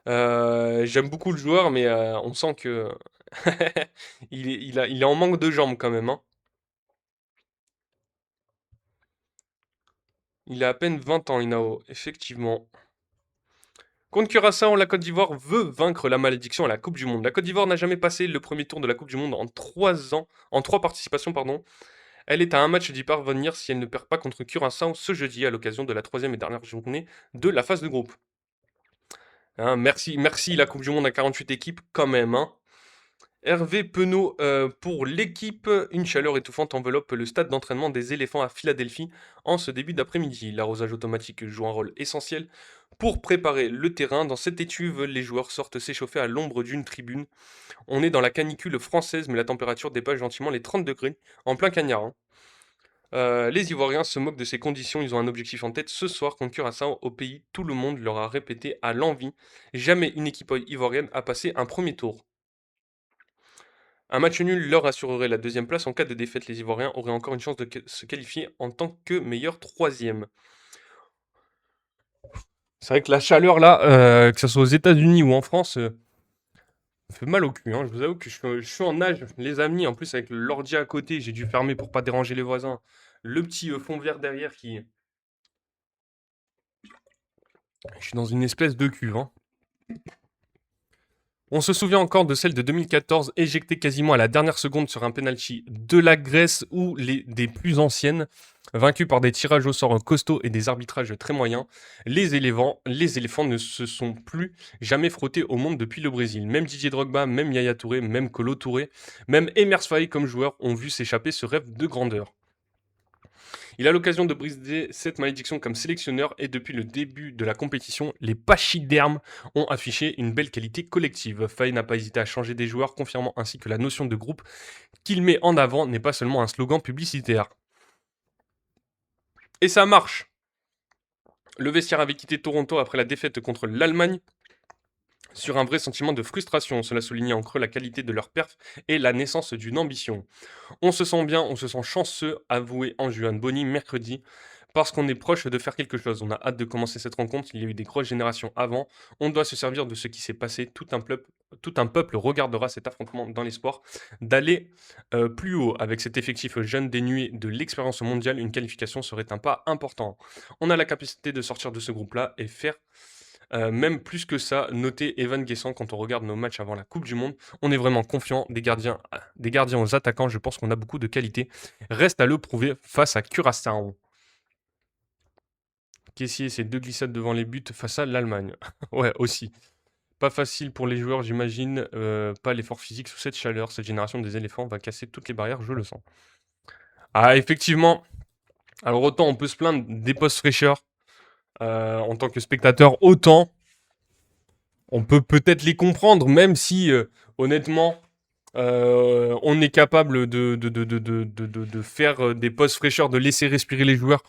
J'aime beaucoup le joueur, mais on sent que il est en manque de jambes quand même, hein. Il a à peine 20 ans, Inao, effectivement. Contre Curaçao, la Côte d'Ivoire veut vaincre la malédiction à la Coupe du Monde. La Côte d'Ivoire n'a jamais passé le premier tour de la Coupe du Monde en 3 participations, pardon. Elle est à un match d'y parvenir si elle ne perd pas contre Curaçao ce jeudi à l'occasion de la 3e et dernière journée de la phase de groupe. Hein, merci la Coupe du Monde à 48 équipes quand même, hein. Hervé Penaud pour l'équipe, une chaleur étouffante enveloppe le stade d'entraînement des éléphants à Philadelphie en ce début d'après-midi. L'arrosage automatique joue un rôle essentiel pour préparer le terrain. Dans cette étuve, les joueurs sortent s'échauffer à l'ombre d'une tribune. On est dans la canicule française, mais la température dépasse gentiment les 30 degrés en plein cagnard, hein. Les Ivoiriens se moquent de ces conditions, ils ont un objectif en tête ce soir contre Curaçao au pays. Tout le monde leur a répété à l'envi. Jamais une équipe ivoirienne a passé un premier tour. Un match nul leur assurerait la 2e place. En cas de défaite, les Ivoiriens auraient encore une chance de se qualifier en tant que meilleur 3e. C'est vrai que la chaleur là, que ce soit aux États-Unis ou en France, ça fait mal au cul, hein. Je vous avoue que je suis en nage, les amis. En plus, avec l'ordi à côté, j'ai dû fermer pour pas déranger les voisins. Le petit fond vert derrière qui. Je suis dans une espèce de cuve, hein. On se souvient encore de celle de 2014, éjectée quasiment à la dernière seconde sur un penalty de la Grèce ou des plus anciennes, vaincues par des tirages au sort costauds et des arbitrages très moyens. Les éléphants ne se sont plus jamais frottés au monde depuis le Brésil. Même Didier Drogba, même Yaya Touré, même Kolo Touré, même Emers Faé comme joueur ont vu s'échapper ce rêve de grandeur. Il a l'occasion de briser cette malédiction comme sélectionneur et depuis le début de la compétition, les pachydermes ont affiché une belle qualité collective. Faye n'a pas hésité à changer des joueurs, confirmant ainsi que la notion de groupe qu'il met en avant n'est pas seulement un slogan publicitaire. Et ça marche. Le vestiaire avait quitté Toronto après la défaite contre l'Allemagne sur un vrai sentiment de frustration. Cela soulignait en creux la qualité de leur perf et la naissance d'une ambition. On se sent bien, on se sent chanceux, avoué Anjuan Boni mercredi, parce qu'on est proche de faire quelque chose. On a hâte de commencer cette rencontre, il y a eu des grosses générations avant. On doit se servir de ce qui s'est passé. Tout un peuple regardera cet affrontement dans l'espoir d'aller plus haut. Avec cet effectif jeune dénué de l'expérience mondiale, une qualification serait un pas important. On a la capacité de sortir de ce groupe-là et faire Même plus que ça, notez Evan Guessant quand on regarde nos matchs avant la Coupe du Monde. On est vraiment confiant, des gardiens aux attaquants, je pense qu'on a beaucoup de qualité. Reste à le prouver face à Curaçao. Caissier, c'est 2 glissades devant les buts face à l'Allemagne. Ouais, aussi. Pas facile pour les joueurs, j'imagine. Pas l'effort physique sous cette chaleur. Cette génération des éléphants va casser toutes les barrières, je le sens. Ah, effectivement. Alors, autant on peut se plaindre des post-fraîcheurs en tant que spectateur, autant on peut peut-être les comprendre, même si, honnêtement, on est capable de faire des pauses fraîcheurs, de laisser respirer les joueurs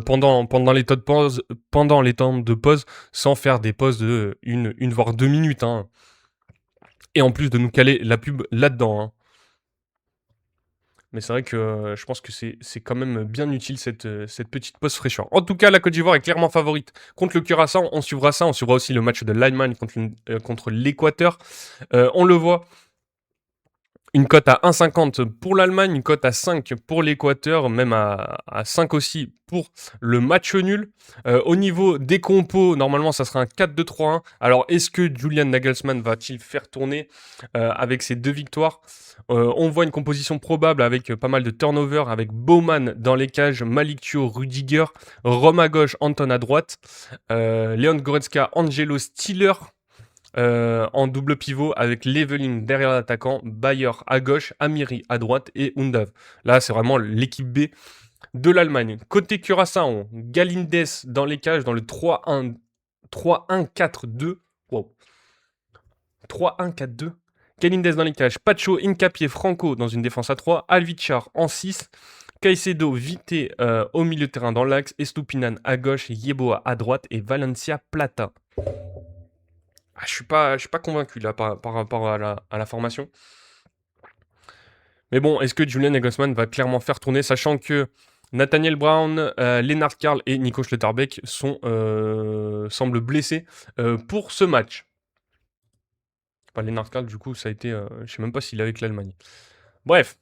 pendant les temps de pause, sans faire des pauses de 1 voire 2 minutes. Hein. Et en plus de nous caler la pub là-dedans. Hein. Mais c'est vrai que je pense que c'est quand même bien utile cette petite pause fraîcheur. En tout cas, la Côte d'Ivoire est clairement favorite contre le Curaçao. On suivra ça. On suivra aussi le match de l'Allemagne contre l'Équateur. On le voit. Une cote à 1,50 pour l'Allemagne, une cote à 5 pour l'Équateur, même à 5 aussi pour le match nul. Au niveau des compos, normalement, ça sera un 4-2-3-1. Alors, est-ce que Julian Nagelsmann va-t-il faire tourner avec ces 2 victoires On voit une composition probable avec pas mal de turnover, avec Bowman dans les cages, Malik Thio, Rudiger, Rome à gauche, Anton à droite, Leon Goretzka, Angelo Stiller, en double pivot avec Leveling derrière l'attaquant, Bayer à gauche, Amiri à droite et Undav. Là, c'est vraiment l'équipe B de l'Allemagne. Côté Curaçao, Galindes dans les cages dans le 3-1-4-2. Wow. 3-1-4-2. Galindes dans les cages, Pacho, Incapié, Franco dans une défense à 3, Alvichar en 6, Caicedo, Vité au milieu de terrain dans l'axe, Estupinan à gauche, Yeboah à droite et Valencia Plata. Ah, je suis pas convaincu là par rapport à la formation. Mais bon, est-ce que Julian Nagelsmann va clairement faire tourner, sachant que Nathaniel Brown, Lennart Karl et Nico Schlotterbeck semblent blessés pour ce match. Enfin, Lennart Karl, du coup, ça a été... je sais même pas s'il est avec l'Allemagne. Bref.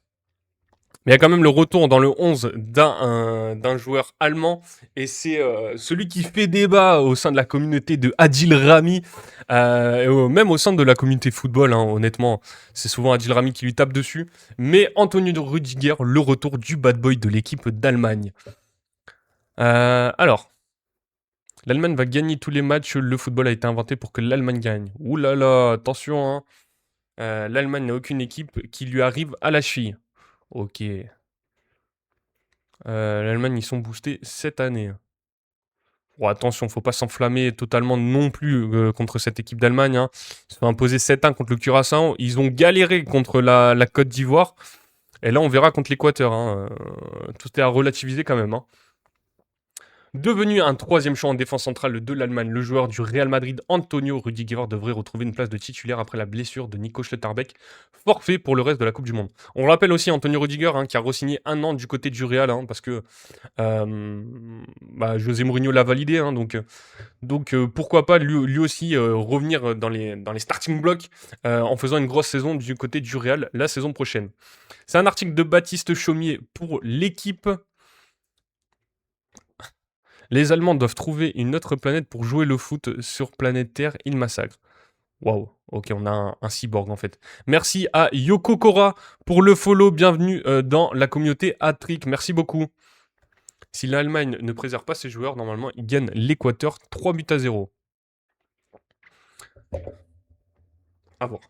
Mais il y a quand même le retour dans le 11 d'un joueur allemand. Et c'est celui qui fait débat au sein de la communauté de Adil Rami. Même au sein de la communauté football, hein, honnêtement. C'est souvent Adil Rami qui lui tape dessus. Mais Antonio Rudiger, le retour du bad boy de l'équipe d'Allemagne. Alors, l'Allemagne va gagner tous les matchs. Le football a été inventé pour que l'Allemagne gagne. Ouh là là, attention. Hein. L'Allemagne n'a aucune équipe qui lui arrive à la cheville. Ok. L'Allemagne, ils sont boostés cette année. Bon, attention, faut pas s'enflammer totalement non plus contre cette équipe d'Allemagne. Hein. Ils se sont imposés 7-1 contre le Curaçao. Ils ont galéré contre la Côte d'Ivoire. Et là, on verra contre l'Équateur. Hein. Tout est à relativiser quand même. Hein. Devenu un 3e choix en défense centrale de l'Allemagne, le joueur du Real Madrid, Antonio Rudiger, devrait retrouver une place de titulaire après la blessure de Nico Schlotterbeck, forfait pour le reste de la Coupe du Monde. On rappelle aussi Antonio Rudiger, hein, qui a re-signé 1 an du côté du Real, hein, parce que José Mourinho l'a validé, hein, donc pourquoi pas lui aussi revenir dans les starting blocks en faisant une grosse saison du côté du Real la saison prochaine. C'est un article de Baptiste Chaumier pour l'équipe. Les Allemands doivent trouver une autre planète pour jouer le foot sur planète Terre, ils massacrent. Waouh, ok, on a un cyborg en fait. Merci à Yoko Kora pour le follow, bienvenue dans la communauté Hattrick, merci beaucoup. Si l'Allemagne ne préserve pas ses joueurs, normalement, ils gagnent l'Équateur 3-0. À voir.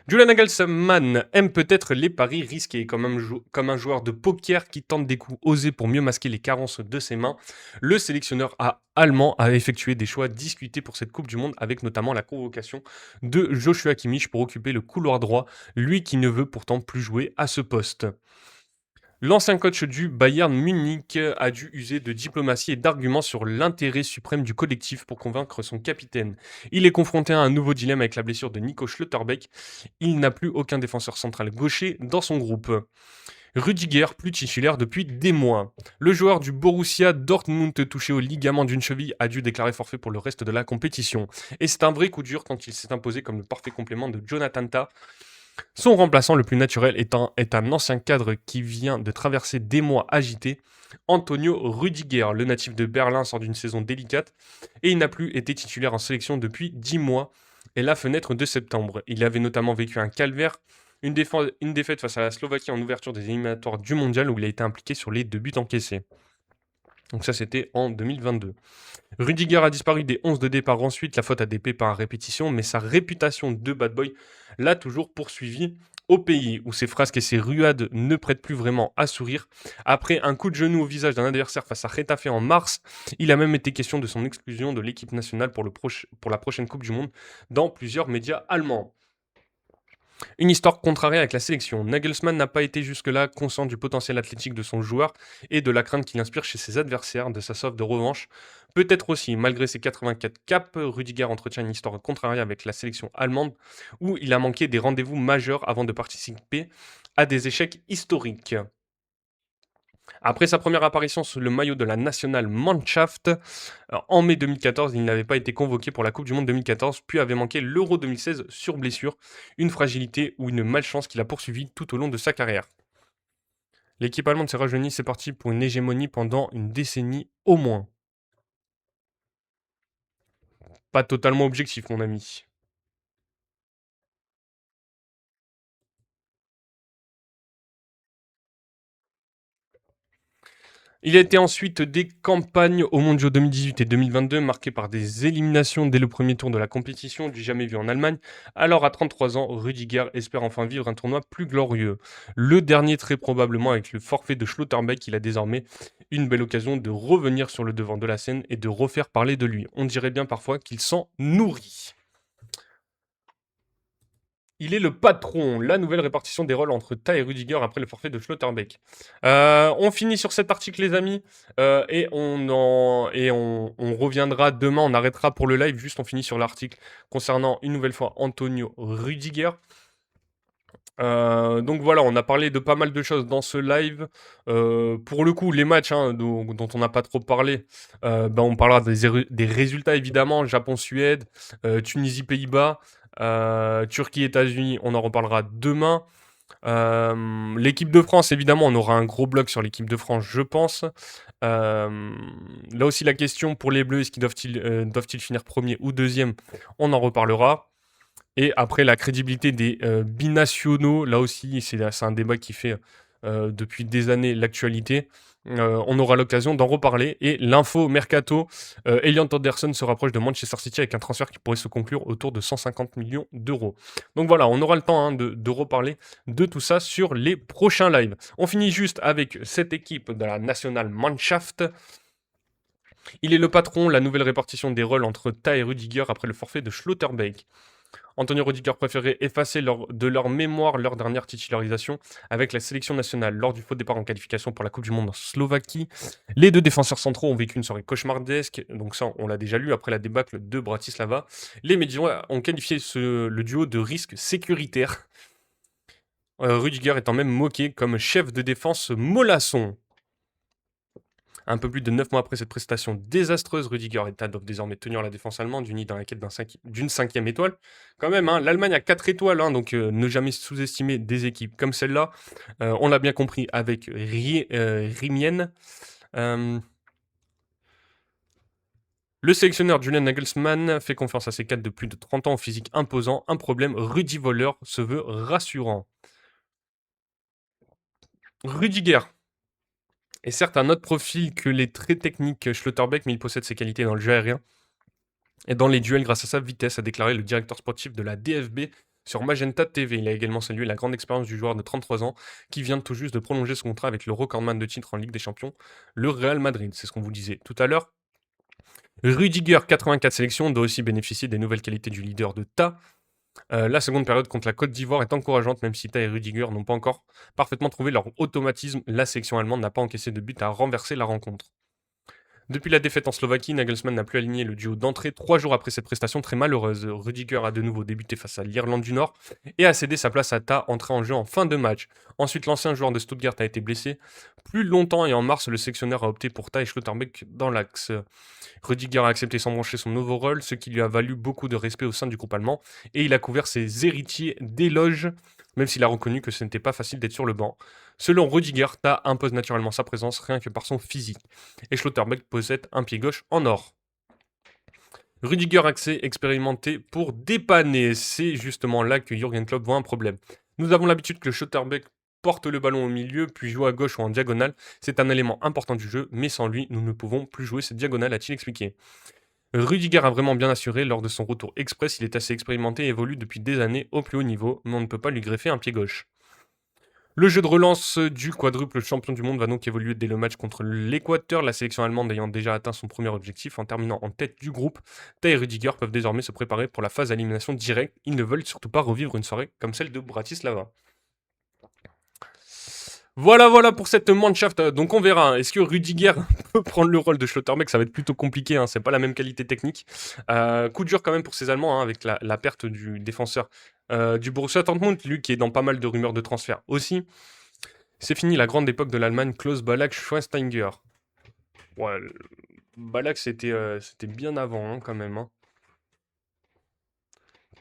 Julian Nagelsmann aime peut-être les paris risqués, comme un joueur de poker qui tente des coups osés pour mieux masquer les carences de ses mains. Le sélectionneur allemand a effectué des choix discutés pour cette Coupe du Monde, avec notamment la convocation de Joshua Kimmich pour occuper le couloir droit, lui qui ne veut pourtant plus jouer à ce poste. L'ancien coach du Bayern Munich a dû user de diplomatie et d'arguments sur l'intérêt suprême du collectif pour convaincre son capitaine. Il est confronté à un nouveau dilemme avec la blessure de Nico Schlotterbeck. Il n'a plus aucun défenseur central gaucher dans son groupe. Rudiger, plus titulaire depuis des mois. Le joueur du Borussia Dortmund touché au ligament d'une cheville a dû déclarer forfait pour le reste de la compétition. Et c'est un vrai coup dur quand il s'est imposé comme le parfait complément de Jonathan Tah. Son remplaçant le plus naturel est un ancien cadre qui vient de traverser des mois agités. Antonio Rüdiger. Le natif de Berlin sort d'une saison délicate et il n'a plus été titulaire en sélection depuis 10 mois et la fenêtre de septembre. Il avait notamment vécu un calvaire, une défaite face à la Slovaquie en ouverture des éliminatoires du mondial où il a été impliqué sur les 2 buts encaissés. Donc ça, c'était en 2022. Rüdiger a disparu des 11 de départ ensuite, la faute à des pépins à répétition, mais sa réputation de bad boy l'a toujours poursuivi au pays, où ses frasques et ses ruades ne prêtent plus vraiment à sourire. Après un coup de genou au visage d'un adversaire face à Getafe en mars, il a même été question de son exclusion de l'équipe nationale pour la prochaine Coupe du Monde dans plusieurs médias allemands. Une histoire contrariée avec la sélection. Nagelsmann n'a pas été jusque-là conscient du potentiel athlétique de son joueur et de la crainte qu'il inspire chez ses adversaires de sa soif de revanche. Peut-être aussi, malgré ses 84 caps, Rüdiger entretient une histoire contrariée avec la sélection allemande où il a manqué des rendez-vous majeurs avant de participer à des échecs historiques. Après sa première apparition sous le maillot de la National Mannschaft, en mai 2014, il n'avait pas été convoqué pour la Coupe du Monde 2014, puis avait manqué l'Euro 2016 sur blessure, une fragilité ou une malchance qui l'a poursuivi tout au long de sa carrière. L'équipe allemande s'est rajeunie, c'est parti pour une hégémonie pendant une décennie au moins. Pas totalement objectif, mon ami. Il a été ensuite des campagnes aux mondiaux 2018 et 2022 marquées par des éliminations dès le premier tour de la compétition, du jamais vu en Allemagne. Alors à 33 ans, Rüdiger espère enfin vivre un tournoi plus glorieux. Le dernier très probablement avec le forfait de Schlotterbeck, il a désormais une belle occasion de revenir sur le devant de la scène et de refaire parler de lui. On dirait bien parfois qu'il s'en nourrit. Il est le patron, la nouvelle répartition des rôles entre Ta et Rüdiger après le forfait de Schlotterbeck. On finit sur cet article, les amis, on reviendra demain, on arrêtera pour le live, juste on finit sur l'article concernant une nouvelle fois Antonio Rüdiger. Donc voilà, on a parlé de pas mal de choses dans ce live. Pour le coup, les matchs dont on n'a pas trop parlé, on parlera des résultats évidemment. Japon-Suède, Tunisie-Pays-Bas, Turquie-États-Unis, on en reparlera demain. L'équipe de France, évidemment, on aura un gros bloc sur l'équipe de France, je pense. Là aussi, la question pour les Bleus, est-ce qu'ils doivent-ils finir premier ou deuxième? On en reparlera. Et après, la crédibilité des binationaux, là aussi, c'est un débat qui fait depuis des années l'actualité. On aura l'occasion d'en reparler. Et l'info mercato, Elliot Anderson se rapproche de Manchester City avec un transfert qui pourrait se conclure autour de 150 millions d'euros. Donc voilà, on aura le temps de reparler de tout ça sur les prochains lives. On finit juste avec cette équipe de la National Mannschaft. Il est le patron, la nouvelle répartition des rôles entre Ta et Rüdiger après le forfait de Schlotterbeck. Antonio Rüdiger préférait effacer de leur mémoire leur dernière titularisation avec la sélection nationale lors du faux départ en qualification pour la Coupe du Monde en Slovaquie. Les deux défenseurs centraux ont vécu une soirée cauchemardesque, donc ça on l'a déjà lu après la débâcle de Bratislava. Les médias ont qualifié le duo de risque sécuritaire. Rüdiger étant même moqué comme chef de défense mollasson. Un peu plus de 9 mois après cette prestation désastreuse, Rüdiger doit désormais tenir la défense allemande, unie dans la quête d'une 5e étoile. Quand même, l'Allemagne a 4 étoiles, donc ne jamais sous-estimer des équipes comme celle-là. On l'a bien compris avec Rimienne. Le sélectionneur Julian Nagelsmann fait confiance à ses cadres de plus de 30 ans au physique imposant. Un problème, Rudi Voller se veut rassurant. Rüdiger est certes un autre profil que les très techniques Schlotterbeck, mais il possède ses qualités dans le jeu aérien et dans les duels grâce à sa vitesse, a déclaré le directeur sportif de la DFB sur Magenta TV. Il a également salué la grande expérience du joueur de 33 ans qui vient tout juste de prolonger son contrat avec le recordman de titres en Ligue des Champions, le Real Madrid. C'est ce qu'on vous disait tout à l'heure. Rüdiger, 84 sélections, doit aussi bénéficier des nouvelles qualités du leader de Ta. La seconde période contre la Côte d'Ivoire est encourageante, même si Ta et Rüdiger n'ont pas encore parfaitement trouvé leur automatisme. La sélection allemande n'a pas encaissé de but à renverser la rencontre. Depuis la défaite en Slovaquie, Nagelsmann n'a plus aligné le duo d'entrée 3 jours après cette prestation très malheureuse. Rüdiger a de nouveau débuté face à l'Irlande du Nord et a cédé sa place à Ta, entré en jeu en fin de match. Ensuite, l'ancien joueur de Stuttgart a été blessé plus longtemps et en mars, le sélectionneur a opté pour Ta et Schlotterbeck dans l'axe. Rüdiger a accepté sans broncher son nouveau rôle, ce qui lui a valu beaucoup de respect au sein du groupe allemand, et il a couvert ses héritiers d'éloges même s'il a reconnu que ce n'était pas facile d'être sur le banc. Selon Rudiger, Ta impose naturellement sa présence rien que par son physique, et Schlotterbeck possède un pied gauche en or. Rudiger accès expérimenté pour dépanner. C'est justement là que Jürgen Klopp voit un problème. Nous avons l'habitude que Schlotterbeck porte le ballon au milieu, puis joue à gauche ou en diagonale. C'est un élément important du jeu, mais sans lui, nous ne pouvons plus jouer cette diagonale, a-t-il expliqué. Rudiger a vraiment bien assuré lors de son retour express. Il est assez expérimenté et évolue depuis des années au plus haut niveau, mais on ne peut pas lui greffer un pied gauche. Le jeu de relance du quadruple champion du monde va donc évoluer dès le match contre l'Équateur, la sélection allemande ayant déjà atteint son premier objectif en terminant en tête du groupe. Ta et Rudiger peuvent désormais se préparer pour la phase d'élimination directe. Ils ne veulent surtout pas revivre une soirée comme celle de Bratislava. Voilà pour cette Mannschaft. Donc on verra. Est-ce que Rudiger peut prendre le rôle de Schlotterbeck? Ça va être plutôt compliqué, hein. C'est pas la même qualité technique. Coup dur quand même pour ces Allemands, hein, avec la perte du défenseur du Borussia Dortmund, lui qui est dans pas mal de rumeurs de transfert aussi. C'est fini la grande époque de l'Allemagne, Klaus Ballack, Schweinsteiger. Ouais, Ballack c'était bien avant, hein, quand même, hein.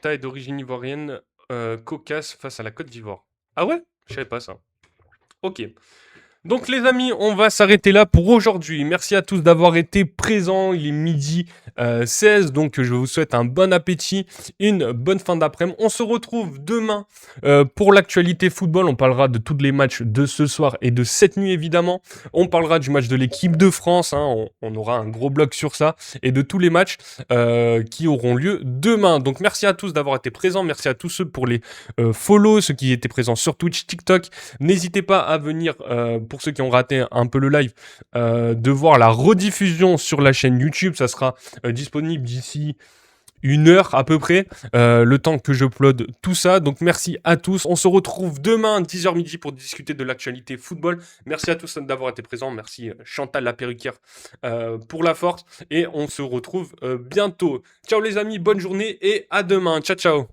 Taille d'origine ivoirienne, cocasse face à la Côte d'Ivoire. Ah ouais? Je savais pas ça. Ok. Donc les amis, on va s'arrêter là pour aujourd'hui. Merci à tous d'avoir été présents. Il est midi 16, donc je vous souhaite un bon appétit, une bonne fin d'après-midi. On se retrouve demain pour l'actualité football. On parlera de tous les matchs de ce soir et de cette nuit évidemment. On parlera du match de l'équipe de France, hein. On aura un gros bloc sur ça et de tous les matchs qui auront lieu demain. Donc merci à tous d'avoir été présents. Merci à tous ceux pour les follow, ceux qui étaient présents sur Twitch, TikTok. N'hésitez pas à venir, pour ceux qui ont raté un peu le live, de voir la rediffusion sur la chaîne YouTube. Ça sera disponible d'ici 1 heure à peu près, le temps que j'upload tout ça. Donc merci à tous. On se retrouve demain 10h midi pour discuter de l'actualité football. Merci à tous d'avoir été présents. Merci Chantal la perruquière pour la force. Et on se retrouve bientôt. Ciao les amis, bonne journée et à demain. Ciao ciao.